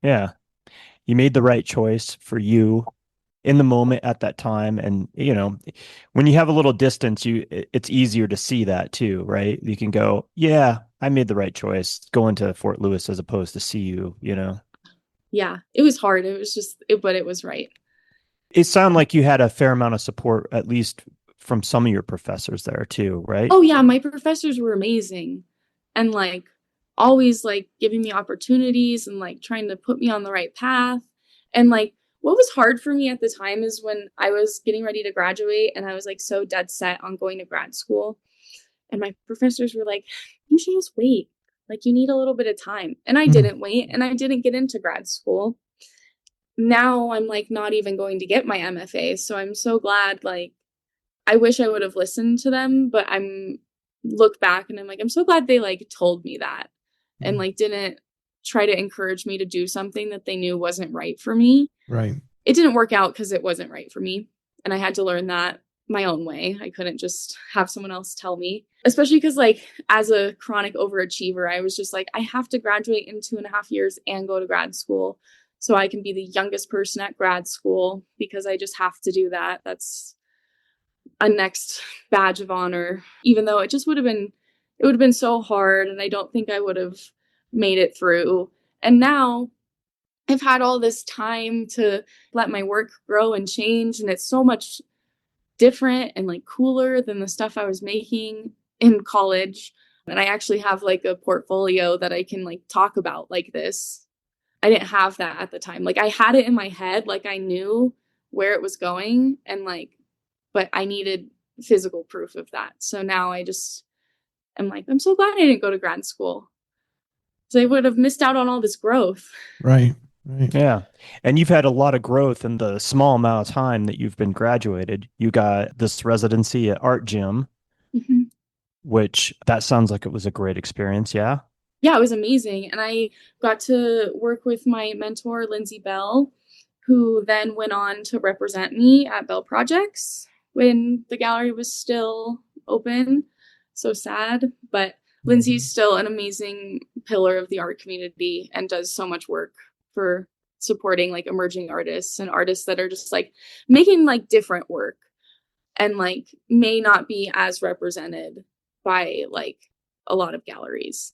Yeah. You made the right choice for you in the moment at that time. And, when you have a little distance, it's easier to see that too, right? You can go, yeah, I made the right choice going to Fort Lewis as opposed to CU, Yeah, it was hard. It was just, but it was right. It sounded like you had a fair amount of support, at least from some of your professors there too, right? Oh yeah, my professors were amazing, and like always like giving me opportunities and like trying to put me on the right path. And like what was hard for me at the time is when I was getting ready to graduate and I was like so dead set on going to grad school, and my professors were like, you should just wait. Like you need a little bit of time. And I didn't wait, and I didn't get into grad school. Now I'm like not even going to get my MFA, so I'm so glad. Like I wish I would have listened to them, but I'm look back and I'm like, I'm so glad they like told me that and like didn't try to encourage me to do something that they knew wasn't right for me. Right. It didn't work out because it wasn't right for me. And I had to learn that my own way. I couldn't just have someone else tell me, especially because like as a chronic overachiever, I was just like, I have to graduate in 2.5 years and go to grad school so I can be the youngest person at grad school, because I just have to do that. That's a next badge of honor, even though it would have been so hard, and I don't think I would have made it through. And now I've had all this time to let my work grow and change, and it's so much different and like cooler than the stuff I was making in college. And I actually have like a portfolio that I can like talk about like this. I didn't have that at the time. Like I had it in my head, like I knew where it was going, and like, but I needed physical proof of that. So now I just am like, I'm so glad I didn't go to grad school, so I would have missed out on all this growth. Right. Right. Yeah. And you've had a lot of growth in the small amount of time that you've been graduated. You got this residency at Art Gym, Mhm. which that sounds like it was a great experience. Yeah. Yeah, it was amazing. And I got to work with my mentor, Lindsay Bell, who then went on to represent me at Bell Projects when the gallery was still open. So sad. But Lindsay's still an amazing pillar of the art community and does so much work for supporting like emerging artists and artists that are just like making like different work and like may not be as represented by like a lot of galleries.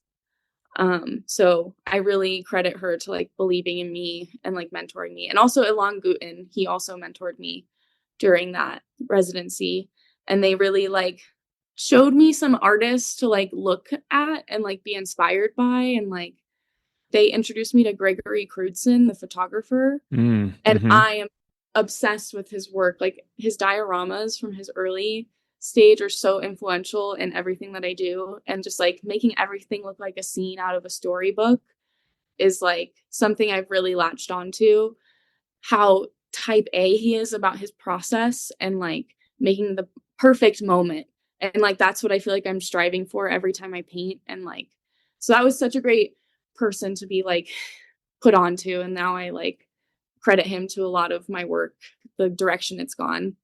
So I really credit her to like believing in me and like mentoring me. And also Ilan Gutin, he also mentored me during that residency. And they really like showed me some artists to like look at and like be inspired by. And like they introduced me to Gregory Crewdson, the photographer. And Mm-hmm. I am obsessed with his work. Like his dioramas from his early stage are so influential in everything that I do. And just like making everything look like a scene out of a storybook is like something I've really latched onto. How type A he is about his process and like making the perfect moment. And like that's what I feel like I'm striving for every time I paint. And like, so that was such a great person to be like put onto. And now I like credit him to a lot of my work, the direction it's gone.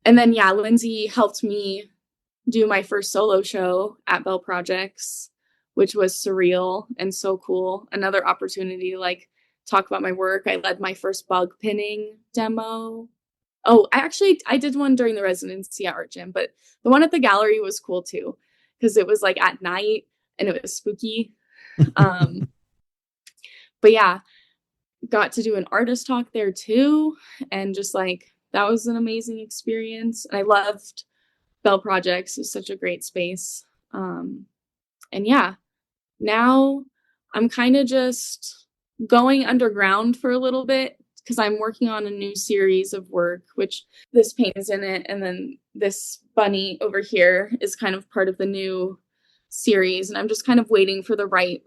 And then, yeah, Lindsay helped me do my first solo show at Bell Projects, which was surreal and so cool. Another opportunity to like talk about my work. I led my first bug pinning demo. Oh, I did one during the residency at Art Gym, but the one at the gallery was cool too, because it was like at night and it was spooky. But yeah, got to do an artist talk there too. And just like, that was an amazing experience. And I loved Bell Projects. It was such a great space. And yeah, now I'm kind of just going underground for a little bit because I'm working on a new series of work, which this paint is in it. And then this bunny over here is kind of part of the new series. And I'm just kind of waiting for the right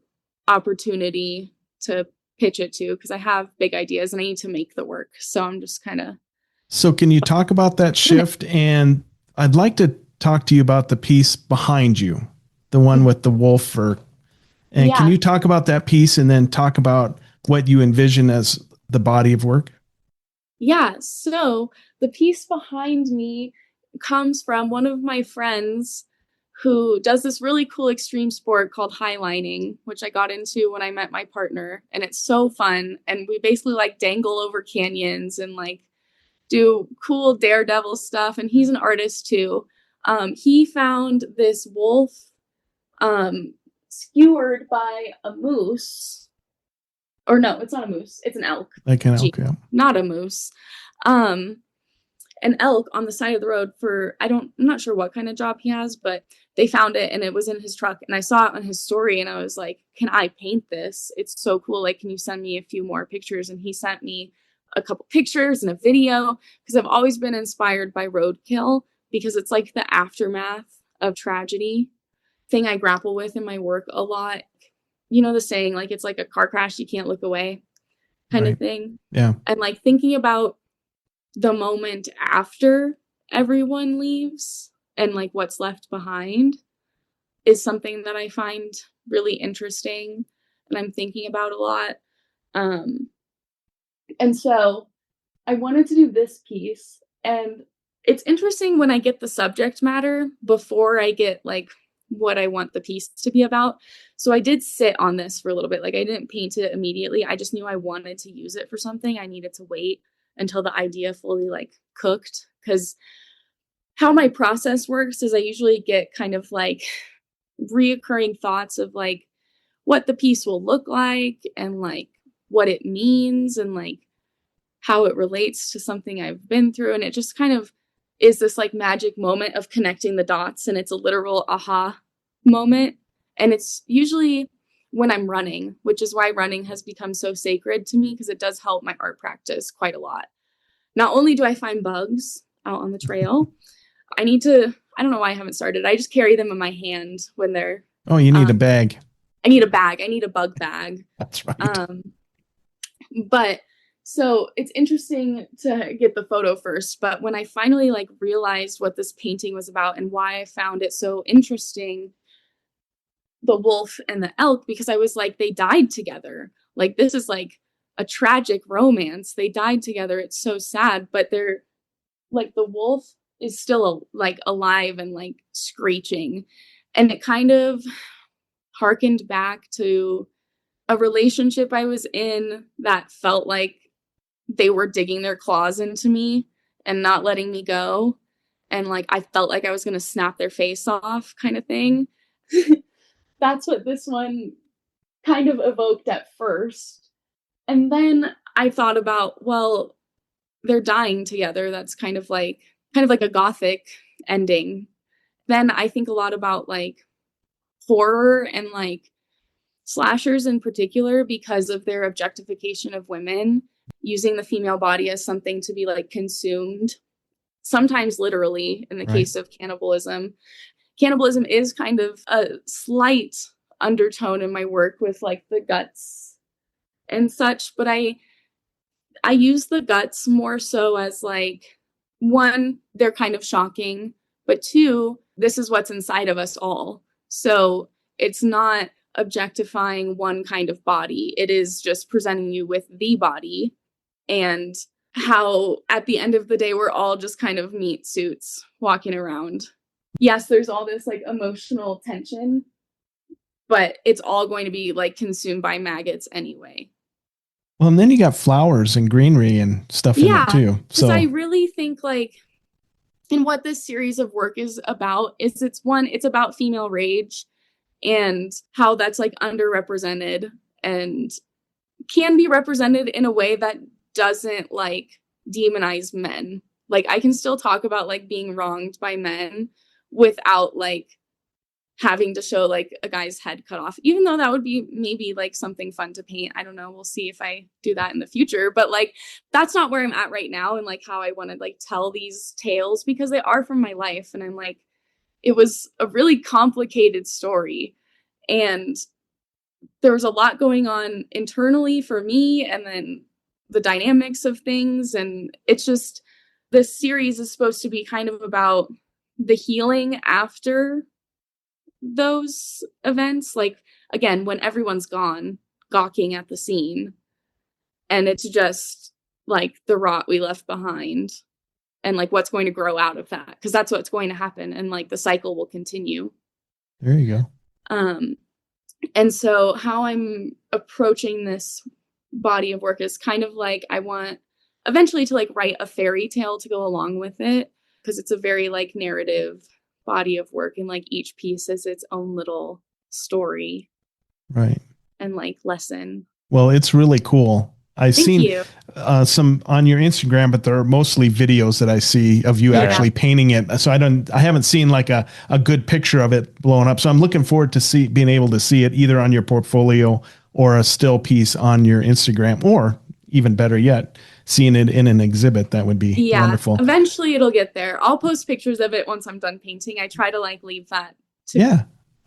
opportunity to pitch it to, because I have big ideas and I need to make the work. So I'm just kind of. So can you talk about that shift? And I'd like to talk to you about the piece behind you, the one with the wolf and can you talk about that piece and then talk about what you envision as the body of work? Yeah. So the piece behind me comes from one of my friends who does this really cool extreme sport called highlining, which I got into when I met my partner. And it's so fun. And we basically like dangle over canyons and like do cool daredevil stuff. And he's an artist too. He found this wolf skewered by a moose. Or no, it's not a moose. It's an elk. Like an elk, yeah. Not a moose. An elk on the side of the road I'm not sure what kind of job he has, but they found it and it was in his truck. And I saw it on his story and I was like, can I paint this? It's so cool. Like, can you send me a few more pictures? And he sent me a couple pictures and a video, because I've always been inspired by roadkill, because it's like the aftermath of tragedy thing I grapple with in my work a lot. You know, the saying, like, it's like a car crash, you can't look away kind of thing. Yeah. And like thinking about the moment after everyone leaves and like what's left behind is something that I find really interesting and I'm thinking about a lot. And so I wanted to do this piece, and it's interesting when I get the subject matter before I get like what I want the piece to be about. So I did sit on this for a little bit. Like, I didn't paint it immediately. I just knew I wanted to use it for something. I needed to wait until the idea fully like cooked, because how my process works is I usually get kind of like reoccurring thoughts of like what the piece will look like and like what it means and like how it relates to something I've been through. And it just kind of is this like magic moment of connecting the dots, and it's a literal aha moment. And it's usually when I'm running, which is why running has become so sacred to me, because it does help my art practice quite a lot. Not only do I find bugs out on the trail, I don't know why I haven't started. I just carry them in my hand when they're. Oh, you need a bag. I need a bag. I need a bug bag. That's right. But so it's interesting to get the photo first. But when I finally like realized what this painting was about and why I found it so interesting, the wolf and the elk, because I was like, they died together. Like, this is like a tragic romance. They died together. It's so sad, but they're like, the wolf is still like alive and like screeching. And it kind of harkened back to a relationship I was in that felt like they were digging their claws into me and not letting me go. And like, I felt like I was going to snap their face off kind of thing. That's what this one kind of evoked at first. And then I thought about, well, they're dying together. That's kind of like a gothic ending. Then I think a lot about like horror and like slashers in particular, because of their objectification of women, using the female body as something to be like consumed, sometimes literally in the case of cannibalism. Cannibalism is kind of a slight undertone in my work with like the guts and such, but I use the guts more so as like, one, they're kind of shocking, but two, this is what's inside of us all. So it's not objectifying one kind of body. It is just presenting you with the body, and how at the end of the day, we're all just kind of meat suits walking around. Yes, there's all this like emotional tension but it's all going to be like consumed by maggots anyway. Well, and then you got flowers and greenery and stuff in it Yeah, too. because So I really think like, and what this series of work is about is it's about female rage and how that's like underrepresented and can be represented in a way that doesn't like demonize men. Like I can still talk about like being wronged by men without like having to show like a guy's head cut off, even though that would be maybe like something fun to paint. I don't know. We'll see if I do that in the future. But like that's not where I'm at right now and like how I want to like tell these tales because they are from my life. And I'm like, it was a really complicated story. And there was a lot going on internally for me and then the dynamics of things. And it's just this series is supposed to be kind of about the healing after those events, like again when everyone's gone gawking at the scene and it's just like the rot we left behind and like what's going to grow out of that because that's what's going to happen and like the cycle will continue. there you go. And so how I'm approaching this body of work is kind of like I want eventually to like write a fairy tale to go along with it because it's a very like narrative body of work and like each piece is its own little story Right. and like lesson. Well, it's really cool. I've Thank seen you. some on your Instagram, but they're mostly videos that I see of you Yeah. actually painting it. So I haven't seen like a good picture of it blowing up. So I'm looking forward to being able to see it either on your portfolio or a still piece on your Instagram, or even better yet, seeing it in an exhibit. That would be wonderful. Eventually it'll get there. I'll post pictures of it once I'm done painting. I try to like leave that to Yeah.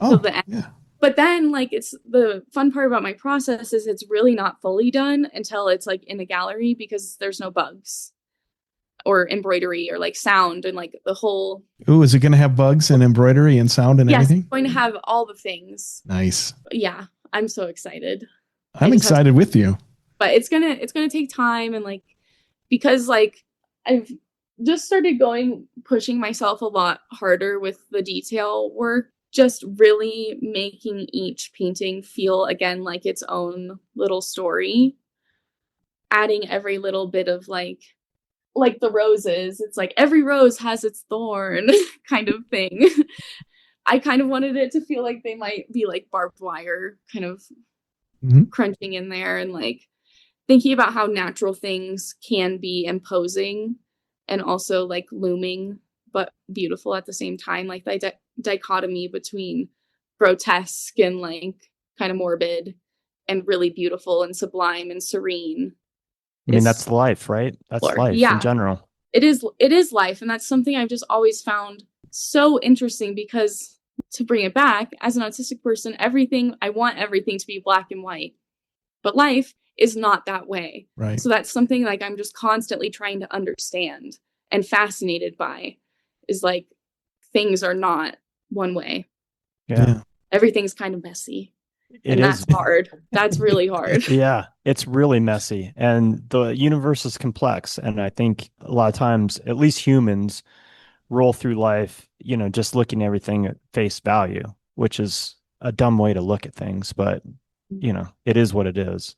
till Oh, the end. yeah. But then like it's the fun part about my process is it's really not fully done until it's like in a gallery because there's no bugs or embroidery or like sound and like the whole. Ooh, is it going to have bugs and embroidery and sound and Yes, everything? it's going to have all the things. Nice. Yeah, I'm so excited. I'm excited with you. But it's gonna take time and like because like I've just started pushing myself a lot harder with the detail work, just really making each painting feel again like its own little story, adding every little bit of like the roses, it's like every rose has its thorn kind of thing. I kind of wanted it to feel like they might be like barbed wire kind of crunching in there and like thinking about how natural things can be imposing and also like looming but beautiful at the same time, like the dichotomy between grotesque and like kind of morbid and really beautiful and sublime and serene. I mean, that's life, right? That's life in general. It is life. And that's something I've just always found so interesting because to bring it back, as an autistic person, I want everything to be black and white. But life is not that way. Right. So that's something like I'm just constantly trying to understand and fascinated by is like things are not one way. Yeah. Everything's kind of messy. That's hard. That's really hard. Yeah, it's really messy. And the universe is complex. And I think a lot of times, at least humans roll through life, just looking at everything at face value, which is a dumb way to look at things. But, it is what it is.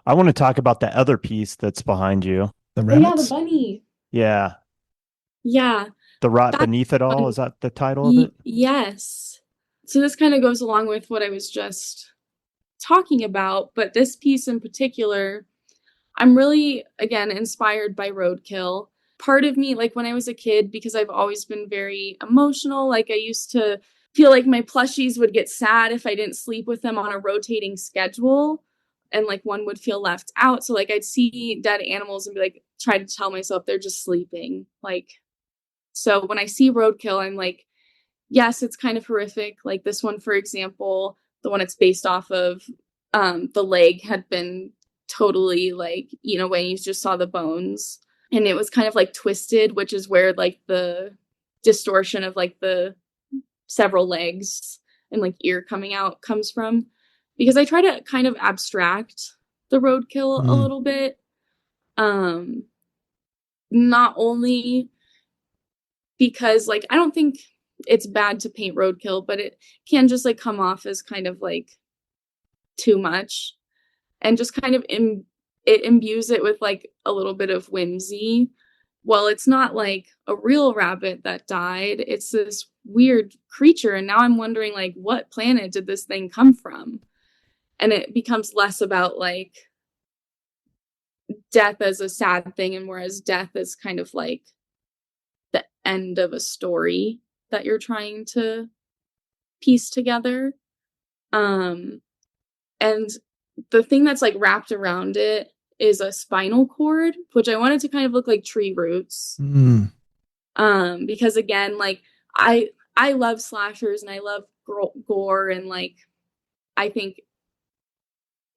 I want to talk about the other piece that's behind you. The rabbits? Yeah, the bunny. Yeah. Yeah. The Rot Beneath It All. Is that the title of it? Yes. So this kind of goes along with what I was just talking about, but this piece in particular, I'm really, again, inspired by roadkill. Part of me, like when I was a kid, because I've always been very emotional, like I used to feel like my plushies would get sad if I didn't sleep with them on a rotating schedule. And like one would feel left out. So like I'd see dead animals and be like, try to tell myself they're just sleeping. Like, so when I see roadkill, I'm like, yes, it's kind of horrific. Like this one, for example, the one it's based off of, the leg had been totally like, when you just saw the bones and it was kind of like twisted, which is where like the distortion of like the several legs and like ear coming out comes from. Because I try to kind of abstract the roadkill a little bit. Not only because like I don't think it's bad to paint roadkill, but it can just like come off as kind of like too much, and just kind of it imbues it with like a little bit of whimsy. Well, it's not like a real rabbit that died. It's this weird creature. And now I'm wondering, like, what planet did this thing come from? And it becomes less about like death as a sad thing, and whereas death is kind of like the end of a story that you're trying to piece together. And the thing that's like wrapped around it is a spinal cord, which I wanted to kind of look like tree roots. Because again, like I love slashers and I love gore, and like I think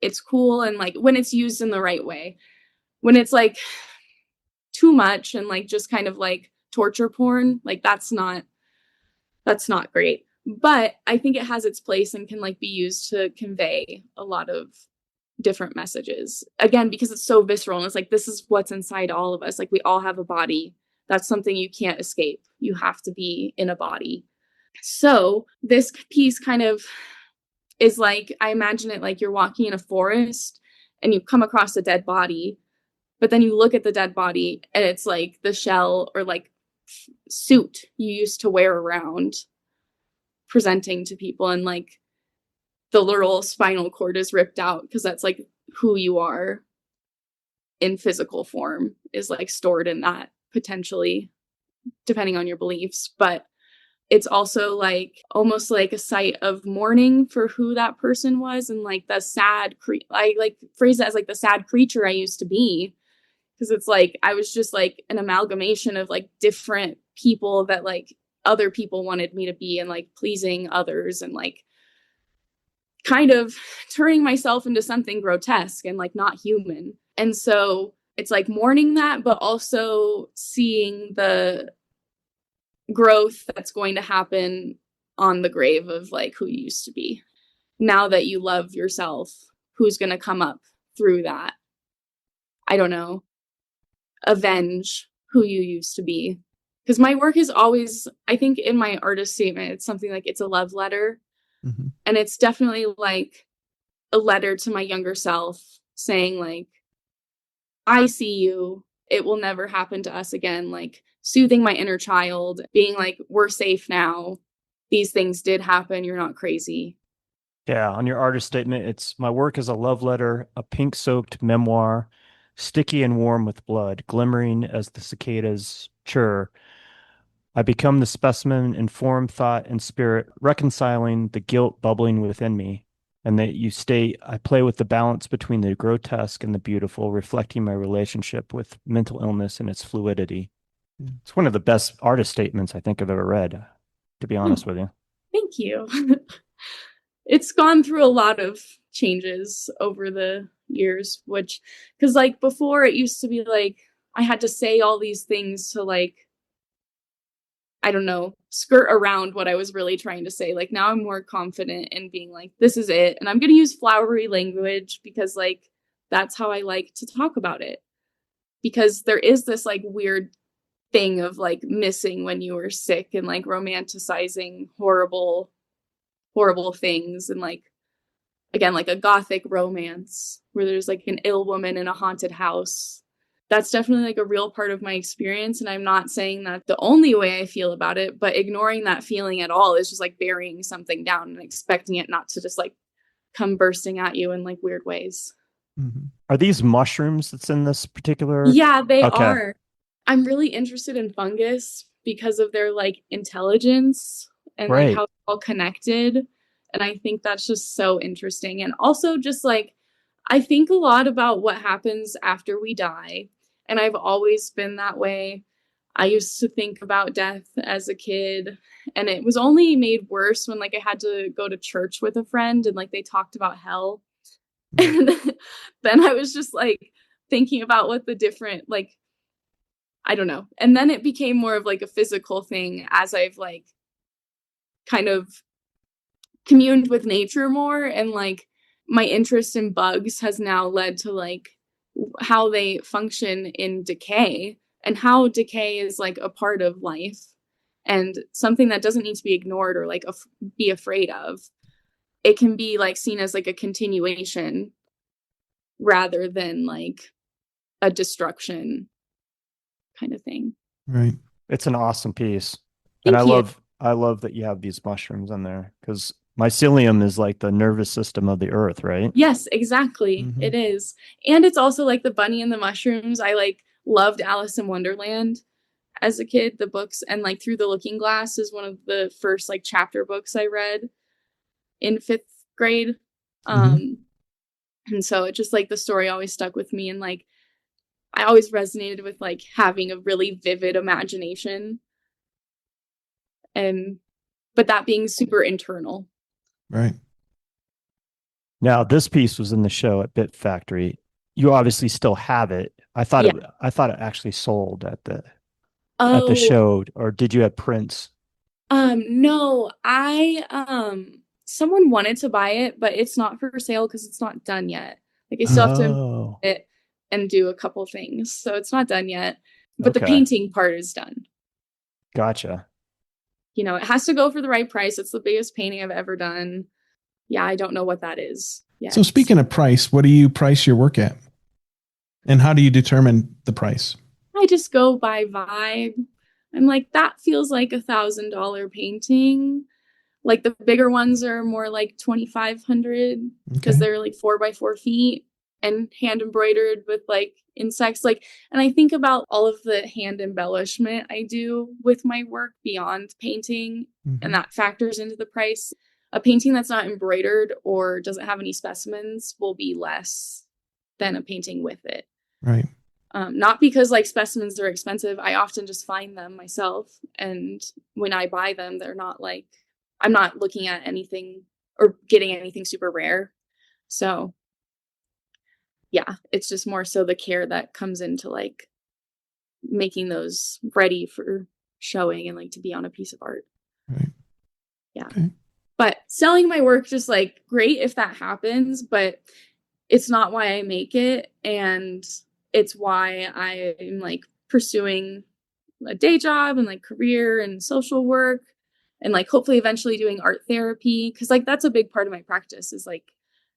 it's cool, and like when it's used in the right way. When it's like too much and like just kind of like torture porn, like that's not great. But I think it has its place and can like be used to convey a lot of different messages. Again, because it's so visceral, and it's like, this is what's inside all of us. Like, we all have a body. That's something you can't escape. You have to be in a body. So this piece kind of is like, I imagine it like you're walking in a forest and you come across a dead body, but then you look at the dead body and it's like the shell or like suit you used to wear around, presenting to people, and like the literal spinal cord is ripped out because that's like who you are in physical form, is like stored in that, potentially, depending on your beliefs. But it's also like almost like a site of mourning for who that person was, and like the sad I like phrase it as like the sad creature I used to be, because it's like I was just like an amalgamation of like different people that like other people wanted me to be, and like pleasing others, and like kind of turning myself into something grotesque and like not human. And so it's like mourning that, but also seeing the growth that's going to happen on the grave of like who you used to be. Now that you love yourself, who's going to come up through that? I don't know. Avenge who you used to be. Because my work is always, I think in my artist statement, it's something like it's a love letter. Mm-hmm. And it's definitely like a letter to my younger self saying like, I see you. It will never happen to us again. Like soothing my inner child, being like, we're safe now. These things did happen. You're not crazy. Yeah. On your artist statement, it's my work is a love letter, a pink soaked memoir, sticky and warm with blood, glimmering as the cicadas chirr. I become the specimen in form, thought, and spirit, reconciling the guilt bubbling within me. And that you state, I play with the balance between the grotesque and the beautiful, reflecting my relationship with mental illness and its fluidity. It's one of the best artist statements I think I've ever read, to be honest with you. Thank you. It's gone through a lot of changes over the years, which, because like before it used to be like, I had to say all these things to like, I don't know, skirt around what I was really trying to say. Like now I'm more confident in being like, this is it. And I'm going to use flowery language because like, that's how I like to talk about it. Because there is this like weird thing of like missing when you were sick and like romanticizing horrible things, and like, again, like a gothic romance where there's like an ill woman in a haunted house. That's definitely like a real part of my experience. And I'm not saying that the only way I feel about it, but ignoring that feeling at all is just like burying something down and expecting it not to just like come bursting at you in like weird ways. Mm-hmm. Are these mushrooms that's in this particular? Yeah, they are. I'm really interested in fungus because of their like intelligence and like how it's all connected. And I think that's just so interesting. And also just like, I think a lot about what happens after we die. And I've always been that way. I used to think about death as a kid, and it was only made worse when like I had to go to church with a friend and like they talked about hell. And then I was just like thinking about what the different, like, I don't know. And then it became more of like a physical thing as I've like kind of communed with nature more, and like my interest in bugs has now led to like how they function in decay and how decay is like a part of life, and something that doesn't need to be ignored or like be afraid of. It can be like seen as like a continuation rather than like a destruction kind of thing. Right. It's an awesome piece. And Thank you. I love that you have these mushrooms on there, because mycelium is like the nervous system of the earth, right? Yes, exactly. Mhm. It is. And it's also like the bunny and the mushrooms. I like loved Alice in Wonderland as a kid, the books, and like Through the Looking Glass is one of the first like chapter books I read in 5th grade. And so it just like the story always stuck with me, and like I always resonated with like having a really vivid imagination, and but that being super internal. Right. Now, this piece was in the show at Bit Factory. You obviously still have it. I thought Yeah. I thought it actually sold at the Oh, show, or did you have prints? no, someone wanted to buy it, but it's not for sale because it's not done yet. Like I still have to improve Oh, it and do a couple things, so it's not done yet. But the okay. painting part is done. Gotcha. You know, it has to go for the right price. It's the biggest painting I've ever done. Yeah, I don't know what that is yet. So speaking of price, what do you price your work at? And how do you determine the price? I just go by vibe. I'm like, that feels like $1,000 painting. Like the bigger ones are more like 2,500 because Okay. they're like 4 by 4 feet and hand embroidered with like insects. Like, and I think about all of the hand embellishment I do with my work beyond painting, and Mhm. that factors into the price. A painting that's not embroidered or doesn't have any specimens will be less than a painting with it. Right. Not because like specimens are expensive. I often just find them myself, and when I buy them, they're not like, I'm not looking at anything or getting anything super rare. So yeah, it's just more so the care that comes into like making those ready for showing and like to be on a piece of art. Right. Yeah. Okay. But selling my work, just like great if that happens, but it's not why I make it. And it's why I'm like pursuing a day job and like career and social work, and like hopefully eventually doing art therapy, because like that's a big part of my practice, is like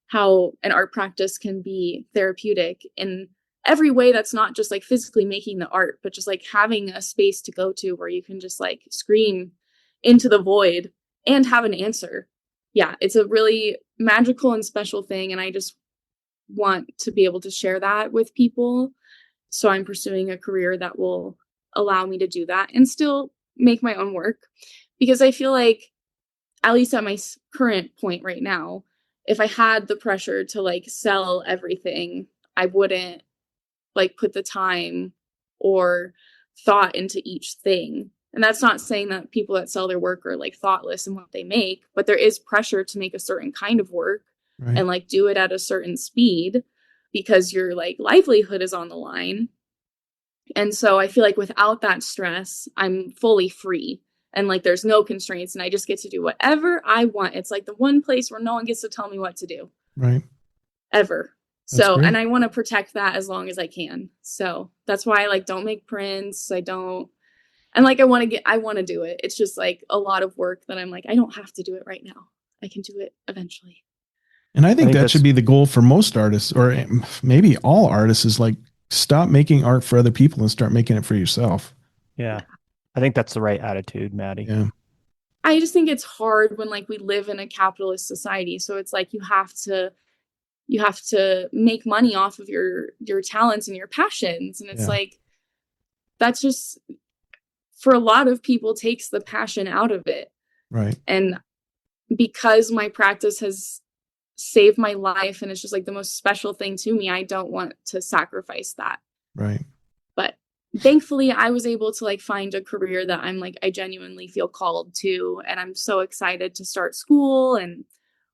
how an art practice can be therapeutic in every way that's not just like physically making the art, but just like having a space to go to where you can just like scream into the void and have an answer. Yeah, it's a really magical and special thing, and I just want to be able to share that with people. So I'm pursuing a career that will allow me to do that and still make my own work, because I feel like, at least at my current point right now, if I had the pressure to like sell everything, I wouldn't like put the time or thought into each thing. And that's not saying that people that sell their work are like thoughtless in what they make, but there is pressure to make a certain kind of work Right. and like do it at a certain speed because your like livelihood is on the line. And so I feel like without that stress, I'm fully free, and like there's no constraints, and I just get to do whatever I want. It's like the one place where no one gets to tell me what to do Right. ever. That's So, and great. I want to protect that as long as I can. So that's why I like don't make prints. I don't, and like I want to do it. It's just like a lot of work that I'm like, I don't have to do it right now. I can do it eventually. And I I think think that should that's, be the goal for most artists, or maybe all artists, is like stop making art for other people and start making it for yourself. yeah, I think that's the right attitude, Maddie. Yeah. I just think it's hard when like we live in a capitalist society. So it's like you have to make money off of your talents and your passions, and it's Yeah. like that's just, for a lot of people, takes the passion out of it. Right. And because my practice has saved my life and it's just like the most special thing to me, I don't want to sacrifice that. Right. But thankfully I was able to like find a career that I'm like I genuinely feel called to, and I'm so excited to start school and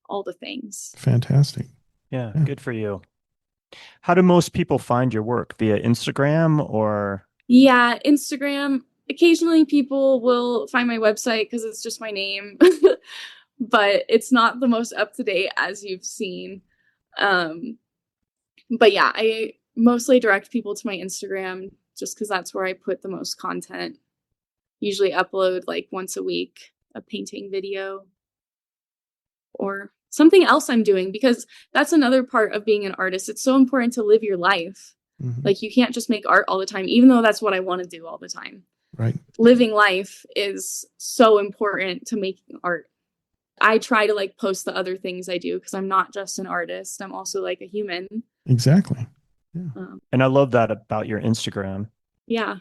all the things. Fantastic. Yeah, Yeah. good for you. How do most people find your work? Via Instagram or? Yeah, Instagram. Occasionally people will find my website because it's just my name, but it's not the most up to date, as you've seen. Um, but yeah, I mostly direct people to my Instagram just because that's where I put the most content. usually upload like once a week a painting video or something else I'm doing, because that's another part of being an artist. It's so important to live your life. Like, you can't just make art all the time, even though that's what I want to do all the time. Right. Living life is so important to making art. I try to like post the other things I do because I'm not just an artist. I'm also like a human. Exactly. Yeah. And I love that about your Instagram. Yeah.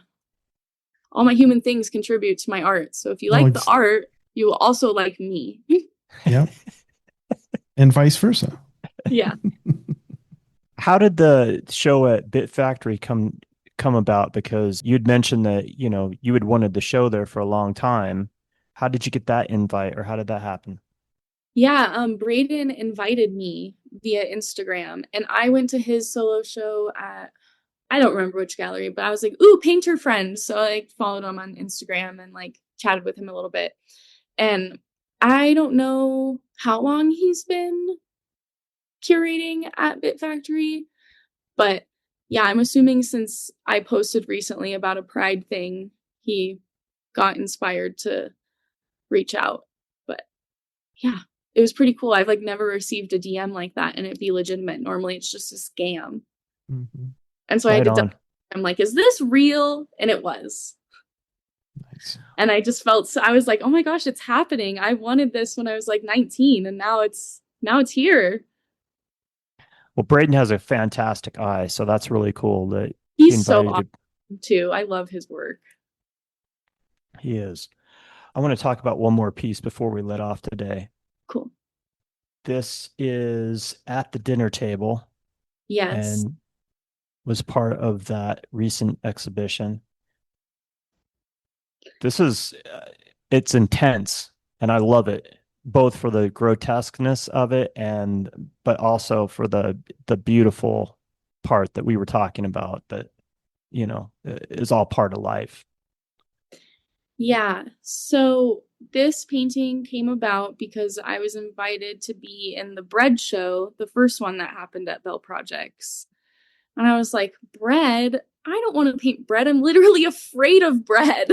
All my human things contribute to my art. So if you like the art, you will also like me. Yeah. And vice versa. Yeah. How did the show at Bit Factory come about? Because you'd mentioned that, you had wanted the show there for a long time. How did you get that invite, or how did that happen? Yeah, Braden invited me via Instagram, and I went to his solo show at, I don't remember which gallery, but I was like, ooh, painter friend. So I like followed him on Instagram and like chatted with him a little bit. And I don't know how long he's been curating at Bit Factory, but yeah, I'm assuming since I posted recently about a Pride thing, he got inspired to reach out. But yeah, it was pretty cool. I've like never received a DM like that and it be legitimate. Normally it's just a scam. And so I had to I'm like, is this real? And it was. Nice. And I just felt, I was like, oh my gosh, it's happening. I wanted this when I was like 19, and now it's here. Well, Braden has a fantastic eye, so that's really cool that he's so awesome too. I love his work. He is. I want to talk about one more piece before we let off today. Cool. This is At the Dinner Table. Yes. And was part of that recent exhibition. This is, it's intense, and I love it, both for the grotesqueness of it but also for the beautiful part that we were talking about that, is all part of life. Yeah. So this painting came about because I was invited to be in the bread show, the first one that happened at Bell Projects. And I was like, bread? I don't want to paint bread. I'm literally afraid of bread.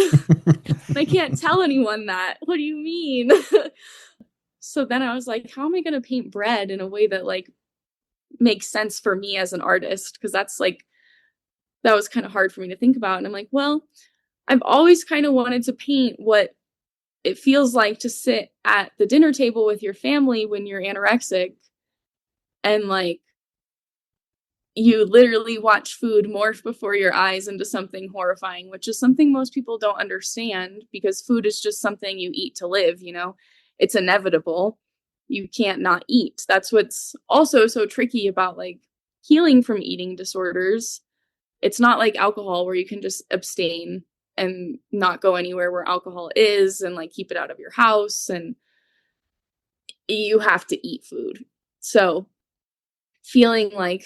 I can't tell anyone that. What do you mean? So then I was like, how am I going to paint bread in a way that like makes sense for me as an artist? Because that was kind of hard for me to think about. And I'm like, well, I've always kind of wanted to paint what it feels like to sit at the dinner table with your family when you're anorexic, and like you literally watch food morph before your eyes into something horrifying, which is something most people don't understand, because food is just something you eat to live, it's inevitable. You can't not eat. That's what's also so tricky about like healing from eating disorders. It's not like alcohol where you can just abstain and not go anywhere where alcohol is and like keep it out of your house, and you have to eat food. So feeling like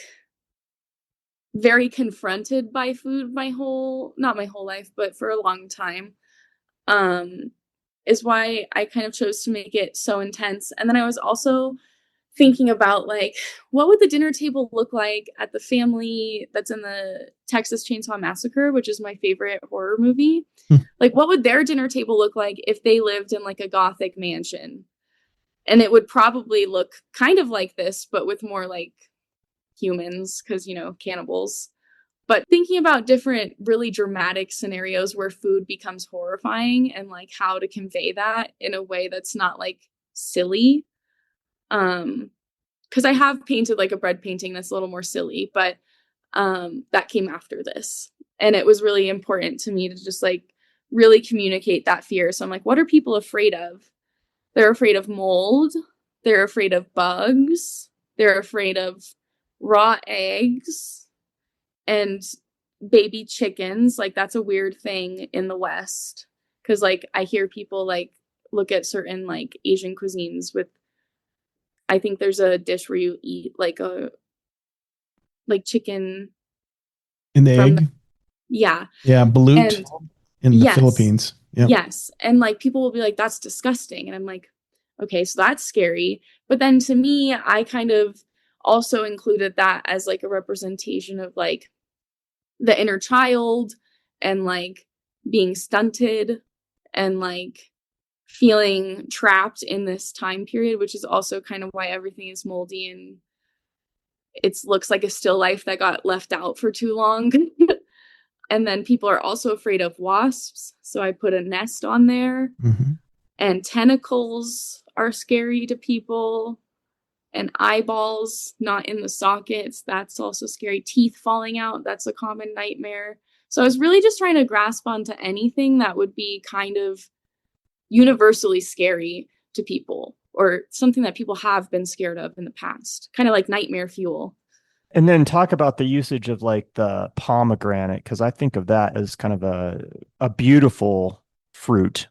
very confronted by food not my whole life, but for a long time, is why I kind of chose to make it so intense. And then I was also thinking about like, what would the dinner table look like at the family that's in the Texas Chainsaw Massacre, which is my favorite horror movie. Like, what would their dinner table look like if they lived in like a Gothic mansion? And it would probably look kind of like this, but with more like humans, because, cannibals. But thinking about different really dramatic scenarios where food becomes horrifying and like how to convey that in a way that's not like silly. Because I have painted like a bread painting that's a little more silly, but that came after this. And it was really important to me to just like really communicate that fear. So I'm like, what are people afraid of? They're afraid of mold. They're afraid of bugs. They're afraid of raw eggs and baby chickens. Like, that's a weird thing in the West. Because like I hear people like look at certain like Asian cuisines with, I think there's a dish where you eat like chicken in the egg. Yeah, balut in the Philippines. Yep. Yes, and like people will be like, that's disgusting, and I'm like, okay, so that's scary. But then to me, I kind of also included that as like a representation of like the inner child and like being stunted and like feeling trapped in this time period, which is also kind of why everything is moldy and it looks like a still life that got left out for too long. And then people are also afraid of wasps, so I put a nest on there. Mm-hmm. And tentacles are scary to people, and eyeballs not in the sockets, that's also scary. Teeth falling out, that's a common nightmare. So I was really just trying to grasp onto anything that would be kind of universally scary to people, or something that people have been scared of in the past, kind of like nightmare fuel. And then talk about the usage of like the pomegranate, because I think of that as kind of a beautiful fruit,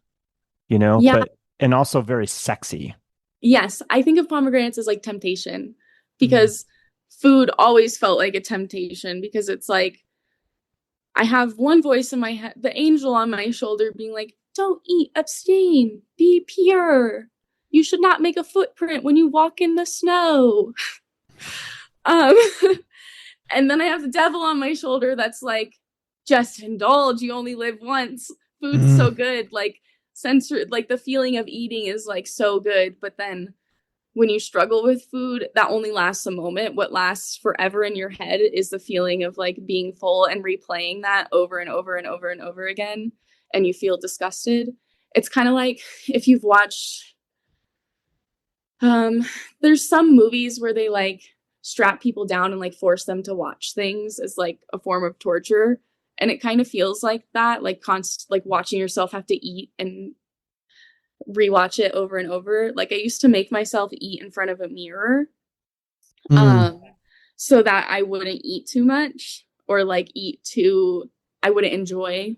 you know, Yeah. but and also very sexy. Yes, I think of pomegranates as like temptation, because food always felt like a temptation, because it's like I have one voice in my head, the angel on my shoulder being like, don't eat, abstain, be pure. You should not make a footprint when you walk in the snow. um, and then I have the devil on my shoulder that's like, just indulge, you only live once. Food's so good. Like, like the feeling of eating is like so good, but then when you struggle with food, that only lasts a moment. What lasts forever in your head is the feeling of like being full and replaying that over and over and over and over again, and you feel disgusted. It's kind of like if you've watched there's some movies where they like strap people down and like force them to watch things as like a form of torture, and it kind of feels like that, like like watching yourself have to eat and rewatch it over and over. Like I used to make myself eat in front of a mirror so that I wouldn't eat too much, or like I wouldn't enjoy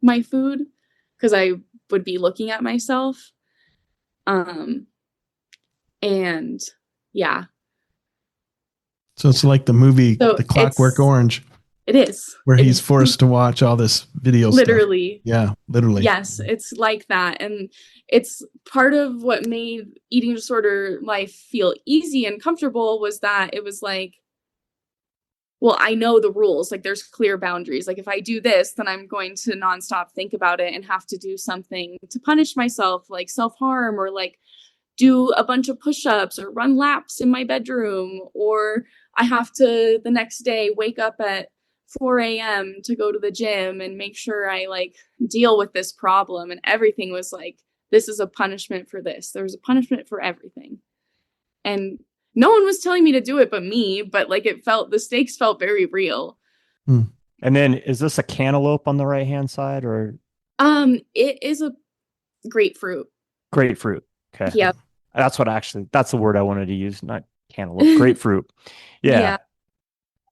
my food because I would be looking at myself. And yeah. So it's like the movie, So The Clockwork Orange. It is. Where he's forced to watch all this video literally. Stuff. Yeah, literally. Yes, it's like that. And it's part of what made eating disorder life feel easy and comfortable was that it was like, well, I know the rules. Like there's clear boundaries. Like if I do this, then I'm going to nonstop think about it and have to do something to punish myself, like self-harm, or like do a bunch of push-ups or run laps in my bedroom, or I have to the next day wake up at 4 a.m. to go to the gym and make sure I like deal with this problem. And everything was like, this is a punishment for this. There was a punishment for everything. And no one was telling me to do it but me, but like the stakes felt very real. And then is this a cantaloupe on the right hand side, or? It is a grapefruit. Grapefruit. Okay. Yeah. That's the word I wanted to use, not cantaloupe. Grapefruit. Yeah.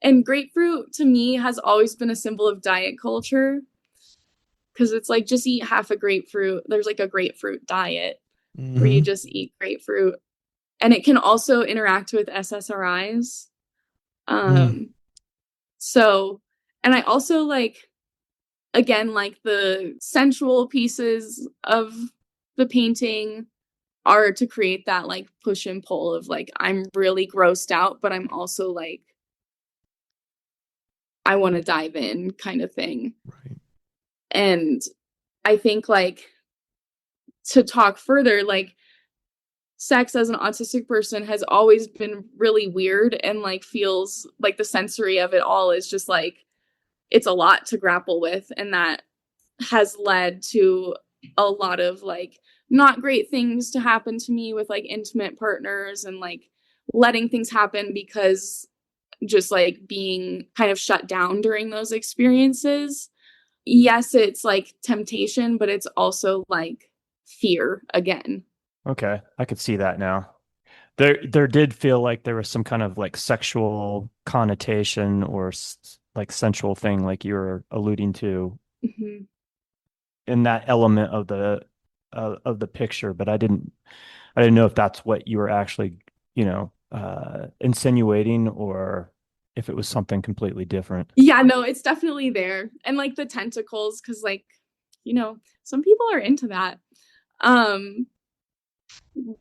And grapefruit to me has always been a symbol of diet culture, because it's like just eat half a grapefruit. There's like a grapefruit diet where you just eat grapefruit, and it can also interact with SSRIs. So, and I also like, again, like the sensual pieces of the painting are to create that like push and pull of like, I'm really grossed out, but I'm also like, I want to dive in kind of thing. Right. And I think like to talk further, like sex as an autistic person has always been really weird, and like feels like the sensory of it all is just like, it's a lot to grapple with. And that has led to a lot of like not great things to happen to me with like intimate partners, and like letting things happen because just like being kind of shut down during those experiences. Yes, it's like temptation, but it's also like fear again. Okay. I could see that now. There did feel like there was some kind of like sexual connotation or like sensual thing, like you were alluding to in that element of the picture, but I didn't know if that's what you were actually, insinuating, or if it was something completely different. Yeah, no, it's definitely there. And like the tentacles, because like, some people are into that.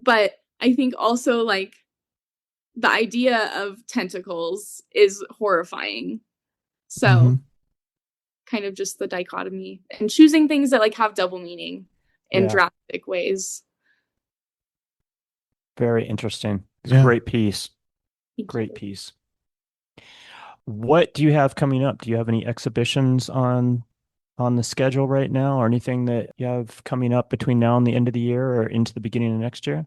But I think also like the idea of tentacles is horrifying. So kind of just the dichotomy and choosing things that like have double meaning in Yeah. drastic ways. Very interesting. Yeah. Great piece. Thank Great you. piece. What do you have coming up? Do you have any exhibitions on the schedule right now, or anything that you have coming up between now and the end of the year or into the beginning of next year?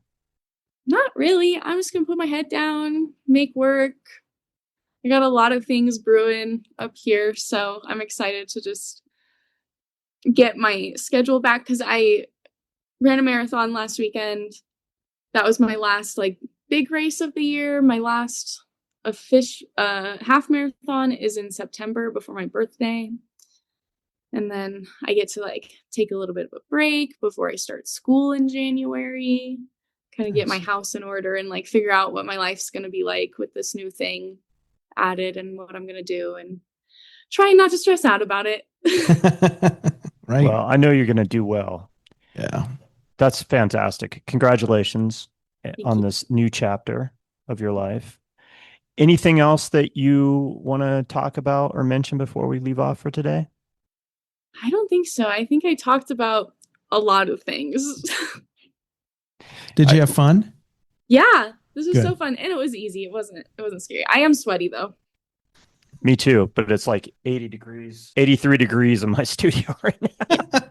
Not really. I'm just gonna put my head down, make work. I got a lot of things brewing up here, so I'm excited to just get my schedule back because I ran a marathon last weekend. That was my last like big race of the year. My last half marathon is in September before my birthday. And then I get to like take a little bit of a break before I start school in January, kind of get my house in order and like figure out what my life's going to be like with this new thing added and what I'm going to do, and trying not to stress out about it. Right. Well, I know you're going to do well. Yeah. That's fantastic. Congratulations on you. this new chapter of your life. Anything else that you want to talk about or mention before we leave off for today? I don't think so. I think I talked about a lot of things. Did you have fun? Yeah, this was Good. so fun, and it was easy. It wasn't scary. I am sweaty though. Me too, but it's like 80 degrees, 83 degrees in my studio right now.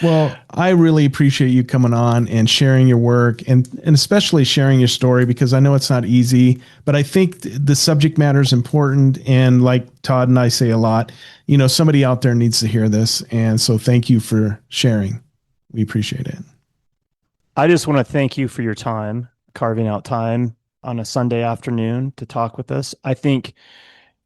Well, I really appreciate you coming on and sharing your work and especially sharing your story, because I know it's not easy, but I think the subject matter is important. And like Todd and I say a lot, you know, somebody out there needs to hear this. And so thank you for sharing. We appreciate it. I just want to thank you for your time, carving out time on a Sunday afternoon to talk with us. I think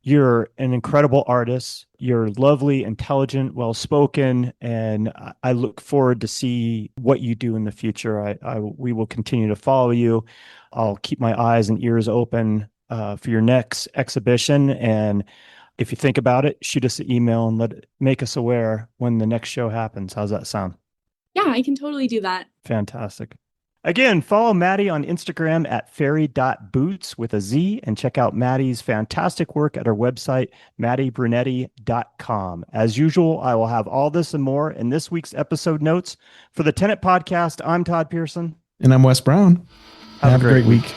you're an incredible artist. You're lovely, intelligent, well-spoken, and I look forward to see what you do in the future. We will continue to follow you. I'll keep my eyes and ears open for your next exhibition. And if you think about it, shoot us an email and make us aware when the next show happens. How's that sound? Yeah, I can totally do that. Fantastic. Again, follow Madi on Instagram at fairy.boots with a Z, and check out Madi's fantastic work at her website, madibrunetti.com. As usual, I will have all this and more in this week's episode notes. For the Tenet Podcast, I'm Todd Pearson. And I'm Wes Brown. Have a great week.